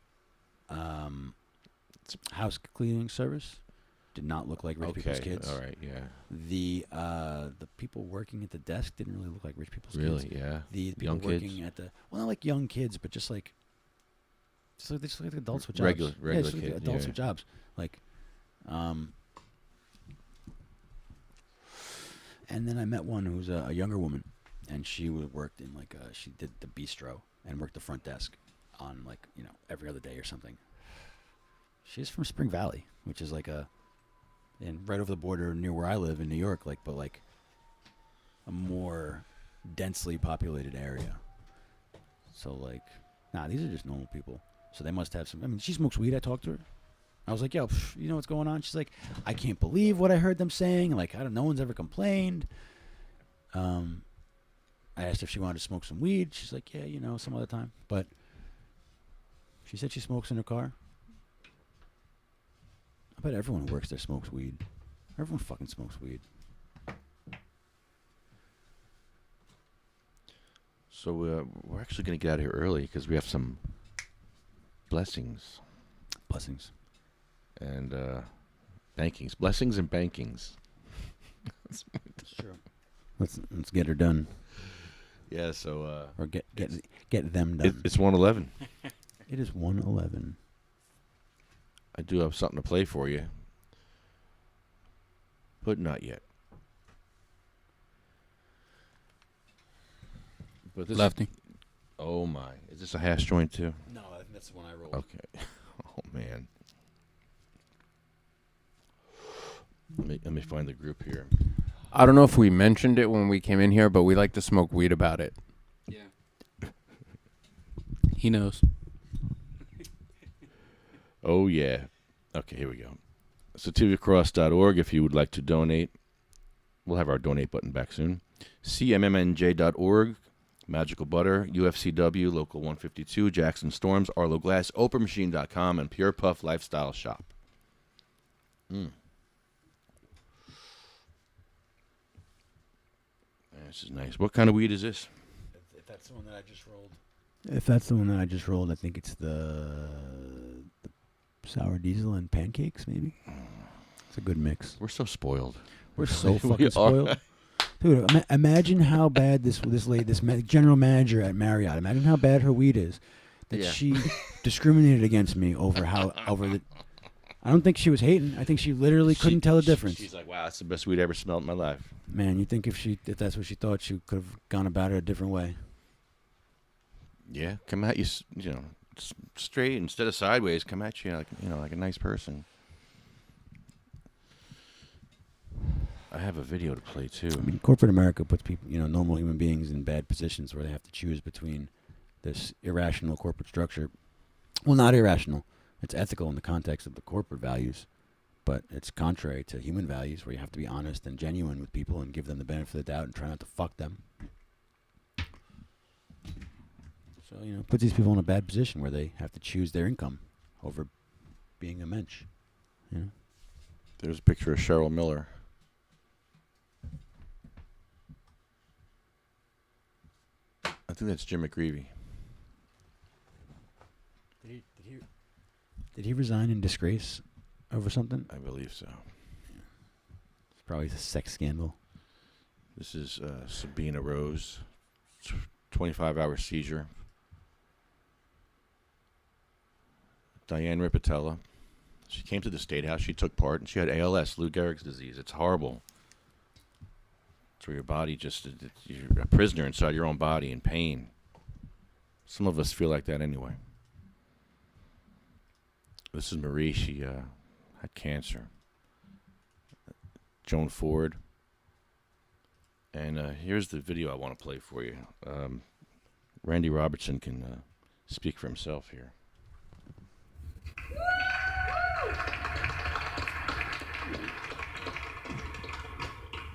house cleaning service did not look like rich people's kids. All right. Yeah. The people working at the desk didn't really look like rich people's kids. Really? Yeah. The people Young working kids? at not like young kids, but just like adults with jobs. Regular just like kids, adults yeah. with jobs. Like, and then I met one who's a younger woman, and she worked in like she did the bistro and worked the front desk on like every other day or something. She's from Spring Valley, which is like and right over the border near where I live in New York, but a more densely populated area. So these are just normal people. So they must have some. I mean, she smokes weed. I talked to her. I was like, yo, you know what's going on? She's like, I can't believe what I heard them saying. Like, no one's ever complained. I asked her if she wanted to smoke some weed. She's like, yeah, some other time. But she said she smokes in her car. bet everyone who works there smokes weed. Everyone fucking smokes weed. So we're actually going to get out of here early because we have some blessings. Blessings. And bankings. Blessings and bankings. Sure. Let's get her done. Yeah, so... or get them done. It's 1:11. It is 1:11. I do have something to play for you. But not yet. But this Lefty. Oh my. Is this a hash joint too? No, I think that's the one I rolled. Okay. Oh man. Let me find the group here. I don't know if we mentioned it when we came in here, but we like to smoke weed about it. Yeah. He knows. Oh yeah. Okay, here we go. SativaCross.org if you would like to donate. We'll have our donate button back soon. CMMNJ.org. Magical Butter, UFCW, Local 152, Jackson Storms, Arlo Glass, OprahMachine.com, and Pure Puff Lifestyle Shop. This is nice. What kind of weed is this? If that's the one that I just rolled. If that's the one that I just rolled, I think it's the sour diesel and pancakes, maybe. It's a good mix. We're so spoiled. We're so fucking spoiled. Dude, imagine how bad this general manager at Marriott. Imagine how bad her weed is. That she discriminated against me over the. I don't think she was hating. I think she literally couldn't tell the difference. She's like, "Wow, that's the best weed I ever smelled in my life." Man, you think if that's what she thought, she could have gone about it a different way. Yeah, come at you, straight instead of sideways. Come at you like a nice person. I have a video to play too. I mean, corporate America puts people, normal human beings in bad positions where they have to choose between this irrational corporate structure. Well, not irrational. It's ethical in the context of the corporate values, but it's contrary to human values where you have to be honest and genuine with people and give them the benefit of the doubt and try not to fuck them. So, puts these people in a bad position where they have to choose their income over being a mensch. There's a picture of Cheryl Miller. I think that's Jim McGreevy. Did he resign in disgrace over something? I believe so. It's probably a sex scandal. This is Sabina Rose, 25-hour seizure. Diane Ripatella. She came to the State House. She took part, and she had ALS, Lou Gehrig's disease. It's horrible. It's where your body you're a prisoner inside your own body in pain. Some of us feel like that anyway. This is Marie. She had cancer. Joan Ford. And here's the video I want to play for you. Randy Robertson can speak for himself here.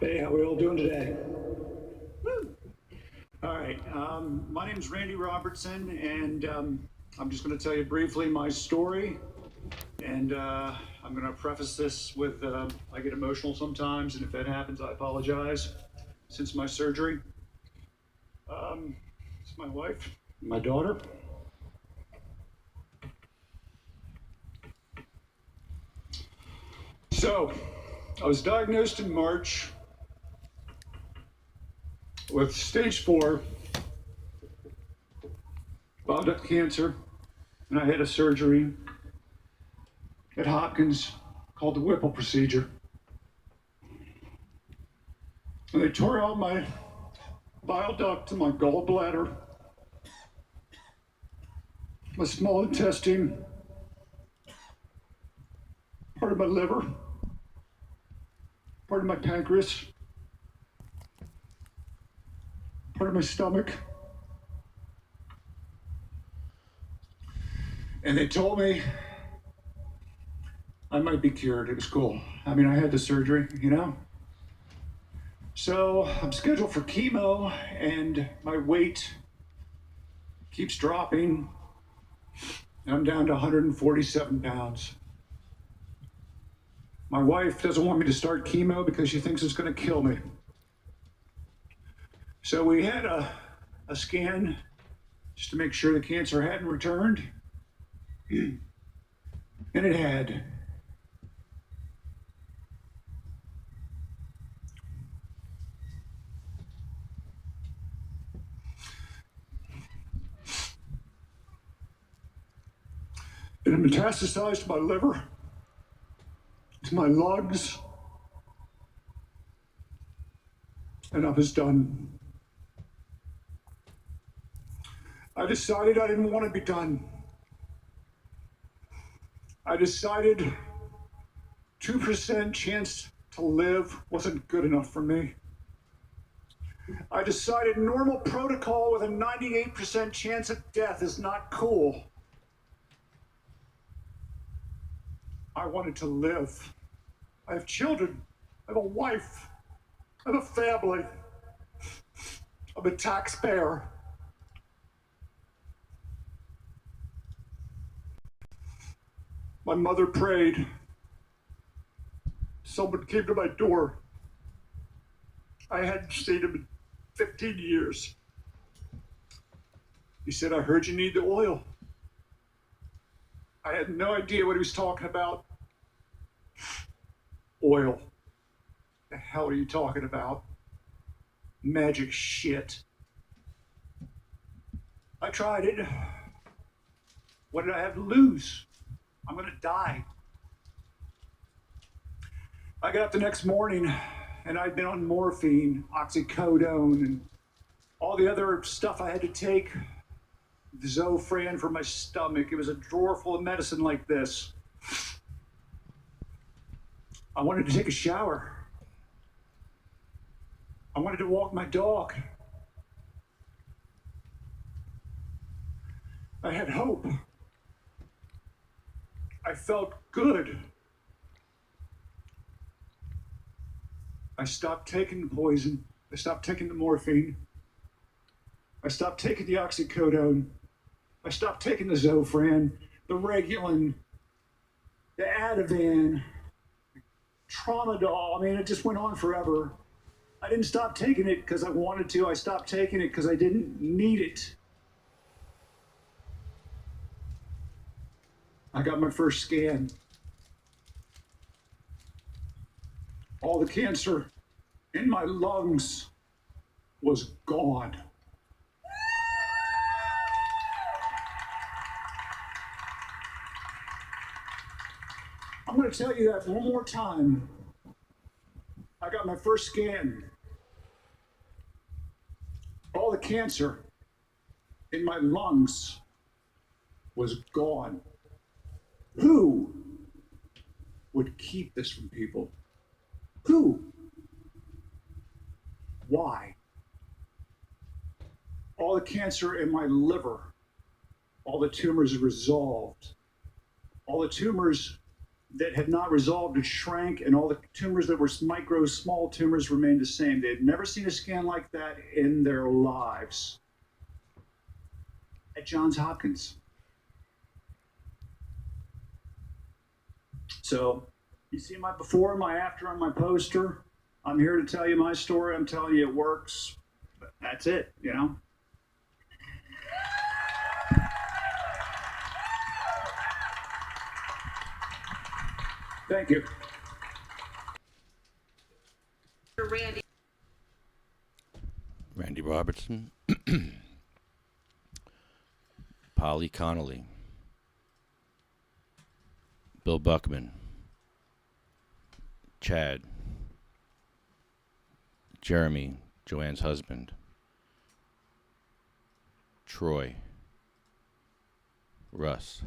Hey, how are we all doing today? All right, my name is Randy Robertson, and I'm just going to tell you briefly my story. And I'm going to preface this with I get emotional sometimes, and if that happens, I apologize. Since my surgery, it's my wife, my daughter. So, I was diagnosed in March with stage 4 bile duct cancer, and I had a surgery at Hopkins called the Whipple procedure. And they tore out my bile duct and my gallbladder, my small intestine, part of my liver, part of my pancreas, part of my stomach. And they told me I might be cured. It was cool. I mean, I had the surgery, So I'm scheduled for chemo, and my weight keeps dropping. And I'm down to 147 pounds. My wife doesn't want me to start chemo because she thinks it's going to kill me. So we had a scan just to make sure the cancer hadn't returned. And it had. It had metastasized to my liver, to my lungs, and I was done. I decided I didn't want to be done. I decided 2% chance to live wasn't good enough for me. I decided normal protocol with a 98% chance of death is not cool. I wanted to live. I have children. I have a wife. I have a family. I'm a taxpayer. My mother prayed. Someone came to my door. I hadn't seen him in 15 years. He said, I heard you need the oil. I had no idea what he was talking about. Oil. The hell are you talking about? Magic shit. I tried it. What did I have to lose? I'm gonna die. I got up the next morning and I'd been on morphine, oxycodone, and all the other stuff I had to take. Zofran for my stomach. It was a drawer full of medicine like this. I wanted to take a shower. I wanted to walk my dog. I had hope. I felt good. I stopped taking the poison. I stopped taking the morphine. I stopped taking the oxycodone. I stopped taking the Zofran, the Regulin, the Ativan, Tramadol. I mean, it just went on forever. I didn't stop taking it because I wanted to. I stopped taking it because I didn't need it. I got my first scan. All the cancer in my lungs was gone. I'm going to tell you that one more time. I got my first scan. All the cancer in my lungs was gone. Who would keep this from people? Who? Why? All the cancer in my liver, all the tumors resolved. All the tumors that had not resolved had shrank, and all the tumors that were micro, small tumors remained the same. They had never seen a scan like that in their lives. At Johns Hopkins. So, you see my before, my after on my poster. I'm here to tell you my story. I'm telling you it works. But that's it, you know? Thank you. Randy Robertson. Polly Connolly. Bill Buckman. Chad. Jeremy, Joanne's husband. Troy. Russ.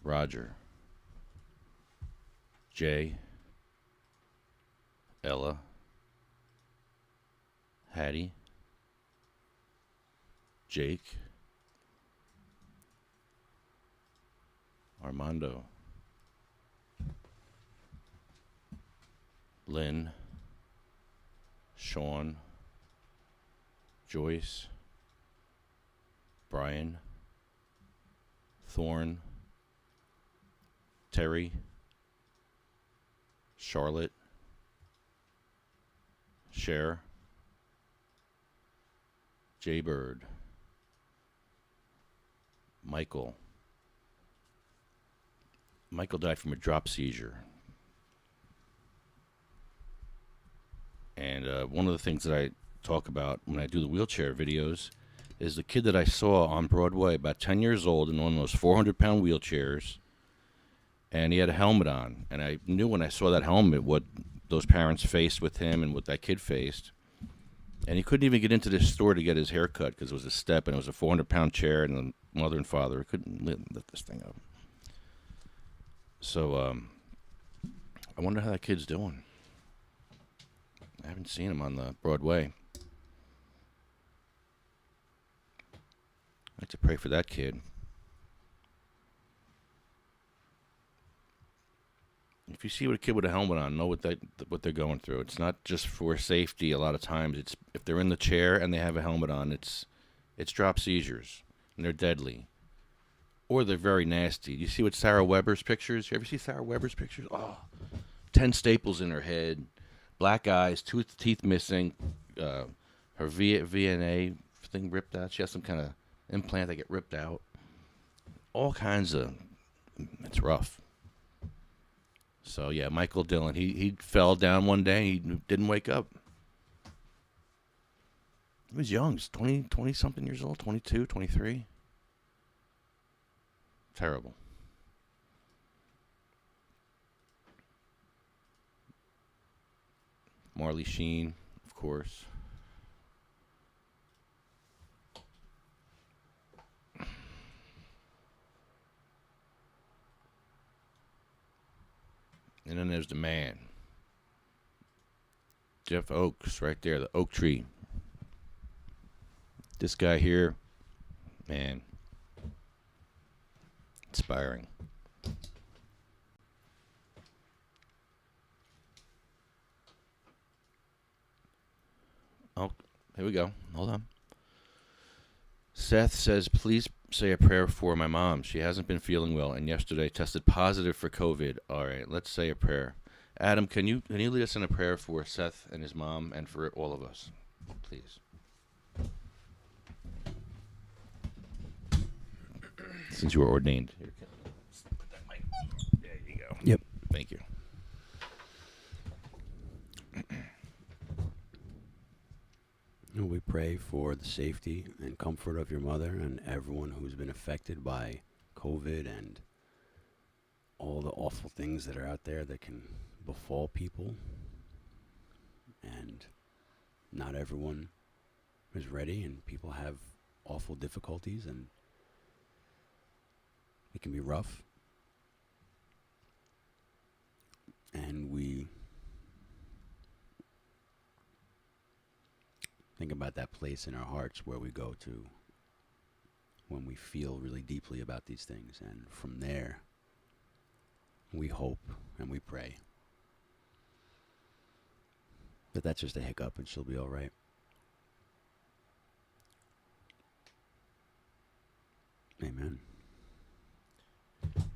Roger. Jay. Ella. Hattie. Jake. Armando. Lynn. Sean. Joyce. Brian. Thorne. Terry. Charlotte, Cher, Jay Bird, Michael. Michael died from a drop seizure. And one of the things that I talk about when I do the wheelchair videos is the kid that I saw on Broadway, about 10 years old, in one of those 400-pound wheelchairs, and he had a helmet on. And I knew when I saw that helmet what those parents faced with him and what that kid faced. And he couldn't even get into this store to get his hair cut because it was a step and it was a 400-pound chair, and the mother and father couldn't lift this thing up. So I wonder how that kid's doing. I haven't seen him on the Broadway. I'd like to pray for that kid. If you see a kid with a helmet on, know what they're going through. It's not just for safety. A lot of times, it's if they're in the chair and they have a helmet on, it's drop seizures and they're deadly, or they're very nasty. You see what Sarah Weber's pictures? You ever see Sarah Weber's pictures? Oh, 10 staples in her head, black eyes, teeth missing, her VNA thing ripped out. She has some kind of implant that get ripped out. All kinds of. It's rough. So, yeah, Michael Dillon, he fell down one day. He didn't wake up. He was young. He was 20-something years old, 22, 23. Terrible. Marley Sheen, of course. And then there's the man, Jeff Oakes, right there, the oak tree. This guy here, man, inspiring. Oh, here we go. Hold on. Seth says, please say a prayer for my mom. She hasn't been feeling well, and yesterday tested positive for COVID. All right, let's say a prayer. Adam, can you lead us in a prayer for Seth and his mom and for all of us, please? Since you were ordained. Here, put that mic. There you go. Yep. Thank you. We pray for the safety and comfort of your mother and everyone who's been affected by COVID and all the awful things that are out there that can befall people. And not everyone is ready, and people have awful difficulties, and it can be rough. And we think about that place in our hearts where we go to when we feel really deeply about these things. And from there, we hope and we pray that that's just a hiccup and she'll be all right. Amen.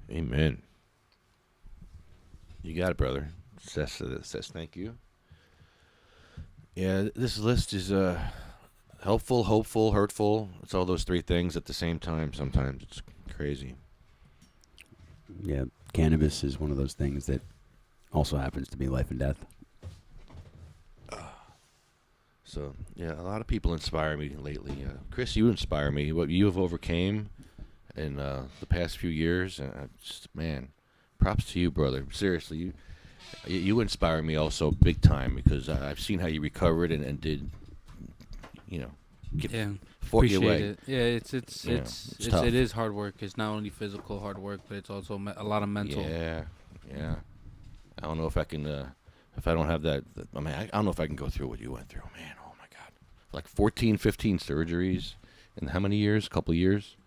Amen. You got it, brother. Says thank you. Yeah, this list is helpful, hopeful, hurtful. It's all those three things at the same time. Sometimes it's crazy. Yeah, cannabis is one of those things that also happens to be life and death. So, yeah, a lot of people inspire me lately. Chris, you inspire me. What you have overcame in the past few years, man, props to you, brother. Seriously, you inspire me also big time, because I've seen how you recovered and did, fought your way. It. Yeah, it is hard work. It's not only physical hard work, but it's also a lot of mental. Yeah. I don't know if I can, if I don't have that. I mean, I don't know if I can go through what you went through, man. Oh my God, like 14, 15 surgeries in how many years? A couple of years,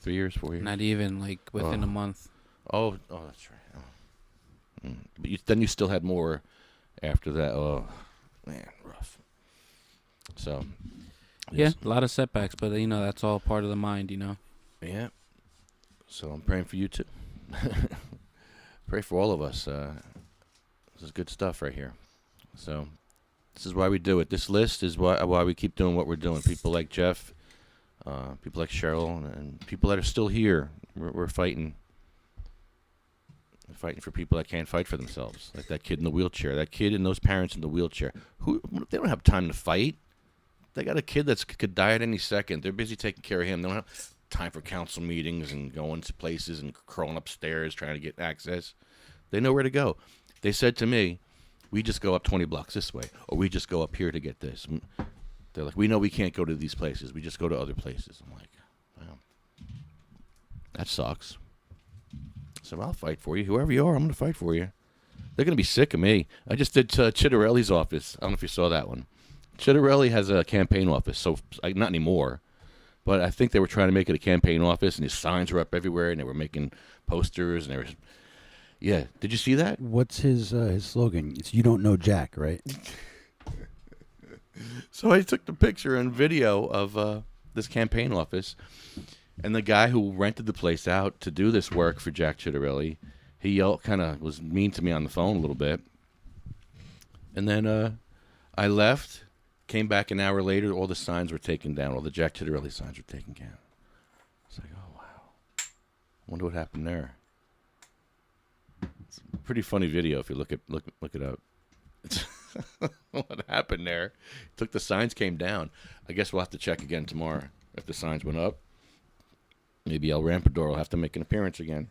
3 years, 4 years. Not even like within a month. Oh, that's right. But then you still had more after that. Oh, man, rough. So, yeah, a lot of setbacks, but that's all part of the mind, Yeah. So I'm praying for you too. Pray for all of us. This is good stuff right here. So this is why we do it. This list is why we keep doing what we're doing. People like Jeff, people like Cheryl, and people that are still here. We're fighting. We're fighting for people that can't fight for themselves, like that kid in the wheelchair. That kid and those parents in the wheelchair. They don't have time to fight. They got a kid that could die at any second. They're busy taking care of him. They don't have time for council meetings and going to places and crawling upstairs trying to get access. They know where to go. They said to me, we just go up 20 blocks this way, or we just go up here to get this. They're like, we know we can't go to these places. We just go to other places. I'm like, wow, that sucks. So I'll fight for you. Whoever you are, I'm going to fight for you. They're going to be sick of me. I just did Chitterelli's office. I don't know if you saw that one. Chitterelli has a campaign office, so not anymore. But I think they were trying to make it a campaign office, and his signs were up everywhere, and they were making posters, and they were... Yeah. Did you see that? What's his slogan? It's "You don't know Jack," right? So I took the picture and video of this campaign office, and the guy who rented the place out to do this work for Jack Chitterelli, he kind of was mean to me on the phone a little bit. And then I left, came back an hour later, all the signs were taken down. All the Jack Chitterelli signs were taken down. It's like, oh, wow. I wonder what happened there. It's a pretty funny video if you look it up. It's what happened there. Took the signs came down. I guess we'll have to check again tomorrow if the signs went up. Maybe El Rampador will have to make an appearance again.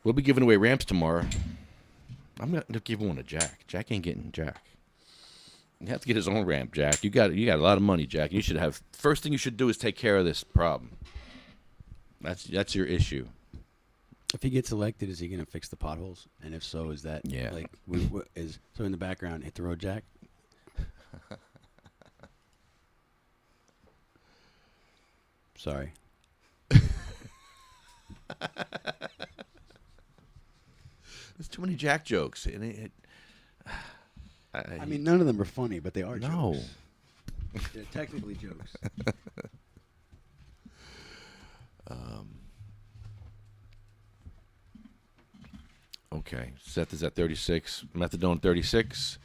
We'll be giving away ramps tomorrow. I'm going to give one to Jack. Jack ain't getting Jack. You have to get his own ramp, Jack. You got a lot of money, Jack. You should have. First thing you should do is take care of this problem. That's your issue. If he gets elected, is he going to fix the potholes? And if so, is that like so in the background, hit the road, Jack? Sorry. There's too many Jack jokes. I mean, none of them are funny, but they are no. jokes. They're technically jokes. Okay, Seth is at 36. Methadone 36.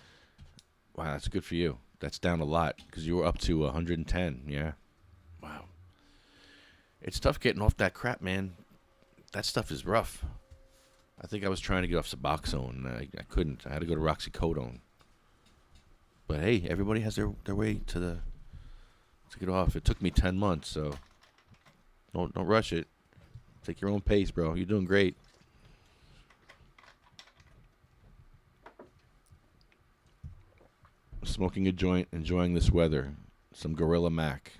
Wow, that's good for you. That's down a lot because you were up to 110. Yeah. Wow. It's tough getting off that crap, man. That stuff is rough. I think I was trying to get off Suboxone. I couldn't. I had to go to Roxycodone. But hey, everybody has their way to get off. It took me 10 months, so don't rush it. Take your own pace, bro. You're doing great. Smoking a joint, enjoying this weather. Some Gorilla Mac.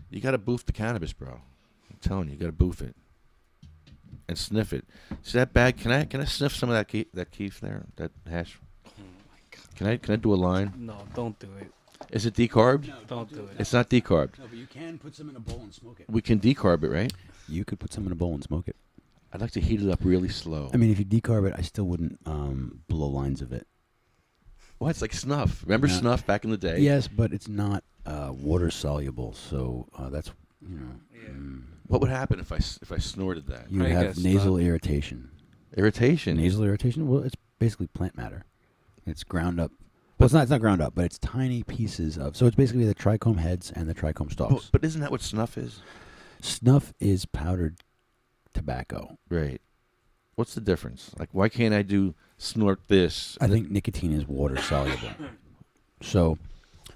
You got to boof the cannabis, bro. I'm telling you, got to boof it and sniff it. See that bag? Can I sniff some of that keef there? That hash? Oh my God. Can I do a line? No, don't do it. Is it decarbed? No, don't do it. It's not decarbed. No, but you can put some in a bowl and smoke it. We can decarb it, right? You could put some in a bowl and smoke it. I'd like to heat it up really slow. I mean, if you decarb it, I still wouldn't blow lines of it. Well, it's like snuff. Remember snuff back in the day? Yes, but it's not water soluble, so that's What would happen if I snorted that? You would have nasal irritation. Irritation? Nasal irritation? Well, it's basically plant matter. It's ground up. Well, it's not ground up, but it's tiny pieces of. So it's basically the trichome heads and the trichome stalks. But isn't that what snuff is? Snuff is powdered tobacco. Right. What's the difference? Like, why can't I snort this? I think nicotine is water soluble. So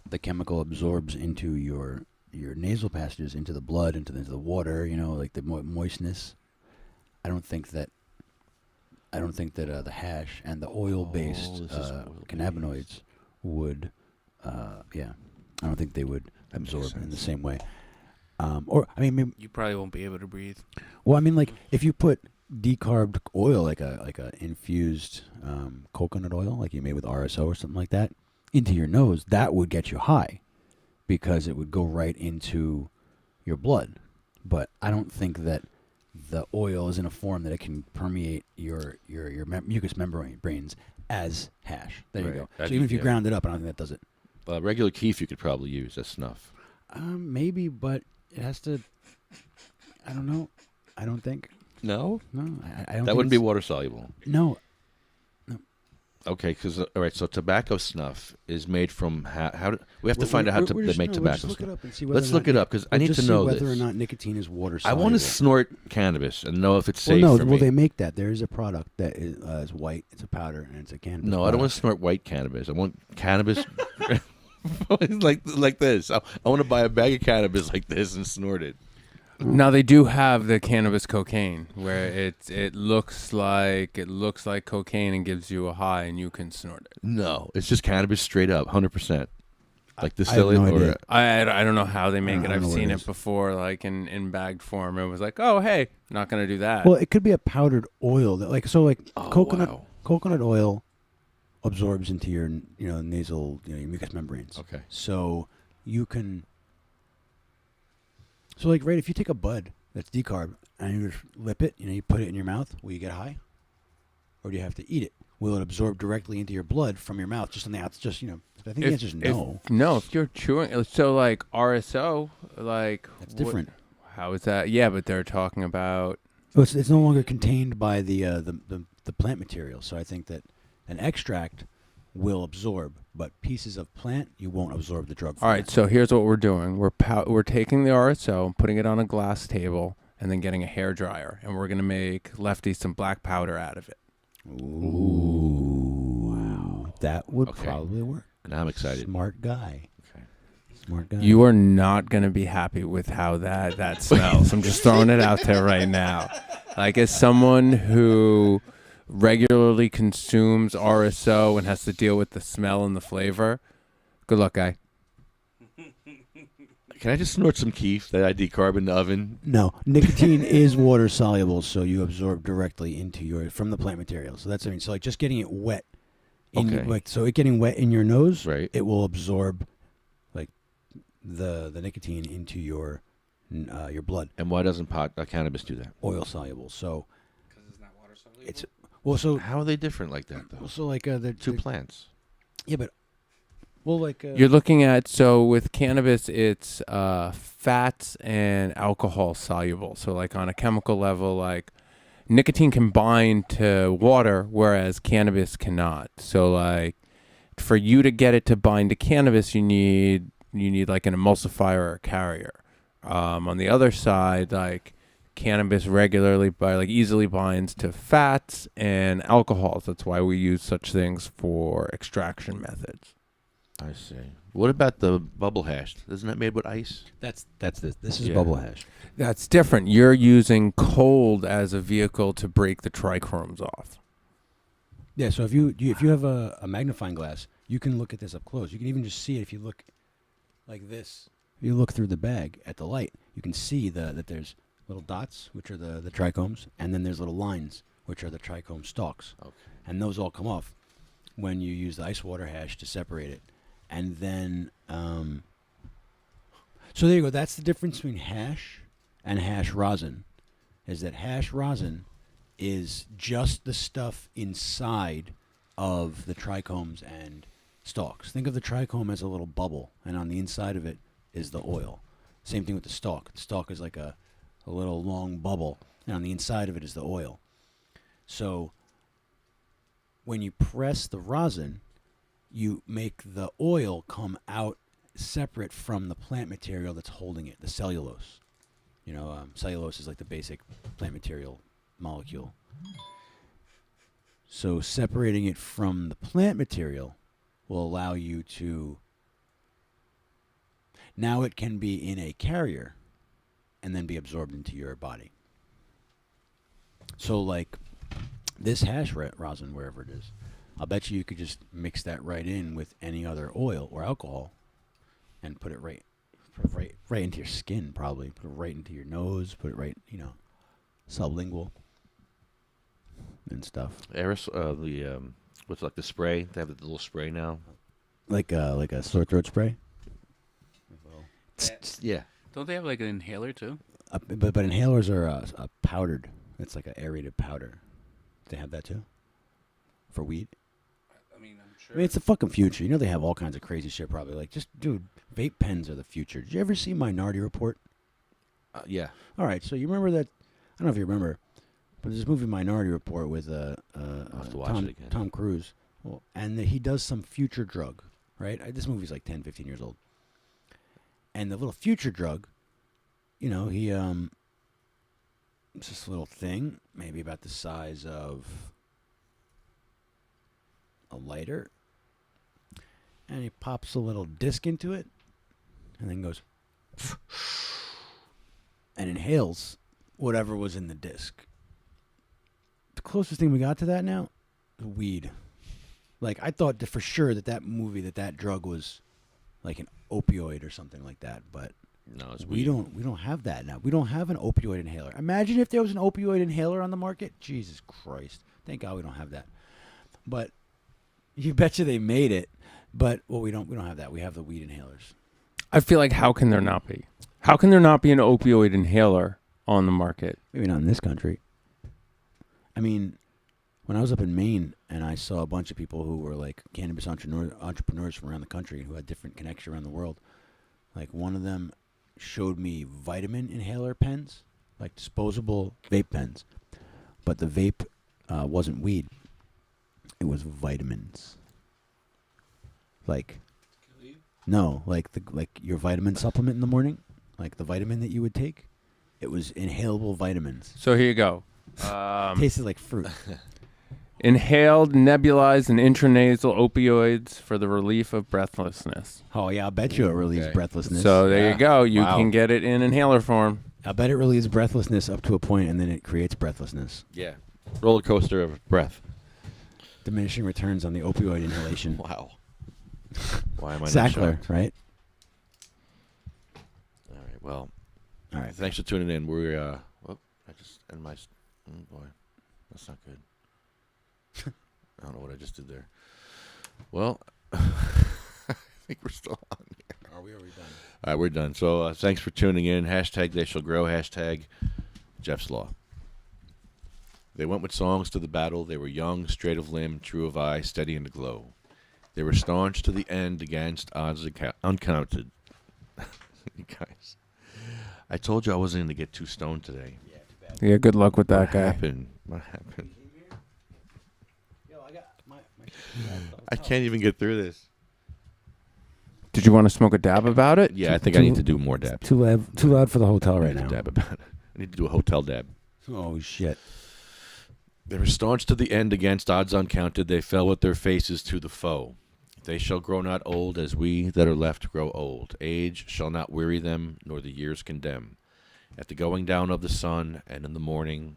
the chemical absorbs into your nasal passages, into the blood, into the water, like the moistness. I don't think that the hash and the oil-based cannabinoids would, I don't think they would absorb in the same way. You probably won't be able to breathe. Well, I mean, like if you put decarbed oil, like a infused coconut oil, like you made with RSO or something like that, into your nose, that would get you high, because it would go right into your blood. But I don't think that the oil is in a form that it can permeate your mucous membranes as hash. There you go. So even if you ground it up, I don't think that does it. Regular keef you could probably use as snuff. Maybe, but it has to. I don't know. I don't think. No? No, I don't. That wouldn't be water soluble. No. Okay, because all right, so tobacco snuff is made from we have to find out how they make tobacco Look snuff. it up and see whether Let's or look not it up because I need to know whether this. or not nicotine is water I soluble. want to snort cannabis and know if it's Well, safe no, for well me. they make that. There is a product that is white. It's a powder and it's a cannabis. No, I don't want to snort white cannabis. I want cannabis like this. I want to buy a bag of cannabis like this and snort it. Now they do have the cannabis cocaine, where it looks like cocaine and gives you a high, and you can snort it. No, it's just cannabis straight up, 100%. Like I have no idea. I don't know how they make it. I don't I've know what seen it it is. before, like in bagged form. It was like, oh hey, not gonna do that. Well, it could be a powdered oil that, Oh, coconut oil absorbs into your nasal your mucous membranes. Okay. So you can. So like if you take a bud that's decarb and you just lip it, you put it in your mouth, will you get high? Or do you have to eat it? Will it absorb directly into your blood from your mouth, just on the outside? I think the answer is no. If you're chewing, so like RSO, like That's different. How is that? Yeah, but they're talking about. Oh, it's no longer contained by the plant material. So I think that an extract will absorb, but pieces of plant you won't absorb the drug from. All right, so here's what we're doing. We're taking the RSO, putting it on a glass table, and then getting a hair dryer, and we're gonna make Lefty some black powder out of it. Ooh, wow, that would Okay. probably work. Now I'm excited. Smart guy. Okay. Smart guy. You are not gonna be happy with how that smells. I'm just throwing it out there right now. Like, as someone who regularly consumes RSO and has to deal with the smell and the flavor, good luck, guy. Can I just snort some keef that I decarb in the oven? No, nicotine is water soluble, so you absorb directly into from the plant material. So that's what I mean. So like just getting it wet, Okay. It getting wet in your nose, Right. it will absorb like the nicotine into your blood. And why doesn't cannabis do that? Oil soluble. So Because it's not water soluble. it's so How are they different like that, though? so like the Two plants. Yeah, but like You're looking at, so with cannabis, it's fats and alcohol soluble. So like on a chemical level, like nicotine can bind to water, whereas cannabis cannot. So like for you to get it to bind to cannabis, you need like an emulsifier or a carrier. On the other side, like cannabis easily binds to fats and alcohols. That's why we use such things for extraction methods. I see. What about the bubble hash? Isn't that made with ice? that's this. This is Yeah. bubble hash. That's different. You're using cold as a vehicle to break the trichromes off. Yeah, so if you have a magnifying glass, you can look at this up close. You can even just see it if you look like this. If you look through the bag at the light, you can see that there's little dots, which are the trichomes, and then there's little lines, which are the trichome stalks. Okay. And those all come off when you use the ice water hash to separate it. And then, so there you go. That's the difference between hash and hash rosin, is that hash rosin is just the stuff inside of the trichomes and stalks. Think of the trichome as a little bubble, and on the inside of it is the oil. Same thing with the stalk. The stalk is like a little long bubble, and on the inside of it is the oil. So when you press the rosin, you make the oil come out separate from the plant material that's holding it, the cellulose. Cellulose is like the basic plant material molecule. So separating it from the plant material will allow you to... Now it can be in a carrier and then be absorbed into your body. So like this hash rosin, wherever it is, I'll bet you could just mix that right in with any other oil or alcohol and put it right into your skin, probably. Put it right into your nose, put it right, sublingual and stuff. What's like the spray? They have the little spray now. Like a sore throat spray? Yeah. Don't they have like an inhaler too? But inhalers are powdered. It's like an aerated powder. They have that too? For weed? I'm sure. I mean, it's the fucking future. They have all kinds of crazy shit probably. Like, dude, vape pens are the future. Did you ever see Minority Report? Yeah. All right, so you remember that? I don't know if you remember. But there's this movie Minority Report with have to watch it again. Tom Cruise. Well, and he does some future drug, right? This movie's like 10, 15 years old. And the little future drug, he it's this little thing, maybe about the size of a lighter. And he pops a little disc into it and then goes and inhales whatever was in the disc. The closest thing we got to that now, weed. Like, I thought for sure that movie, that drug was like an opioid or something like that, but no, it's we don't have that now. We don't have an opioid inhaler. Imagine if there was an opioid inhaler on the market. Jesus Christ. Thank God we don't have that. But you betcha they made it. But we don't have that. We have the weed inhalers. I feel like how can there not be? How can there not be an opioid inhaler on the market? Maybe not in this country. I mean, when I was up in Maine and I saw a bunch of people who were like cannabis entrepreneurs from around the country who had different connections around the world, like one of them showed me vitamin inhaler pens, like disposable vape pens. But the vape wasn't weed. It was vitamins. Like, no, like your vitamin supplement in the morning, like the vitamin that you would take. It was inhalable vitamins. So here you go. Tasted like fruit. Inhaled, nebulized, and intranasal opioids for the relief of breathlessness. Oh, yeah, I'll bet you it relieves breathlessness. So there you go. You can get it in inhaler form. I bet it relieves breathlessness up to a point, and then it creates breathlessness. Yeah. Roller coaster of breath. Diminishing returns on the opioid inhalation. Wow. Why am I Sackler, not shocked? right? All right, well. All right. Thanks for tuning in. We're, I just end my, oh boy, that's not good. I don't know what I just did there. Well, I think we're still on here. Are we done? All right, we're done. So thanks for tuning in. Hashtag They Shall Grow. Hashtag Jeff's Law. They went with songs to the battle. They were young, straight of limb, true of eye, steady in the glow. They were staunch to the end against odds uncounted. You guys, I told you I wasn't going to get too stoned today. Yeah, too bad. Yeah, good luck with that guy. What happened? Yo, I got my I can't even get through this. Did you want to smoke a dab about it? Yeah, I think I need to do more dabs. Too loud for the hotel right now. Dab about it. I need to do a hotel dab. Oh, shit. They were staunch to the end against odds uncounted. They fell with their faces to the foe. They shall grow not old as we that are left grow old. Age shall not weary them, nor the years condemn. At the going down of the sun and in the morning,